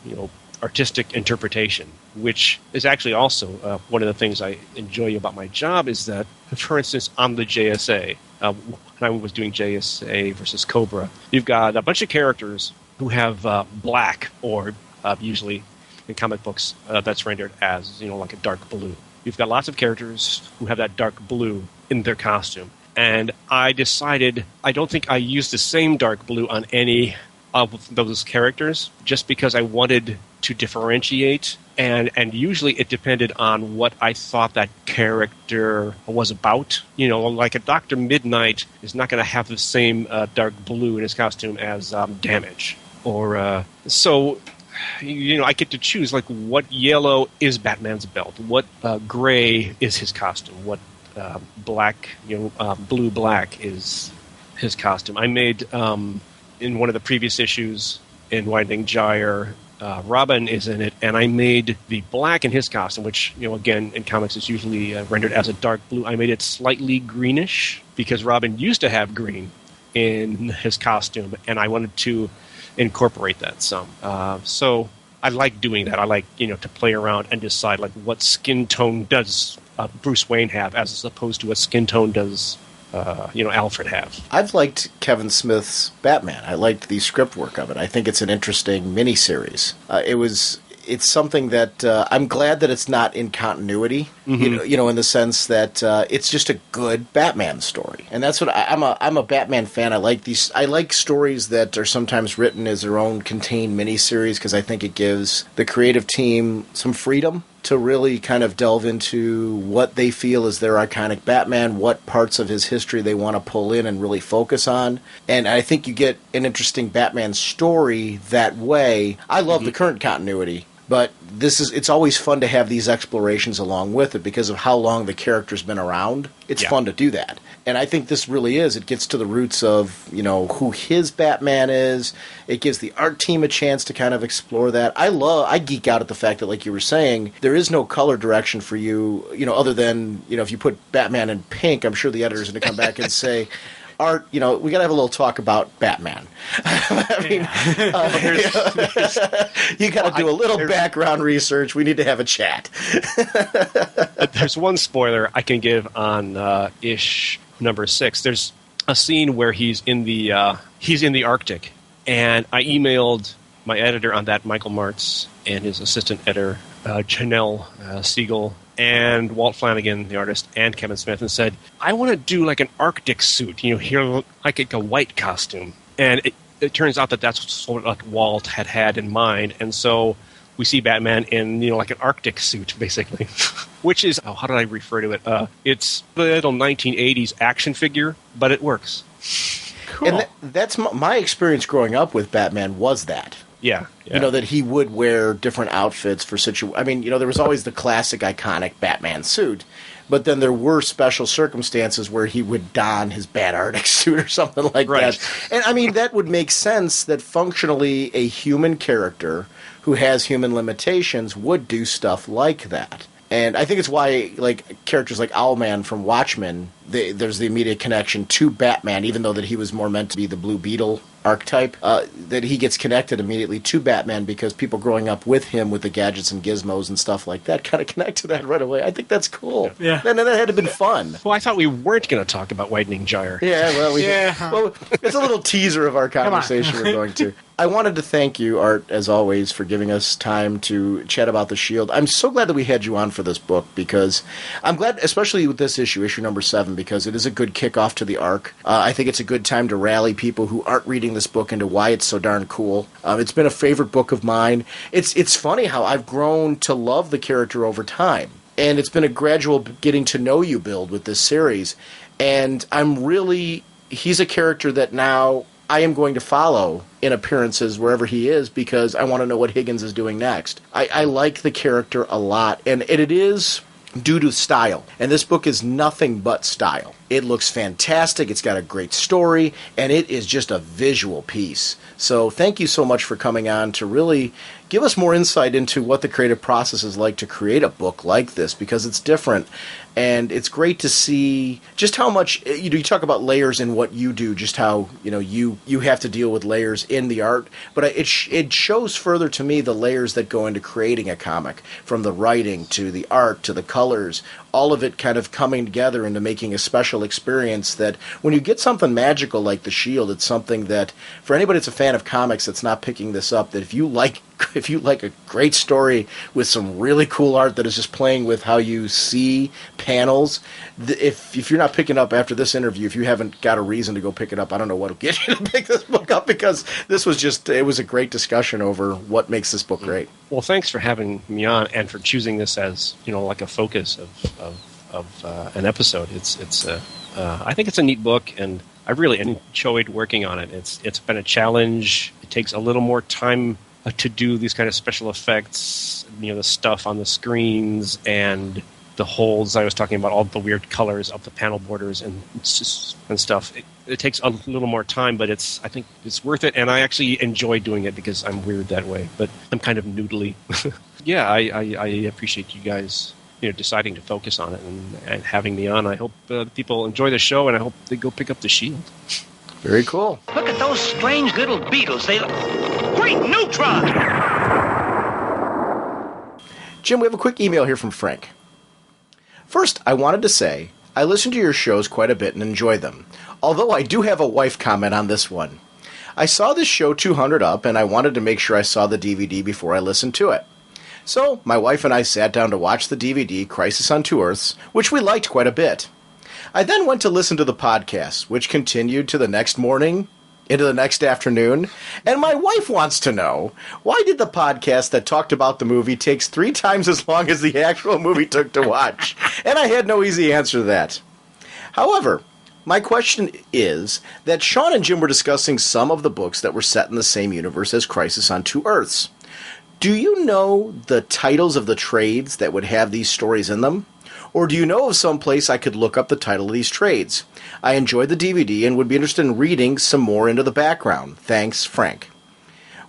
artistic interpretation, which is actually also one of the things I enjoy about my job is that, for instance, on the JSA, when I was doing JSA versus Cobra, you've got a bunch of characters who have black, or usually in comic books, that's rendered as, like a dark blue. You've got lots of characters who have that dark blue in their costume. And I decided I don't think I used the same dark blue on any of those characters just because I wanted to differentiate. And usually it depended on what I thought that character was about. Like a Dr. Midnight is not going to have the same dark blue in his costume as Damage. Or so... I get to choose, like, what yellow is Batman's belt, what gray is his costume, what black, blue-black is his costume. I made, in one of the previous issues in Widening Gyre, Robin is in it, and I made the black in his costume, which, again, in comics is usually rendered as a dark blue. I made it slightly greenish, because Robin used to have green in his costume, and I wanted to incorporate that some. So I like doing that. I like, to play around and decide, like, what skin tone does Bruce Wayne have as opposed to what skin tone does, Alfred have. I've liked Kevin Smith's Batman. I liked the script work of it. I think it's an interesting miniseries. It's something that I'm glad that it's not in continuity, in the sense that it's just a good Batman story, and that's what I'm a Batman fan. I like stories that are sometimes written as their own contained miniseries because I think it gives the creative team some freedom to really kind of delve into what they feel is their iconic Batman, what parts of his history they want to pull in and really focus on. And I think you get an interesting Batman story that way. I love the current continuity, but it's always fun to have these explorations along with it because of how long the character's been around. It's fun to do that. And I think this really is. It gets to the roots of, who his Batman is. It gives the art team a chance to kind of explore that. I geek out at the fact that, like you were saying, there is no color direction for you, other than, if you put Batman in pink, I'm sure the editor's going to come back and say, Art, we got to have a little talk about Batman. I mean, you got to do a little background research. We need to have a chat. There's one spoiler I can give on Ish number 6. There's a scene where he's in the Arctic, and I emailed my editor on that, Michael Martz, and his assistant editor, Janelle Siegel, and Walt Flanagan, the artist, and Kevin Smith, and said, I want to do like an Arctic suit, here, like a white costume. And it turns out that that's what like Walt had in mind, and so we see Batman in like an Arctic suit, basically, which is how did I refer to it? It's the little 1980s action figure, but it works. Cool. And that's my experience growing up with Batman was that. Yeah. That he would wear different outfits for I mean, there was always the classic, iconic Batman suit, but then there were special circumstances where he would don his Bat Arctic suit or something like that. And, I mean, that would make sense that functionally a human character who has human limitations would do stuff like that. And I think it's why, like, characters like Owlman from Watchmen, there's the immediate connection to Batman, even though that he was more meant to be the Blue Beetle archetype, that he gets connected immediately to Batman because people growing up with him with the gadgets and gizmos and stuff like that kind of connect to that right away. I think that's cool. Yeah. And that had to have been fun. Well, I thought we weren't going to talk about Widening Gyre. Yeah, well, well, it's a little teaser of our conversation we're going to. I wanted to thank you, Art, as always, for giving us time to chat about the Shield. I'm so glad that we had you on for this book because I'm glad, especially with this issue number 7, because it is a good kickoff to the arc. I think it's a good time to rally people who aren't reading this book into why it's so darn cool. It's been a favorite book of mine. It's funny how I've grown to love the character over time. And it's been a gradual getting to know you build with this series. And he's a character that now I am going to follow in appearances wherever he is because I want to know what Higgins is doing next. I like the character a lot, and it is due to style. And this book is nothing but style. It looks fantastic, it's got a great story, and it is just a visual piece. So thank you so much for coming on to really give us more insight into what the creative process is like to create a book like this, because it's different. And it's great to see just how much, you talk about layers in what you do, just how, you have to deal with layers in the art. But it shows further to me the layers that go into creating a comic, from the writing to the art to the colors, all of it kind of coming together into making a special experience that when you get something magical like the Shield, it's something that, for anybody that's a fan of comics that's not picking this up, that if you like a great story with some really cool art that is just playing with how you see panels, if you're not picking up after this interview, if you haven't got a reason to go pick it up, I don't know what'll get you to pick this book up, because this was it was a great discussion over what makes this book great. Well, thanks for having me on and for choosing this as, like a focus of an episode. I think it's a neat book, and I really enjoyed working on it. It's been a challenge. It takes a little more time to do these kind of special effects, the stuff on the screens and the holes I was talking about, all the weird colors of the panel borders and stuff. It takes a little more time, but I think it's worth it, and I actually enjoy doing it because I'm weird that way, but I'm kind of noodly. Yeah, I appreciate you guys deciding to focus on it and having me on. I hope people enjoy the show, and I hope they go pick up the Shield. Very cool. Look at those strange little beetles. They look... Great neutron! Jim, we have a quick email here from Frank. First, I wanted to say I listen to your shows quite a bit and enjoy them, although I do have a wife comment on this one. I saw this show 200 Up, and I wanted to make sure I saw the DVD before I listened to it. So, my wife and I sat down to watch the DVD, Crisis on Two Earths, which we liked quite a bit. I then went to listen to the podcast, which continued to the next morning, into the next afternoon, and my wife wants to know, why did the podcast that talked about the movie takes 3 times as long as the actual movie took to watch? And I had no easy answer to that. However, my question is that Sean and Jim were discussing some of the books that were set in the same universe as Crisis on Two Earths. Do you know the titles of the trades that would have these stories in them? Or do you know of some place I could look up the title of these trades? I enjoyed the DVD and would be interested in reading some more into the background. Thanks, Frank.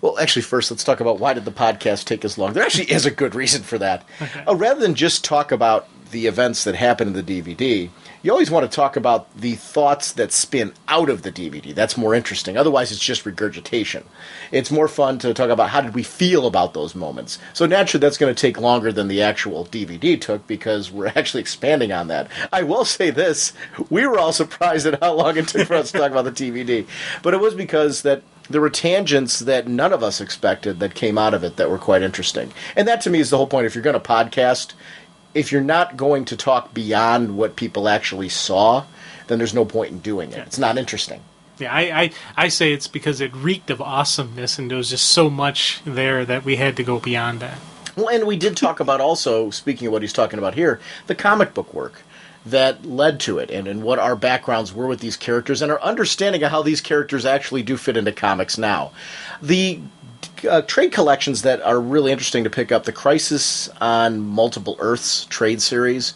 Well, actually, first, let's talk about why did the podcast take us long. There actually is a good reason for that. Okay. Rather than just talk about the events that happen in the DVD, you always want to talk about the thoughts that spin out of the DVD. That's more interesting. Otherwise, it's just regurgitation. It's more fun to talk about how did we feel about those moments. So naturally, that's going to take longer than the actual DVD took because we're actually expanding on that. I will say this. We were all surprised at how long it took for us to talk about the DVD. But it was because that there were tangents that none of us expected that came out of it that were quite interesting. And that, to me, is the whole point. If you're going to podcast, if you're not going to talk beyond what people actually saw, then there's no point in doing it. It's not interesting. Yeah, I say it's because it reeked of awesomeness, and there was just so much there that we had to go beyond that. Well, and we did talk about also, speaking of what he's talking about here, the comic book work that led to it, and what our backgrounds were with these characters, and our understanding of how these characters actually do fit into comics now. The trade collections that are really interesting to pick up, the Crisis on Multiple Earths trade series,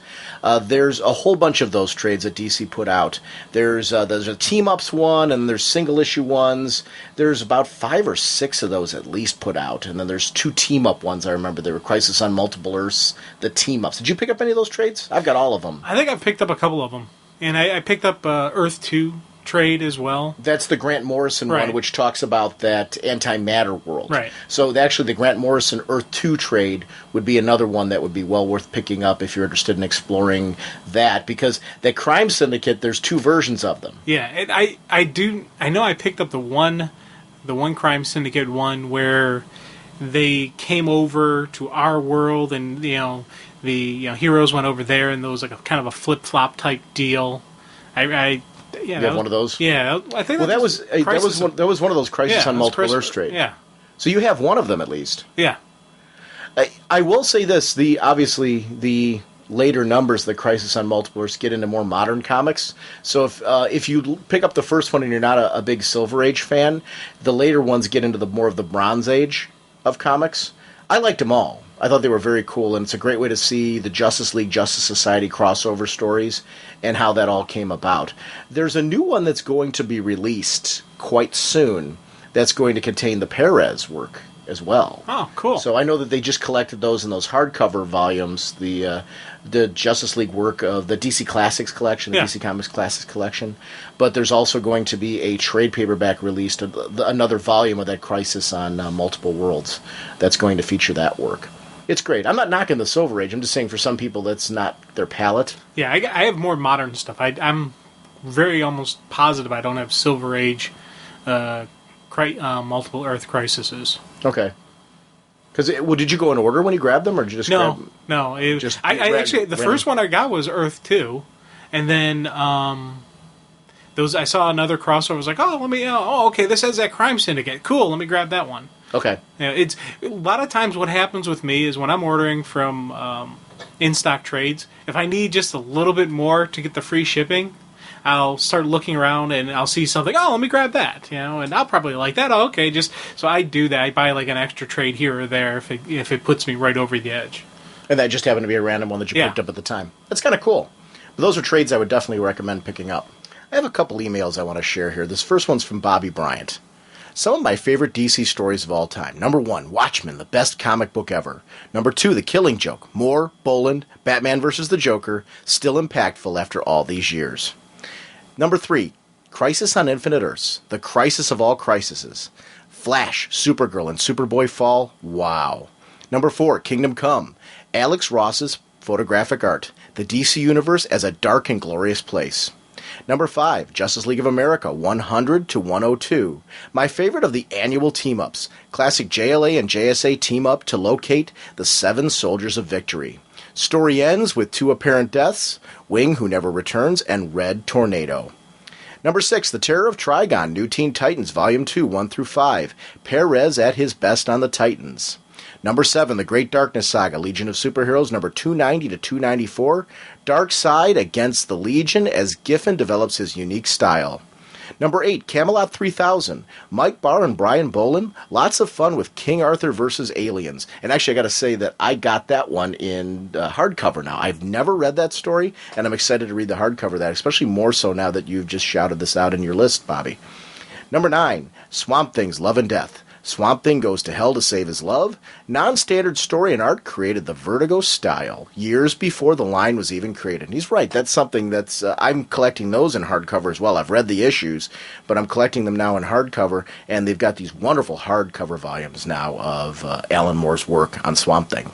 there's a whole bunch of those trades that DC put out. There's a team-ups one, and there's single-issue ones. There's about 5 or 6 of those at least put out, and then there's 2 team-up ones. I remember there were Crisis on Multiple Earths, the team-ups. Did you pick up any of those trades? I've got all of them. I think I've picked up a couple of them, and I picked up Earth 2 trade as well. That's the Grant Morrison one, which talks about that antimatter world. Right. So actually the Grant Morrison Earth 2 trade would be another one that would be well worth picking up if you're interested in exploring that, because that Crime Syndicate, there's 2 versions of them. Yeah, and I know I picked up the one Crime Syndicate one where they came over to our world, and the heroes went over there, and there was like a kind of a flip-flop type deal. You have one of those? Yeah, I think that was one of those Crisis on Multiple Earths trade. Yeah. So you have one of them at least. Yeah. I will say this: obviously the later numbers of the Crisis on Multiple Earths get into more modern comics. So if you pick up the first one and you're not a big Silver Age fan, the later ones get into more of the Bronze Age of comics. I liked them all. I thought they were very cool, and it's a great way to see the Justice League, Justice Society crossover stories and how that all came about. There's a new one that's going to be released quite soon that's going to contain the Perez work as well. Oh, cool. So I know that they just collected those in those hardcover volumes, the Justice League work of the DC Classics collection, the DC Comics Classics collection. But there's also going to be a trade paperback released, another volume of that Crisis on Multiple Worlds that's going to feature that work. It's great. I'm not knocking the Silver Age. I'm just saying for some people that's not their palate. Yeah, I have more modern stuff. I'm very almost positive I don't have Silver Age Multiple Earth Crises. Okay. Because did you go in order when you grabbed them, or did you just grab them? No. The first one I got was Earth 2, and then I saw another crossover. I was like, okay, this has that Crime Syndicate. Cool, let me grab that one. Okay. It's a lot of times what happens with me is when I'm ordering from in-stock trades, if I need just a little bit more to get the free shipping, I'll start looking around and I'll see something. Oh, let me grab that, and I'll probably like that. Oh, okay, so I do that. I buy like an extra trade here or there if it puts me right over the edge. And that just happened to be a random one that you picked up at the time. That's kind of cool. But those are trades I would definitely recommend picking up. I have a couple emails I want to share here. This first one's from Bobby Bryant. Some of my favorite DC stories of all time. Number 1, Watchmen, the best comic book ever. Number 2, The Killing Joke. Moore, Boland, Batman vs. the Joker, still impactful after all these years. Number 3, Crisis on Infinite Earths, the crisis of all crises. Flash, Supergirl, and Superboy fall. Wow. Number 4, Kingdom Come. Alex Ross's photographic art. The DC Universe as a dark and glorious place. Number 5, Justice League of America, 100 to 102. My favorite of the annual team-ups. Classic JLA and JSA team-up to locate the 7 Soldiers of Victory. Story ends with 2 apparent deaths, Wing, who never returns, and Red Tornado. Number 6, The Terror of Trigon, New Teen Titans, Volume 2, 1 through 5. Perez at his best on the Titans. Number 7, The Great Darkness Saga, Legion of Superheroes, number 290 to 294. Darkseid against the Legion as Giffen develops his unique style. Number 8, Camelot 3000. Mike Barr and Brian Boland. Lots of fun with King Arthur versus aliens. And actually, I got to say that I got that one in hardcover now. I've never read that story, and I'm excited to read the hardcover of that, especially more so now that you've just shouted this out in your list, Bobby. Number 9, Swamp Thing's Love and Death. Swamp Thing goes to hell to save his love. Non-standard story and art created the Vertigo style, years before the line was even created. And he's right, that's something that's... I'm collecting those in hardcover as well. I've read the issues, but I'm collecting them now in hardcover, and they've got these wonderful hardcover volumes now of Alan Moore's work on Swamp Thing.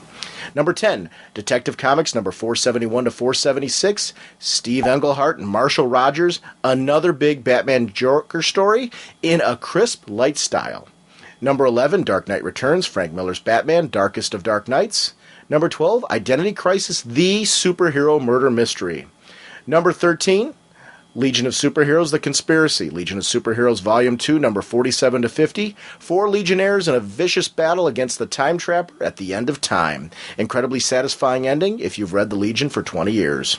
Number 10, Detective Comics number 471 to 476, Steve Englehart and Marshall Rogers, another big Batman Joker story in a crisp, light style. Number 11, Dark Knight Returns, Frank Miller's Batman, Darkest of Dark Knights. Number 12, Identity Crisis, The Superhero Murder Mystery. Number 13, Legion of Superheroes, The Conspiracy, Legion of Superheroes Volume 2, number 47 to 50, 4 Legionnaires in a vicious battle against the Time Trapper at the end of time. Incredibly satisfying ending if you've read the Legion for 20 years.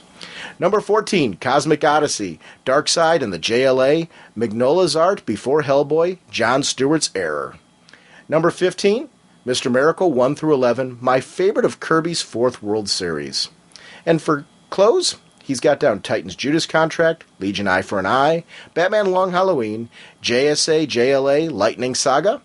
Number 14, Cosmic Odyssey, Darkseid and the JLA, Mignola's art before Hellboy, Jon Stewart's Error. Number 15, Mr. Miracle 1 through 11, my favorite of Kirby's 4th World Series. And for close, he's got down Titan's Judas Contract, Legion Eye for an Eye, Batman Long Halloween, JSA JLA Lightning Saga,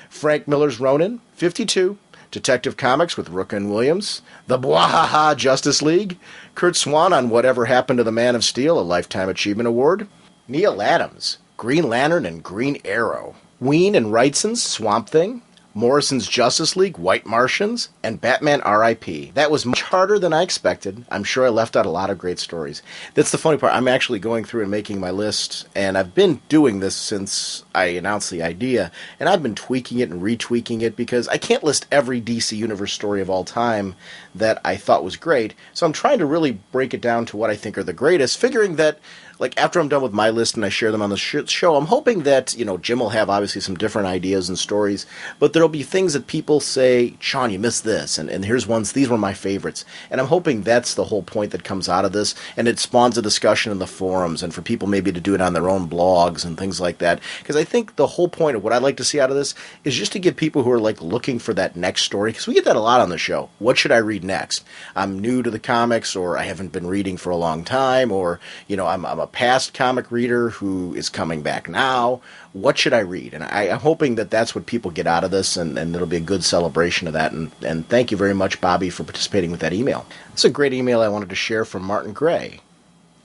Frank Miller's Ronin, 52, Detective Comics with Rook and Williams, The Bwahaha Justice League, Kurt Swan on Whatever Happened to the Man of Steel, a Lifetime Achievement Award, Neil Adams, Green Lantern and Green Arrow, Ween and Wrightson's Swamp Thing, Morrison's Justice League, White Martians, and Batman R.I.P. That was much harder than I expected. I'm sure I left out a lot of great stories. That's the funny part. I'm actually going through and making my list, and I've been doing this since I announced the idea, and I've been tweaking it and retweaking it because I can't list every DC Universe story of all time that I thought was great, so I'm trying to really break it down to what I think are the greatest, figuring that like after I'm done with my list and I share them on the show, I'm hoping that, Jim will have obviously some different ideas and stories, but there'll be things that people say, Sean, you missed this, and here's ones, these were my favorites. And I'm hoping that's the whole point that comes out of this, and it spawns a discussion in the forums, and for people maybe to do it on their own blogs and things like that. Because I think the whole point of what I'd like to see out of this is just to give people who are like looking for that next story, because we get that a lot on the show. What should I read next? I'm new to the comics, or I haven't been reading for a long time, or, I'm a past comic reader who is coming back now. What should I read? And I'm hoping that that's what people get out of this, and it'll be a good celebration of that. And thank you very much, Bobby, for participating with that email. It's a great email I wanted to share from Martin Gray.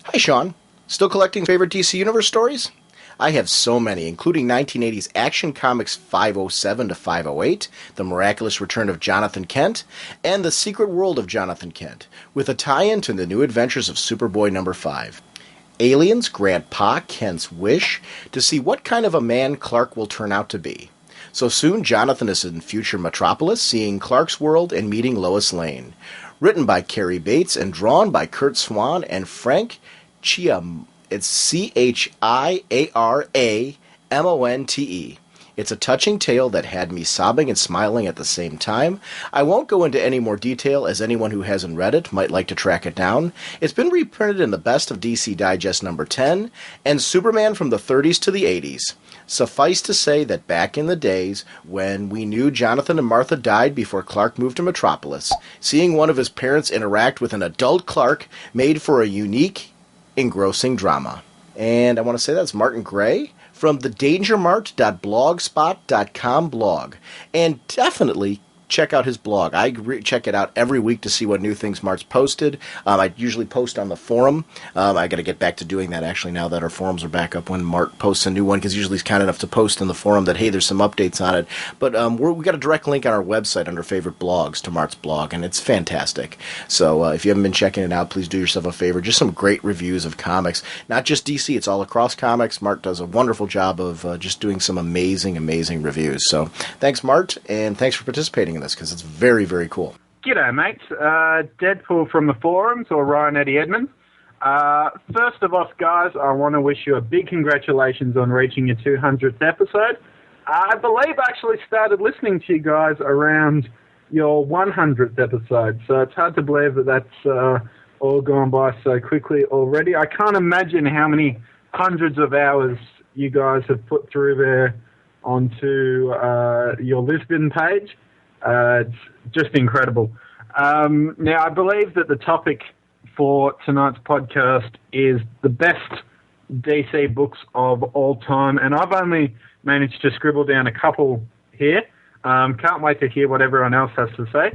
Hi, Sean. Still collecting favorite DC Universe stories? I have so many, including 1980's Action Comics 507 to 508, The Miraculous Return of Jonathan Kent, and The Secret World of Jonathan Kent, with a tie-in to the New Adventures of Superboy number 5. Aliens grant Pa Kent's wish to see what kind of a man Clark will turn out to be. So soon, Jonathan is in future Metropolis, seeing Clark's world and meeting Lois Lane. Written by Cary Bates and drawn by Kurt Swan and Frank Chiamonte. It's Chiaramonte. It's a touching tale that had me sobbing and smiling at the same time. I won't go into any more detail, as anyone who hasn't read it might like to track it down. It's been reprinted in the Best of DC Digest number 10, and Superman from the 30s to the 80s. Suffice to say that back in the days, when we knew Jonathan and Martha died before Clark moved to Metropolis, seeing one of his parents interact with an adult Clark made for a unique, engrossing drama. And I want to say that's Martin Gray from the dangermart.blogspot.com blog. And definitely check out his blog. I check it out every week to see what new things Mart's posted. I usually post on the forum. I got to get back to doing that actually now that our forums are back up when Mart posts a new one, because usually he's kind enough to post in the forum that, hey, there's some updates on it. But we got a direct link on our website under favorite blogs to Mart's blog, and it's fantastic. So if you haven't been checking it out, please do yourself a favor. Just some great reviews of comics. Not just DC, it's all across comics. Mart does a wonderful job of just doing some amazing, amazing reviews. So thanks, Mart, and thanks for participating in this, because it's very, very cool. G'day, mates. Deadpool from the forums, or Ryan Eddie Edmonds. First of all, guys, I want to wish you a big congratulations on reaching your 200th episode. I believe I actually started listening to you guys around your 100th episode, so it's hard to believe that that's all gone by so quickly already. I can't imagine how many hundreds of hours you guys have put through there onto your Lisbon page. It's just incredible. Now, I believe that the topic for tonight's podcast is the best DC books of all time, and I've only managed to scribble down a couple here. Can't wait to hear what everyone else has to say.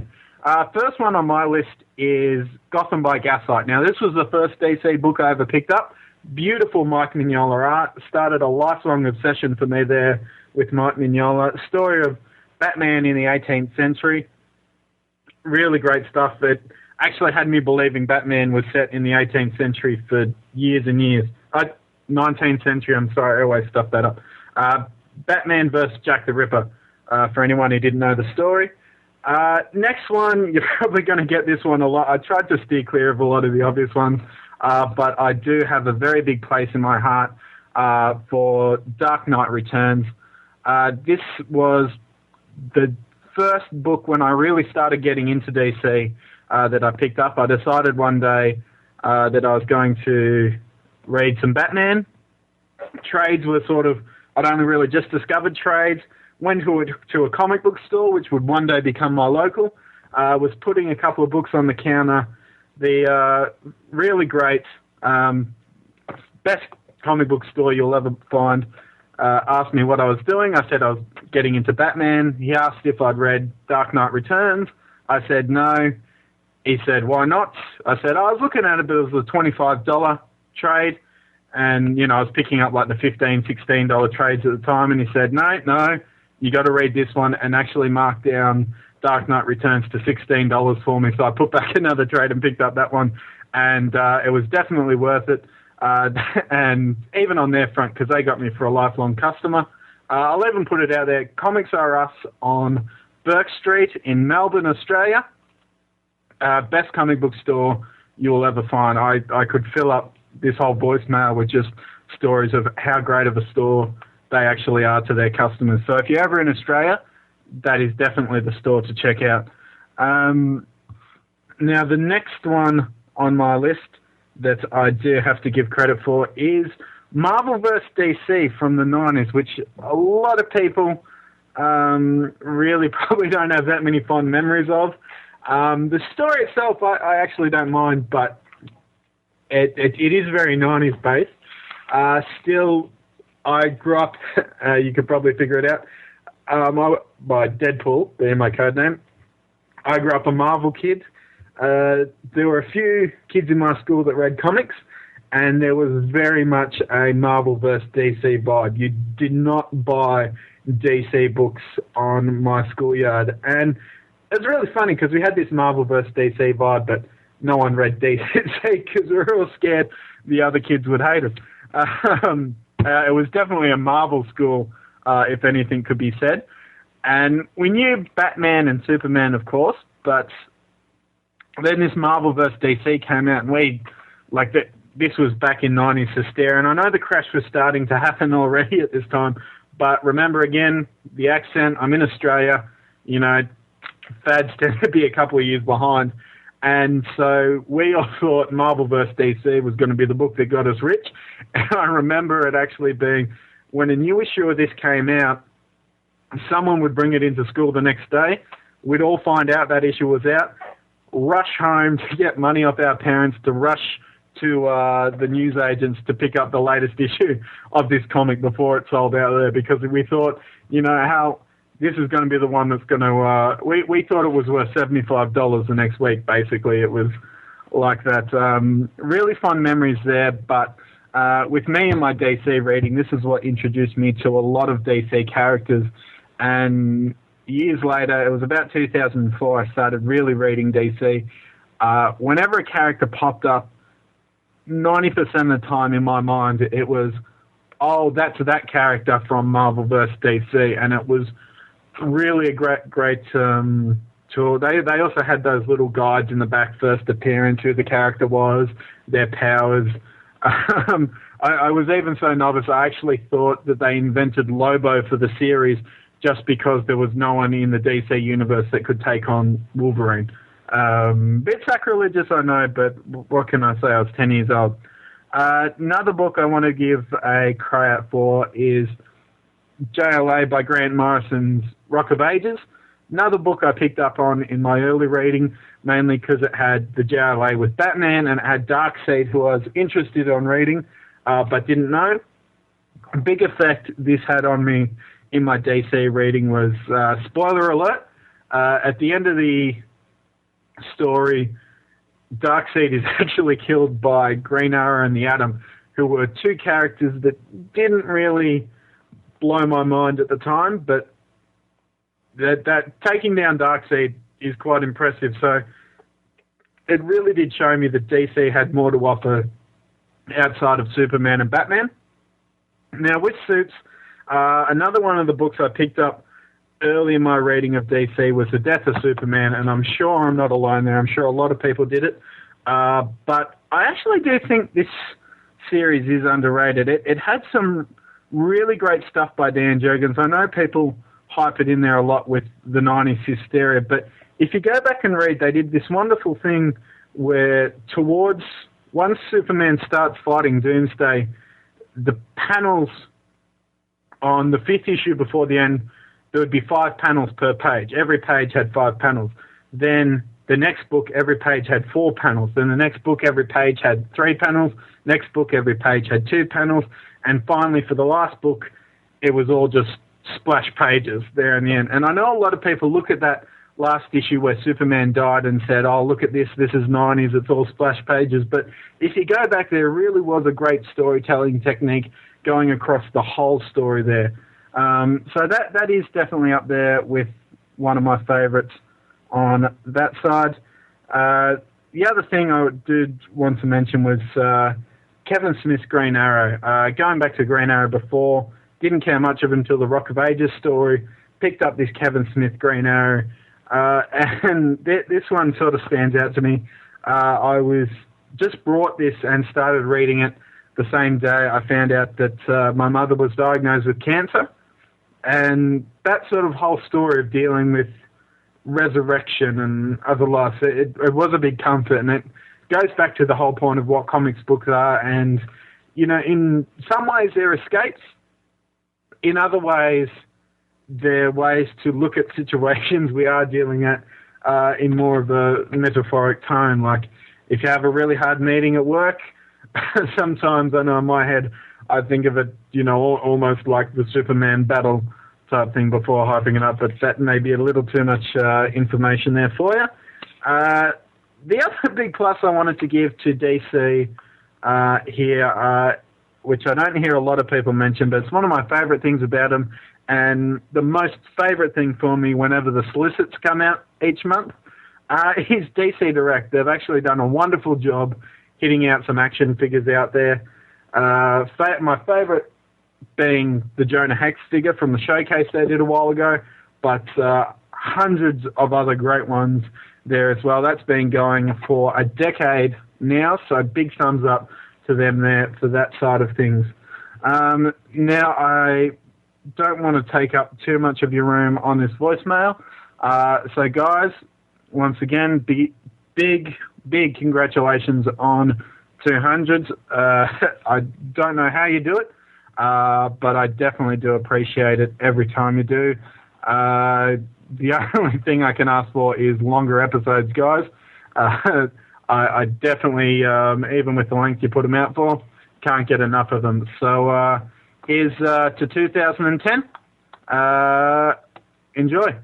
First one on my list is Gotham by Gaslight. Now, this was the first DC book I ever picked up. Beautiful Mike Mignola art. Started a lifelong obsession for me there with Mike Mignola. Story of Batman in the 18th century. Really great stuff that actually had me believing Batman was set in the 18th century for years and years. 19th century, I'm sorry, I always stuff that up. Batman versus Jack the Ripper, for anyone who didn't know the story. Next one, you're probably going to get this one a lot. I tried to steer clear of a lot of the obvious ones. but I do have a very big place in my heart for Dark Knight Returns. This was the first book when I really started getting into DC that I picked up. I decided one day that I was going to read some Batman. Trades were sort of, I'd only really just discovered trades, went to a comic book store, which would one day become my local, was putting a couple of books on the counter. The really great, best comic book store you'll ever find asked me what I was doing. I said I was getting into Batman. He asked if I'd read Dark Knight Returns. I said no. He said, why not? I said, I was looking at it, but it was a $25 trade. And, you know, I was picking up like the $15, $16 trades at the time. And he said, no, you got to read this one, and actually mark down Dark Knight Returns to $16 for me. So I put back another trade and picked up that one. And it was definitely worth it. And even on their front, because they got me for a lifelong customer. I'll even put it out there. Comics R Us on Burke Street in Melbourne, Australia. Best comic book store you'll ever find. I could fill up this whole voicemail with just stories of how great of a store they actually are to their customers. So if you're ever in Australia, that is definitely the store to check out. Now, the next one on my list that I do have to give credit for is Marvel vs. DC from the 90s, which a lot of people really probably don't have that many fond memories of. The story itself, I actually don't mind, but it is very 90s based. Still, I grew up, you could probably figure it out, by Deadpool being my code name. I grew up a Marvel kid. There were a few kids in my school that read comics, and there was very much a Marvel vs. DC vibe. You did not buy DC books on my schoolyard. And it's really funny because we had this Marvel vs. DC vibe, but no one read DC because we were all scared the other kids would hate us. It was definitely a Marvel school, if anything could be said. And we knew Batman and Superman, of course, but then this Marvel vs. DC came out, and this was back in 90s hysteria. And I know the crash was starting to happen already at this time, but remember again, the accent, I'm in Australia, you know, fads tend to be a couple of years behind. And so we all thought Marvel vs. DC was going to be the book that got us rich. And I remember it actually being, when a new issue of this came out, someone would bring it into school the next day. We'd all find out that issue was out, rush home to get money off our parents, to rush to the newsagents to pick up the latest issue of this comic before it sold out there, because we thought, you know, how this is going to be the one that's going to... we thought it was worth $75 the next week, basically. It was like that. Really fun memories there, but with me and my DC reading, this is what introduced me to a lot of DC characters. And years later, it was about 2004, I started really reading DC. Whenever a character popped up, 90% of the time in my mind, it was, oh, that's that character from Marvel vs. DC. And it was really a great tool. They also had those little guides in the back, first appearance, who the character was, their powers. I was even so novice, I actually thought that they invented Lobo for the series just because there was no one in the DC universe that could take on Wolverine. Bit sacrilegious, I know, but what can I say? I was 10 years old. Another book I want to give a cry out for is JLA by Grant Morrison's Rock of Ages. Another book I picked up on in my early reading, mainly because it had the JLA with Batman, and it had Darkseid, who I was interested in reading, but didn't know. A big effect this had on me in my DC reading was, spoiler alert, at the end of the story, Darkseid is actually killed by Green Arrow and the Atom, who were two characters that didn't really blow my mind at the time, but that taking down Darkseid is quite impressive. So it really did show me that DC had more to offer outside of Superman and Batman. Now, with Suits, another one of the books I picked up early in my reading of DC was The Death of Superman, and I'm sure I'm not alone there. I'm sure a lot of people did it. But I actually do think this series is underrated. It had some really great stuff by Dan Jurgens. I know people hype it in there a lot with the 90s hysteria, but if you go back and read, they did this wonderful thing where once Superman starts fighting Doomsday, the panels on the 5th issue before the end, there would be 5 panels per page. Every page had 5 panels. Then the next book, every page had 4 panels. Then the next book, every page had 3 panels. Next book, every page had 2 panels. And finally, for the last book, it was all just splash pages there in the end. And I know a lot of people look at that last issue where Superman died and said, oh, look at this is 90s, it's all splash pages. But if you go back, there really was a great storytelling technique going across the whole story there. So that is definitely up there with one of my favourites on that side. The other thing I did want to mention was Kevin Smith's Green Arrow. Going back to Green Arrow before, didn't care much of it until the Rock of Ages story, picked up this Kevin Smith Green Arrow, and this one sort of stands out to me. I was just brought this and started reading it the same day I found out that my mother was diagnosed with cancer. And that sort of whole story of dealing with resurrection and other lives, it was a big comfort, and it goes back to the whole point of what comics books are. And, you know, in some ways they're escapes. In other ways, they're ways to look at situations we are dealing at in more of a metaphoric tone. Like, if you have a really hard meeting at work, sometimes I know in my head I think of it, you know, almost like the Superman battle type thing before hyping it up, but that may be a little too much information there for you. The other big plus I wanted to give to DC here, which I don't hear a lot of people mention, but it's one of my favourite things about them, and the most favourite thing for me whenever the solicits come out each month, is DC Direct. They've actually done a wonderful job hitting out some action figures out there. My favourite being the Jonah Hex figure from the showcase they did a while ago, but hundreds of other great ones there as well. That's been going for a decade now, so big thumbs up to them there for that side of things. Now, I don't want to take up too much of your room on this voicemail. So, guys, once again, big congratulations on 200. I don't know how you do it, but I definitely do appreciate it every time you do. The only thing I can ask for is longer episodes, guys. I definitely, even with the length you put them out for, can't get enough of them. So here's to 2010. Enjoy.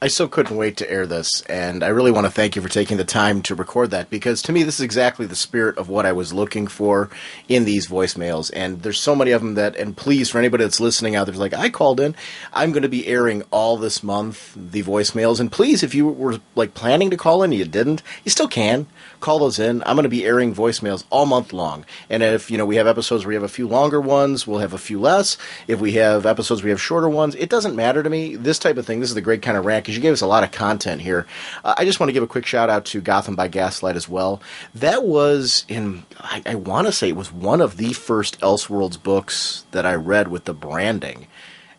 I so couldn't wait to air this, and I really want to thank you for taking the time to record that, because to me this is exactly the spirit of what I was looking for in these voicemails, and there's so many of them that, and please, for anybody that's listening out there, like, I called in, I'm going to be airing all this month, the voicemails, and please, if you were like planning to call in and you didn't, you still can. Call those in. I'm going to be airing voicemails all month long, and if, you know, we have episodes where we have a few longer ones, we'll have a few less. If we have episodes where we have shorter ones, it doesn't matter to me. This type of thing, this is the great kind of rant, because you gave us a lot of content here. I just want to give a quick shout out to Gotham by Gaslight as well. That was in, I want to say it was one of the first Elseworlds books that I read with the branding.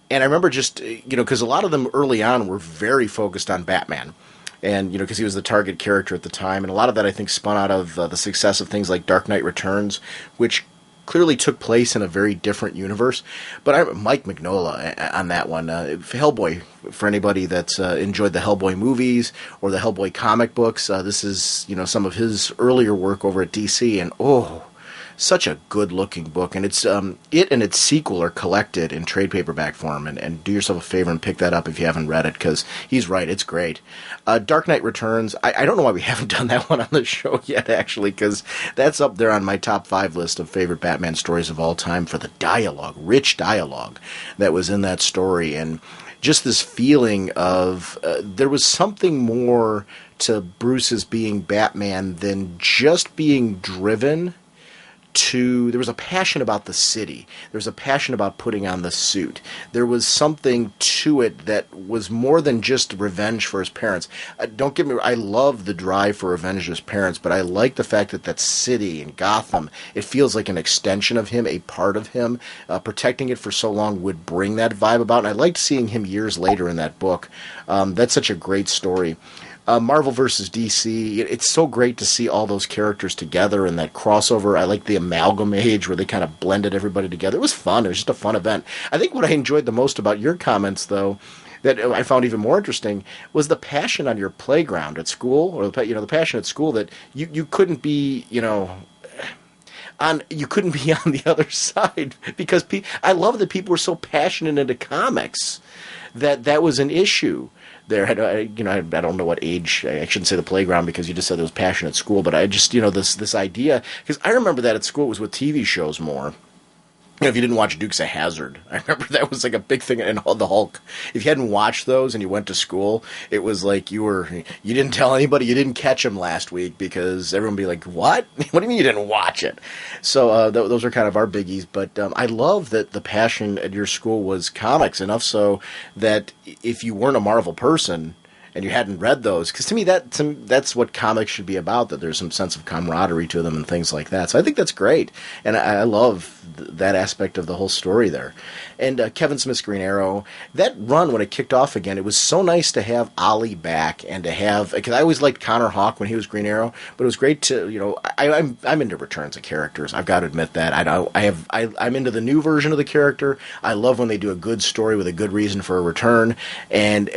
And I remember just, you know, because a lot of them early on were very focused on Batman. And, you know, because he was the target character at the time. And a lot of that, I think, spun out of the success of things like Dark Knight Returns, which clearly took place in a very different universe. But Mike Mignola on that one. Hellboy, for anybody that's enjoyed the Hellboy movies or the Hellboy comic books, this is, you know, some of his earlier work over at DC. And, such a good-looking book, and it's it and its sequel are collected in trade paperback form, and do yourself a favor and pick that up if you haven't read it, because he's right, it's great. Dark Knight Returns, I don't know why we haven't done that one on the show yet, actually, because that's up there on my top 5 list of favorite Batman stories of all time for the dialogue, rich dialogue that was in that story, and just this feeling of there was something more to Bruce's being Batman than just being driven there was a passion about the city. There was a passion about putting on the suit. There was something to it that was more than just revenge for his parents. Don't get me wrong, I love the drive for revenge for his parents, but I like the fact that that city and Gotham, it feels like an extension of him, a part of him. Protecting it for so long would bring that vibe about, and I liked seeing him years later in that book. That's such a great story. Marvel versus DC, it's so great to see all those characters together and that crossover. I like the amalgam age where they kind of blended everybody together. It was fun. It was just a fun event. I think what I enjoyed the most about your comments, though, that I found even more interesting, was the passion on your playground at school, or the passion at school that you couldn't be, you couldn't be on the other side, because I love that people were so passionate into comics that was an issue there. I don't know what age. I shouldn't say the playground because you just said it was passion at school, but I just, this idea, because I remember that at school it was with TV shows more. If you didn't watch Dukes of Hazzard, I remember that was like a big thing in the Hulk. If you hadn't watched those and you went to school, it was like you didn't tell anybody you didn't catch them last week, because everyone would be like, what? What do you mean you didn't watch it? So those are kind of our biggies. But I love that the passion at your school was comics, enough so that if you weren't a Marvel person and you hadn't read those, because to me that's what comics should be about, that there's some sense of camaraderie to them and things like that. So I think that's great, and I love that aspect of the whole story there. And Kevin Smith's Green Arrow, that run when it kicked off again, it was so nice to have Ollie back, and to have, because I always liked Connor Hawke when he was Green Arrow, but it was great to, I'm into returns of characters. I've got to admit that. I'm into the new version of the character. I love when they do a good story with a good reason for a return, and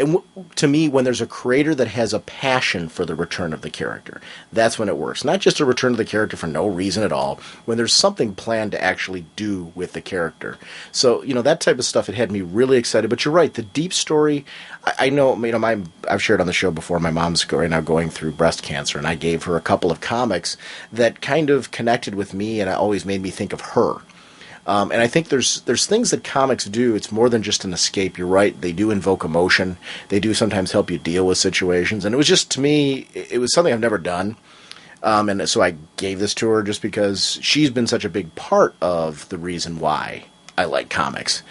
to me, when there's a creator that has a passion for the return of the character, that's when it works. Not just a return of the character for no reason at all, when there's something planned to actually do with the character. So, that type of stuff, it had me really excited. But you're right, the deep story, I know, I've shared on the show before, my mom's right now going through breast cancer, and I gave her a couple of comics that kind of connected with me, and it always made me think of her. And I think there's things that comics do. It's more than just an escape. You're right. They do invoke emotion. They do sometimes help you deal with situations. And it was just, to me, it was something I've never done. And so I gave this to her just because she's been such a big part of the reason why I like comics.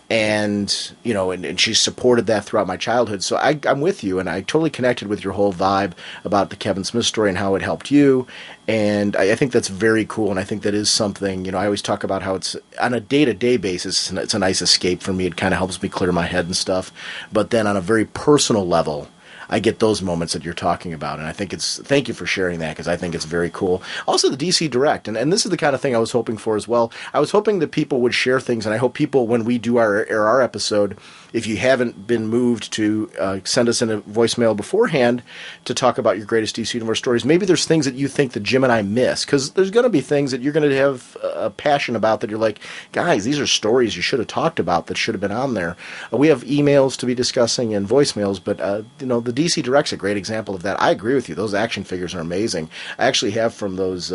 And, and she supported that throughout my childhood. So I'm with you, and I totally connected with your whole vibe about the Kevin Smith story and how it helped you. And I think that's very cool, and I think that is something, I always talk about how it's on a day-to-day basis, it's a nice escape for me. It kind of helps me clear my head and stuff. But then on a very personal level, I get those moments that you're talking about, and I think thank you for sharing that, because I think it's very cool. Also, the DC Direct, and this is the kind of thing I was hoping for as well. I was hoping that people would share things, and I hope people, when we do our episode, if you haven't been moved to send us in a voicemail beforehand to talk about your greatest DC Universe stories, maybe there's things that you think that Jim and I miss, because there's going to be things that you're going to have a passion about that you're like, guys, these are stories you should have talked about that should have been on there. We have emails to be discussing and voicemails, but the DC Direct's a great example of that. I agree with you. Those action figures are amazing. I actually have from those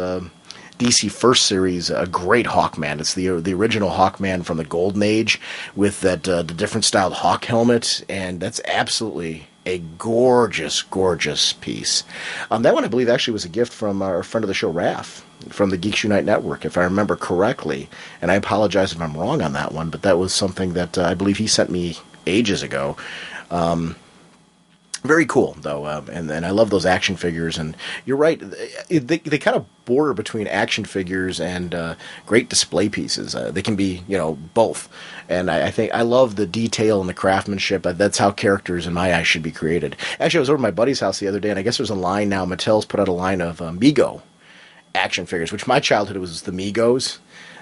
DC First Series a great Hawkman. It's the original Hawkman from the Golden Age with that the different styled hawk helmet, and that's absolutely a gorgeous, gorgeous piece. That one, I believe, actually was a gift from our friend of the show, Raph, from the Geeks Unite Network, if I remember correctly. And I apologize if I'm wrong on that one, but that was something that I believe he sent me ages ago. Very cool, though, and I love those action figures. And you're right, they kind of border between action figures and great display pieces. They can be, both. And I think I love the detail and the craftsmanship. That's how characters, in my eyes, should be created. Actually, I was over at my buddy's house the other day, and I guess there's a line now. Mattel's put out a line of Mego action figures, which my childhood was the Megos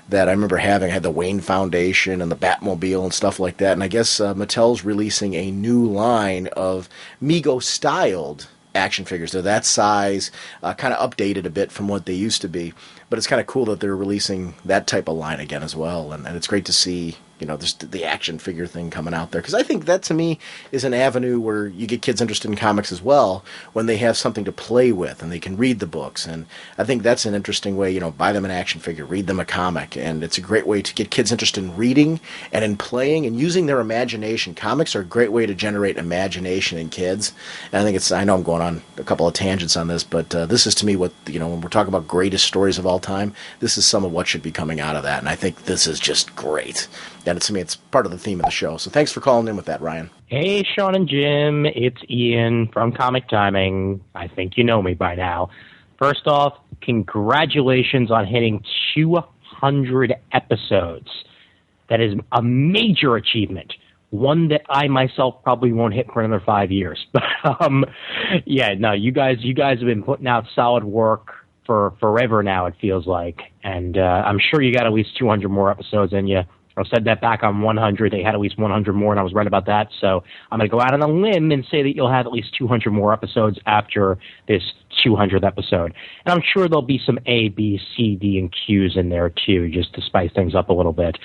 that I remember having. I had the Wayne Foundation and the Batmobile and stuff like that. And I guess Mattel's releasing a new line of Mego-styled action figures. They're that size, kind of updated a bit from what they used to be. But it's kind of cool that they're releasing that type of line again as well. And it's great to see just the action figure thing coming out there. Because I think that, to me, is an avenue where you get kids interested in comics as well, when they have something to play with and they can read the books. And I think that's an interesting way, buy them an action figure, read them a comic. And it's a great way to get kids interested in reading and in playing and using their imagination. Comics are a great way to generate imagination in kids. And I know I'm going on a couple of tangents on this, but this is, to me, what, when we're talking about greatest stories of all time, this is some of what should be coming out of that. And I think this is just great. And to me, it's part of the theme of the show. So thanks for calling in with that, Ryan. Hey, Sean and Jim. It's Ian from Comic Timing. I think you know me by now. First off, congratulations on hitting 200 episodes. That is a major achievement. One that I myself probably won't hit for another 5 years. But you guys have been putting out solid work for forever now, it feels like. And I'm sure you got at least 200 more episodes in you. I said that back on 100. They had at least 100 more, and I was right about that. So I'm going to go out on a limb and say that you'll have at least 200 more episodes after this 200th episode. And I'm sure there'll be some A, B, C, D, and Qs in there, too, just to spice things up a little bit.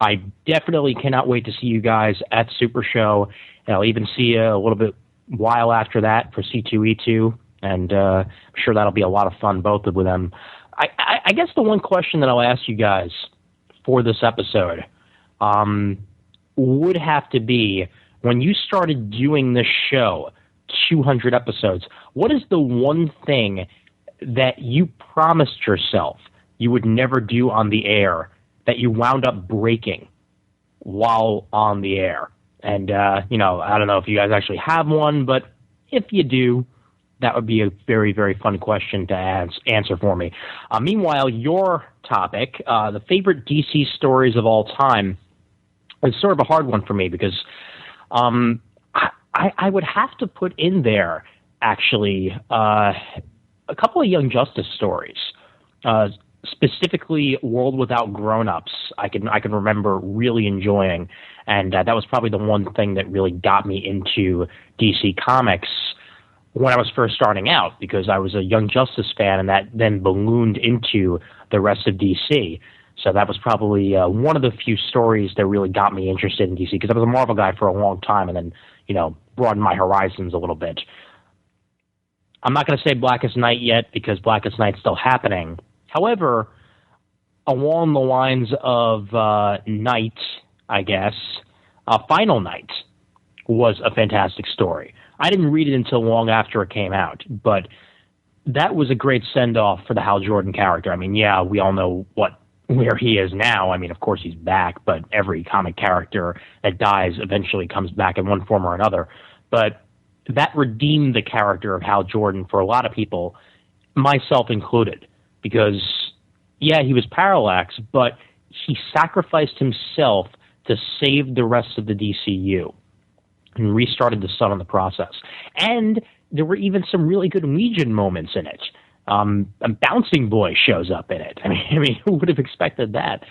I definitely cannot wait to see you guys at Super Show. And I'll even see you a little bit while after that for C2E2. And I'm sure that'll be a lot of fun, both of them. I guess the one question that I'll ask you guys for this episode would have to be, when you started doing this show, 200 episodes, what is the one thing that you promised yourself you would never do on the air that you wound up breaking while on the air? And, I don't know if you guys actually have one, but if you do, that would be a very, very fun question to answer for me. Meanwhile, your topic, the favorite DC stories of all time, is sort of a hard one for me because I would have to put in there, actually, a couple of Young Justice stories, specifically World Without Grown-Ups. I can remember really enjoying, and that was probably the one thing that really got me into DC Comics when I was first starting out, because I was a Young Justice fan, and that then ballooned into the rest of DC. So that was probably one of the few stories that really got me interested in DC, because I was a Marvel guy for a long time, and then, broadened my horizons a little bit. I'm not going to say Blackest Night yet, because Blackest Night's still happening. However, along the lines of Night, I guess, Final Night was a fantastic story. I didn't read it until long after it came out, but that was a great send-off for the Hal Jordan character. I mean, yeah, we all know where he is now. I mean, of course he's back, but every comic character that dies eventually comes back in one form or another. But that redeemed the character of Hal Jordan for a lot of people, myself included, because, yeah, he was Parallax, but he sacrificed himself to save the rest of the DCU and restarted the sun in the process. And there were even some really good Legion moments in it. A Bouncing Boy shows up in it. I mean, who would have expected that?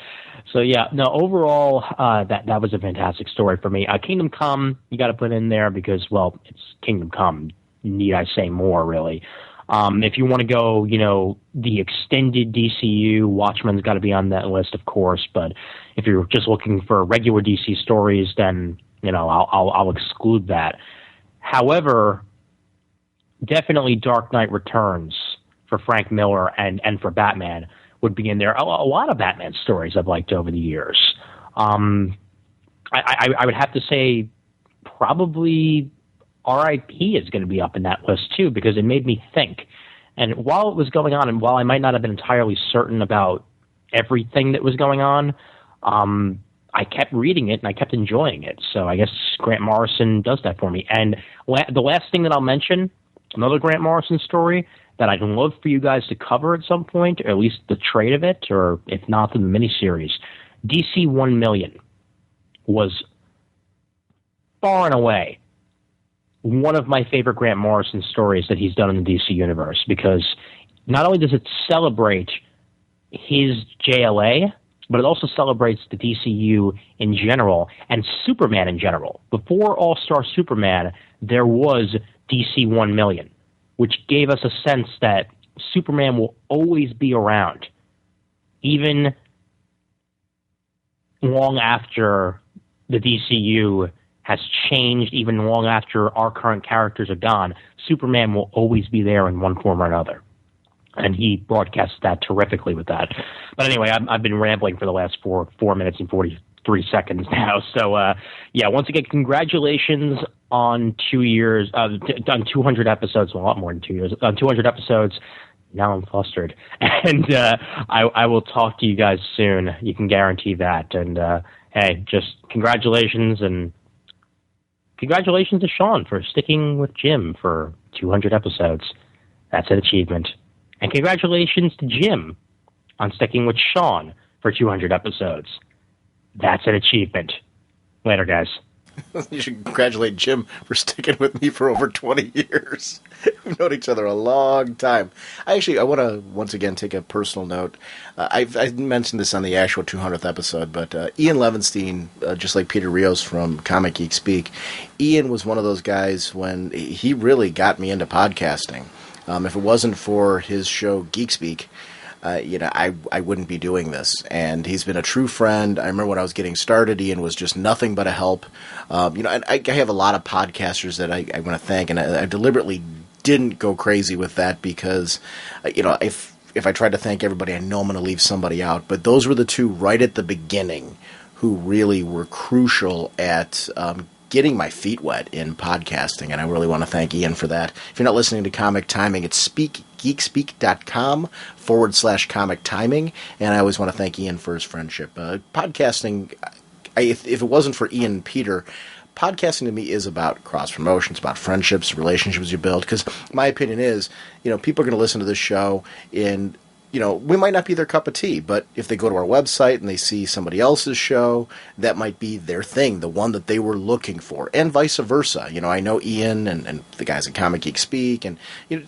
So yeah, no. Overall, that was a fantastic story for me. Kingdom Come, you got to put in there because, well, it's Kingdom Come. Need I say more, really? If you want to go, the extended DCU, Watchmen's got to be on that list, of course. But if you're just looking for regular DC stories, then I'll exclude that. However, definitely Dark Knight Returns for Frank Miller and for Batman would be in there. A lot of Batman stories I've liked over the years. I would have to say probably R.I.P. is going to be up in that list too, because it made me think. And while it was going on, and while I might not have been entirely certain about everything that was going on, I kept reading it and I kept enjoying it. So I guess Grant Morrison does that for me. And the last thing that I'll mention, another Grant Morrison story that I'd love for you guys to cover at some point, or at least the trade of it, or if not, the miniseries. DC 1 Million was far and away one of my favorite Grant Morrison stories that he's done in the DC universe, because not only does it celebrate his JLA, but it also celebrates the DCU in general and Superman in general. Before All-Star Superman, there was DC 1 Million, which gave us a sense that Superman will always be around, even long after the DCU has changed, even long after our current characters are gone, Superman will always be there in one form or another. And he broadcasts that terrifically with that. But anyway, I've been rambling for the last 4 minutes and 43 seconds now. So, once again, congratulations on 2 years, on 200 episodes, well, a lot more than 2 years, on 200 episodes. Now I'm flustered. And I will talk to you guys soon. You can guarantee that. And, hey, just congratulations. And congratulations to Sean for sticking with Jim for 200 episodes. That's an achievement. And congratulations to Jim on sticking with Sean for 200 episodes. That's an achievement. Later, guys. You should congratulate Jim for sticking with me for over 20 years. We've known each other a long time. I want to once again take a personal note. I mentioned this on the actual 200th episode, but Ian Levinstein, just like Peter Rios from Comic Geek Speak, Ian was one of those guys when he really got me into podcasting. If it wasn't for his show Geek Speak, I wouldn't be doing this. And he's been a true friend. I remember when I was getting started, Ian was just nothing but a help. And I have a lot of podcasters that I want to thank, and I deliberately didn't go crazy with that because, if I tried to thank everybody, I know I'm going to leave somebody out. But those were the two right at the beginning who really were crucial at getting my feet wet in podcasting, and I really want to thank Ian for that. If you're not listening to Comic Timing, it's geekspeak.com/comic timing, and I always want to thank Ian for his friendship. Podcasting, if it wasn't for Ian and Peter, podcasting to me is about cross-promotion. It's about friendships, relationships you build, because my opinion is, people are going to listen to this show and we might not be their cup of tea, but if they go to our website and they see somebody else's show, that might be their thing, the one that they were looking for, and vice versa. I know Ian and the guys at Comic Geek Speak and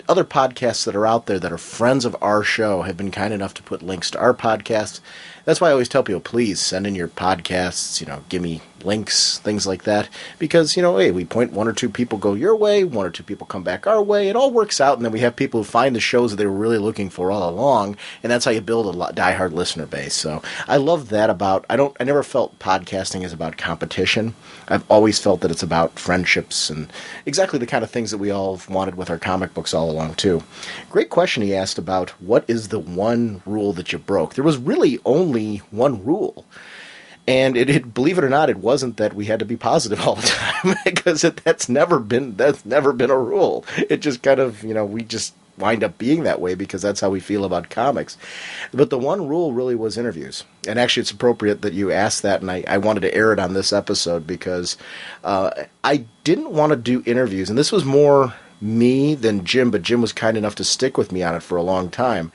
other podcasts that are out there that are friends of our show have been kind enough to put links to our podcasts. That's why I always tell people, please send in your podcasts, give me links, things like that, because, hey, we point 1 or 2 people go your way, 1 or 2 people come back our way, it all works out, and then we have people who find the shows that they were really looking for all along, and that's how you build a diehard listener base. So I love that about, I never felt podcasting is about competition. I've always felt that it's about friendships and exactly the kind of things that we all have wanted with our comic books all along, too. Great question he asked about what is the one rule that you broke. There was really only one rule. And believe it or not, it wasn't that we had to be positive all the time, because that's never been a rule. It just kind of, we just wind up being that way because that's how we feel about comics. But the one rule really was interviews. And actually, it's appropriate that you asked that, and I wanted to air it on this episode because I didn't want to do interviews. And this was more me than Jim, but Jim was kind enough to stick with me on it for a long time.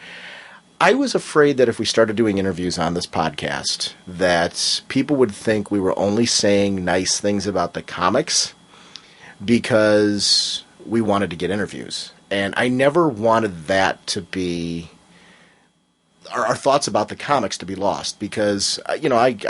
I was afraid that if we started doing interviews on this podcast, that people would think we were only saying nice things about the comics because we wanted to get interviews. And I never wanted that to be our thoughts about the comics to be lost, because I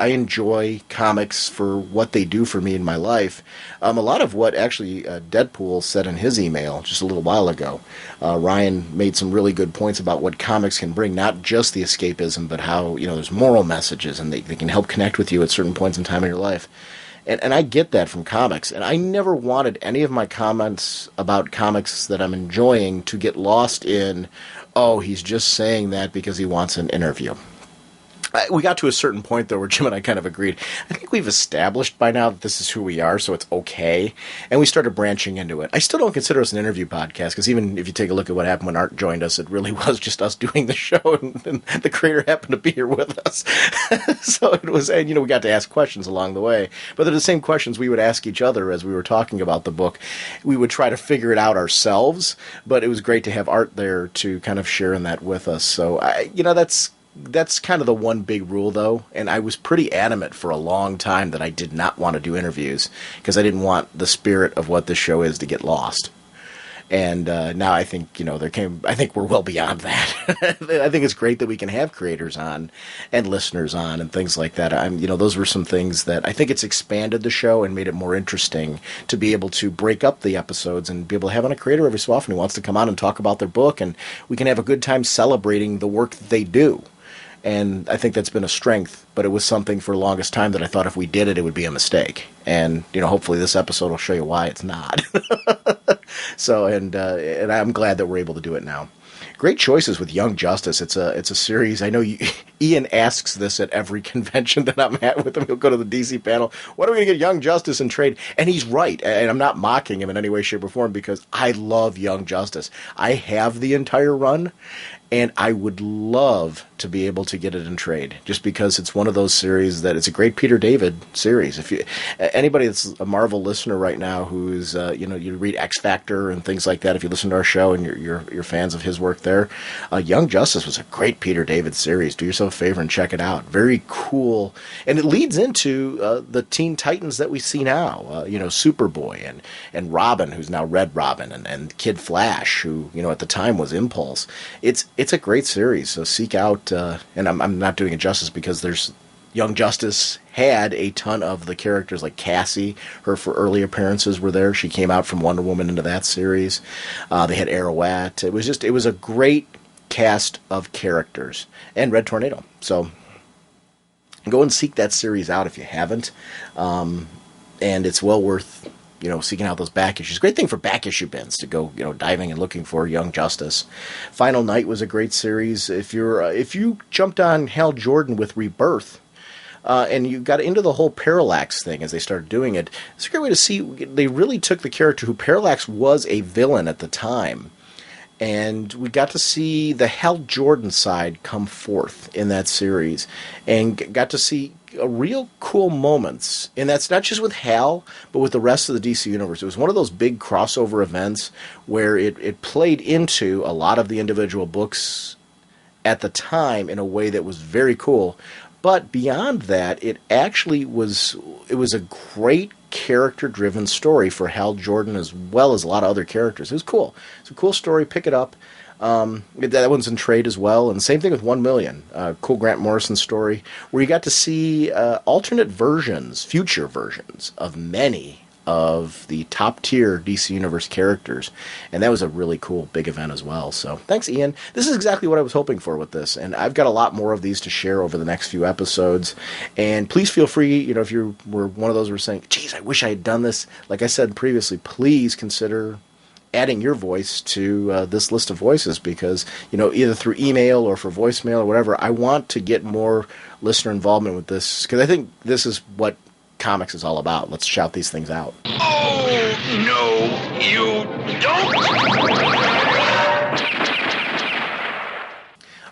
enjoy comics for what they do for me in my life. A lot of what actually Deadpool said in his email just a little while ago. Ryan made some really good points about what comics can bring, not just the escapism, but how there's moral messages and they can help connect with you at certain points in time in your life. And I get that from comics, and I never wanted any of my comments about comics that I'm enjoying to get lost in, oh, he's just saying that because he wants an interview. We got to a certain point, though, where Jim and I kind of agreed. I think we've established by now that this is who we are, so it's okay. And we started branching into it. I still don't consider us an interview podcast, because even if you take a look at what happened when Art joined us, it really was just us doing the show, and the creator happened to be here with us. So it was, and we got to ask questions along the way. But they're the same questions we would ask each other as we were talking about the book. We would try to figure it out ourselves, but it was great to have Art there to kind of share in that with us. So, that's kind of the one big rule, though, and I was pretty adamant for a long time that I did not want to do interviews because I didn't want the spirit of what this show is to get lost. And now I think, I think we're well beyond that. I think it's great that we can have creators on and listeners on and things like that. Those were some things that I think it's expanded the show and made it more interesting to be able to break up the episodes and be able to have on a creator every so often who wants to come on and talk about their book, and we can have a good time celebrating the work that they do. And I think that's been a strength, but it was something for the longest time that I thought if we did it, it would be a mistake. And, hopefully this episode will show you why it's not. So, and I'm glad that we're able to do it now. Great choices with Young Justice. It's a series. I know Ian asks this at every convention that I'm at with him. He'll go to the DC panel. When are we going to get Young Justice in trade? And he's right. And I'm not mocking him in any way, shape, or form because I love Young Justice. I have the entire run, and I would love to be able to get it in trade, just because it's one of those series that it's a great Peter David series. If anybody that's a Marvel listener right now who's you read X Factor and things like that, if you listen to our show and you're fans of his work there, Young Justice was a great Peter David series. Do yourself a favor and check it out. Very cool, and it leads into the Teen Titans that we see now. Superboy and Robin, who's now Red Robin, and Kid Flash, who at the time was Impulse. It's a great series, so seek out, and I'm not doing it justice because there's Young Justice had a ton of the characters, like Cassie, her for early appearances were there. She came out from Wonder Woman into that series. They had Arrowette. It was a great cast of characters, and Red Tornado. So go and seek that series out if you haven't, and it's well worth seeking out those back issues. Great thing for back issue bins to go, diving and looking for Young Justice. Final Night was a great series. If you jumped on Hal Jordan with Rebirth, and you got into the whole Parallax thing as they started doing it, it's a great way to see. They really took the character who Parallax was a villain at the time, and we got to see the Hal Jordan side come forth in that series, and got to see real cool moments. And that's not just with Hal, but with the rest of the DC Universe. It was one of those big crossover events where it played into a lot of the individual books at the time in a way that was very cool. But beyond that, it was a great character-driven story for Hal Jordan as well as a lot of other characters. It was cool. It's a cool story. Pick it up. That one's in trade as well. And same thing with 1 Million. Cool Grant Morrison story where you got to see alternate versions, future versions of many of the top-tier DC Universe characters. And that was a really cool big event as well. So thanks, Ian. This is exactly what I was hoping for with this. And I've got a lot more of these to share over the next few episodes. And please feel free, if you were one of those who were saying, geez, I wish I had done this. Like I said previously, please consider adding your voice to this list of voices because, either through email or for voicemail or whatever, I want to get more listener involvement with this because I think this is what comics is all about. Let's shout these things out. Oh, no, you don't!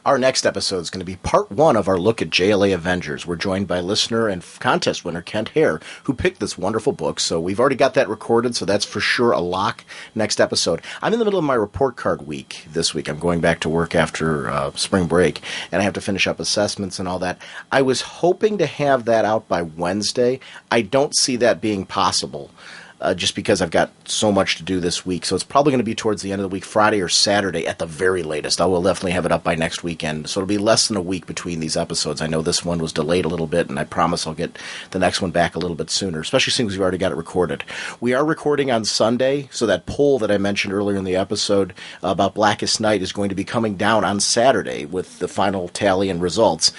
Our next episode is going to be part 1 of our look at JLA Avengers. We're joined by listener and contest winner Kent Hare, who picked this wonderful book. So we've already got that recorded, so that's for sure a lock next episode. I'm in the middle of my report card week this week. I'm going back to work after spring break, and I have to finish up assessments and all that. I was hoping to have that out by Wednesday. I don't see that being possible. Just because I've got so much to do this week. So it's probably going to be towards the end of the week, Friday or Saturday at the very latest. I will definitely have it up by next weekend. So it'll be less than a week between these episodes. I know this one was delayed a little bit, and I promise I'll get the next one back a little bit sooner, especially since we've already got it recorded. We are recording on Sunday, so that poll that I mentioned earlier in the episode about Blackest Night is going to be coming down on Saturday with the final tally and results.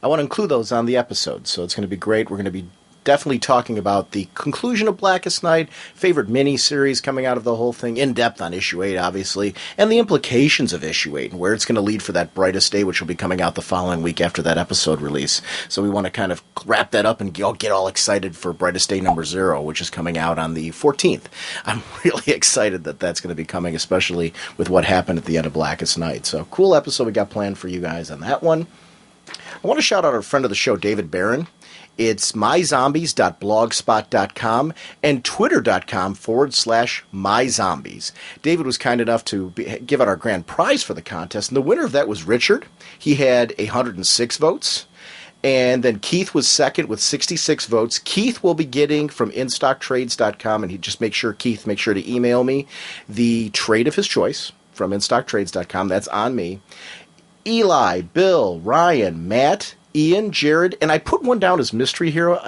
I want to include those on the episode, so it's going to be great. We're going to be definitely talking about the conclusion of Blackest Night, favorite mini-series coming out of the whole thing, in depth on issue 8, obviously, and the implications of issue 8 and where it's going to lead for that Brightest Day, which will be coming out the following week after that episode release. So we want to kind of wrap that up and get all excited for Brightest Day number 0, which is coming out on the 14th. I'm really excited that that's going to be coming, especially with what happened at the end of Blackest Night. So cool episode we got planned for you guys on that one. I want to shout out our friend of the show, David Barron. It's myzombies.blogspot.com and twitter.com/myzombies. David was kind enough to give out our grand prize for the contest, and the winner of that was Richard. He had 106 votes. And then Keith was second with 66 votes. Keith will be getting from InStockTrades.com, and he just make sure to email me the trade of his choice from InStockTrades.com. That's on me. Eli, Bill, Ryan, Matt, Ian, Jared, and I put one down as mystery hero.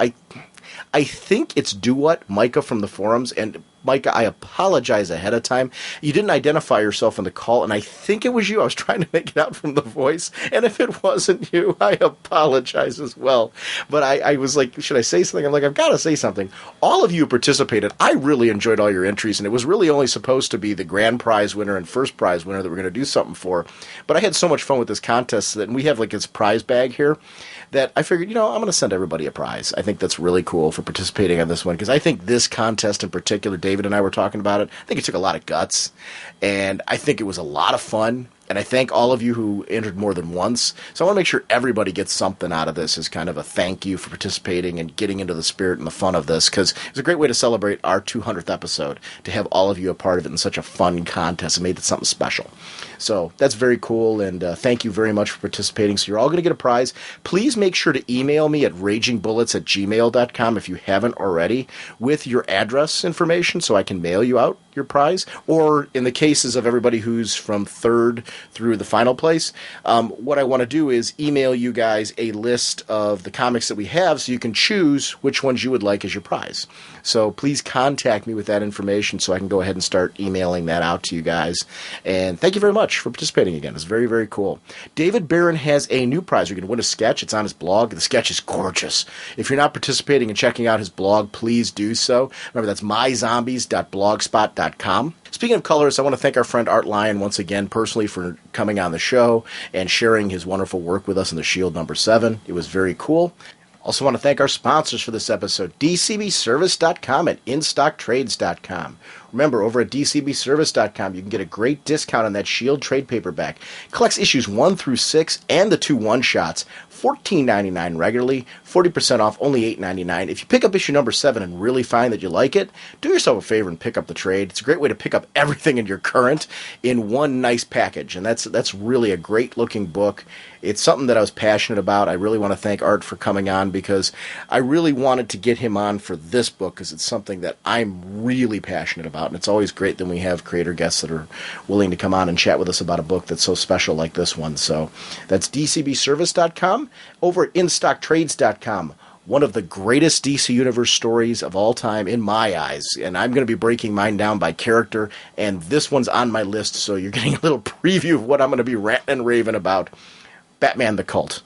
I think it's Do What, Micah from the forums, and Micah, I apologize ahead of time. You didn't identify yourself in the call, and I think it was you. I was trying to make it out from the voice, and if it wasn't you, I apologize as well. But I was like, should I say something? I'm like, I've got to say something. All of you participated. I really enjoyed all your entries, and it was really only supposed to be the grand prize winner and first prize winner that we're going to do something for. But I had so much fun with this contest that, and we have like this prize bag here, that I figured, I'm going to send everybody a prize. I think that's really cool for participating on this one, because I think this contest in particular, David and I were talking about it, I think it took a lot of guts, and I think it was a lot of fun. And I thank all of you who entered more than once. So I want to make sure everybody gets something out of this as kind of a thank you for participating and getting into the spirit and the fun of this, because it's a great way to celebrate our 200th episode, to have all of you a part of it in such a fun contest. It made it something special. So that's very cool, and thank you very much for participating. So you're all going to get a prize. Please make sure to email me at ragingbullets@gmail.com if you haven't already, with your address information so I can mail you out your prize. Or in the cases of everybody who's from third through the final place, what I want to do is email you guys a list of the comics that we have so you can choose which ones you would like as your prize. So please contact me with that information so I can go ahead and start emailing that out to you guys. And thank you very much for participating again. It's very, very cool. David Barron has a new prize. You're going to win a sketch. It's on his blog. The sketch is gorgeous. If you're not participating and checking out his blog, please do so. Remember, that's myzombies.blogspot.com. Speaking of colorists, I want to thank our friend Art Lyon once again personally for coming on the show and sharing his wonderful work with us in the Shield #7. It was very cool. Also want to thank our sponsors for this episode, dcbservice.com and instocktrades.com. Remember, over at dcbservice.com, you can get a great discount on that Shield trade paperback. It collects issues 1 through 6 and the 2 one-shots, $14.99 regularly, 40% off, only $8.99. If you pick up issue #7 and really find that you like it, do yourself a favor and pick up the trade. It's a great way to pick up everything in your current in one nice package, and that's really a great-looking book. It's something that I was passionate about. I really want to thank Art for coming on, because I really wanted to get him on for this book, because it's something that I'm really passionate about, and it's always great that we have creator guests that are willing to come on and chat with us about a book that's so special like this one. So that's dcbservice.com. Over at instocktrades.com, one of the greatest DC Universe stories of all time in my eyes, and I'm going to be breaking mine down by character, and this one's on my list, so you're getting a little preview of what I'm going to be ranting and raving about. Batman the Cult.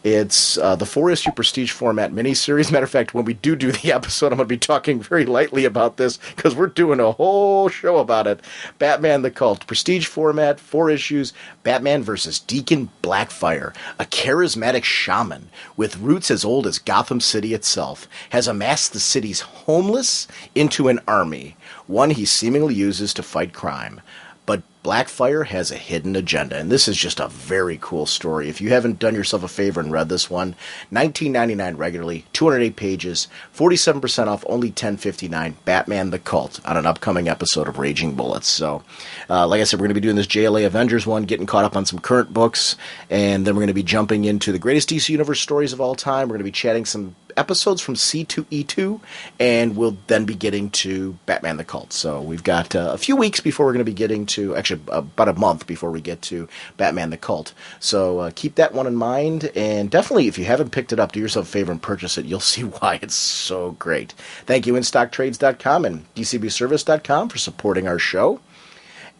It's the 4-issue prestige format miniseries. Matter of fact, when we do the episode, I'm going to be talking very lightly about this, because we're doing a whole show about it. Batman the Cult. Prestige format, 4 issues. Batman versus Deacon Blackfire, a charismatic shaman with roots as old as Gotham City itself, has amassed the city's homeless into an army, one he seemingly uses to fight crime. But Blackfire has a hidden agenda, and this is just a very cool story. If you haven't done yourself a favor and read this one, $19.99 regularly, 208 pages, 47% off, only $10.59, Batman the Cult, on an upcoming episode of Raging Bullets. So, like I said, we're going to be doing this JLA Avengers one, getting caught up on some current books, and then we're going to be jumping into the greatest DC Universe stories of all time. We're going to be chatting some episodes from C2E2, and we'll then be getting to Batman the Cult. So we've got a few weeks before we're going to be getting to, actually about a month before we get to Batman the Cult. So keep that one in mind, and definitely if you haven't picked it up, do yourself a favor and purchase it. You'll see why it's so great. Thank you, InStockTrades.com and DCBService.com for supporting our show.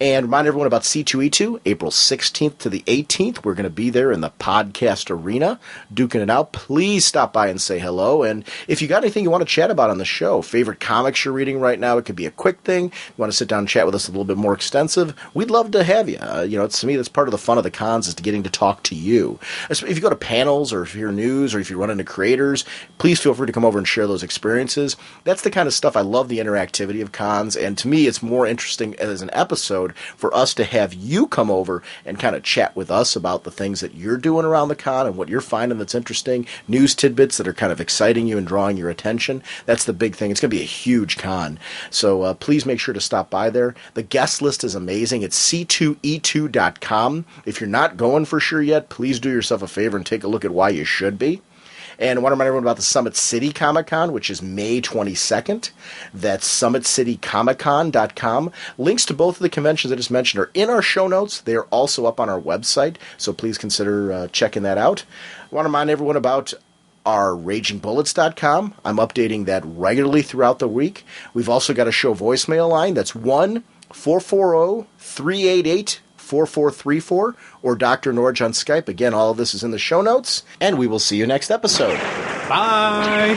And remind everyone about C2E2, April 16th to the 18th. We're going to be there in the podcast arena, duking it out. Please stop by and say hello. And if you got anything you want to chat about on the show, favorite comics you're reading right now, it could be a quick thing. You want to sit down and chat with us a little bit more extensive, we'd love to have you. To me, that's part of the fun of the cons, is getting to talk to you. If you go to panels, or if you're news, or if you run into creators, please feel free to come over and share those experiences. That's the kind of stuff I love, the interactivity of cons. And to me, it's more interesting as an episode for us to have you come over and kind of chat with us about the things that you're doing around the con and what you're finding that's interesting, news tidbits that are kind of exciting you and drawing your attention. That's the big thing. It's going to be a huge con. So please make sure to stop by there. The guest list is amazing. It's c2e2.com. If you're not going for sure yet, please do yourself a favor and take a look at why you should be. And I want to remind everyone about the Summit City Comic Con, which is May 22nd. That's summitcitycomiccon.com. Links to both of the conventions I just mentioned are in our show notes. They are also up on our website, so please consider checking that out. I want to remind everyone about are ragingbullets.com. I'm updating that regularly throughout the week. We've also got a show voicemail line. That's 1-440-388-4434 or Dr. Norge on Skype. Again, all of this is in the show notes, and we will see you next episode. Bye!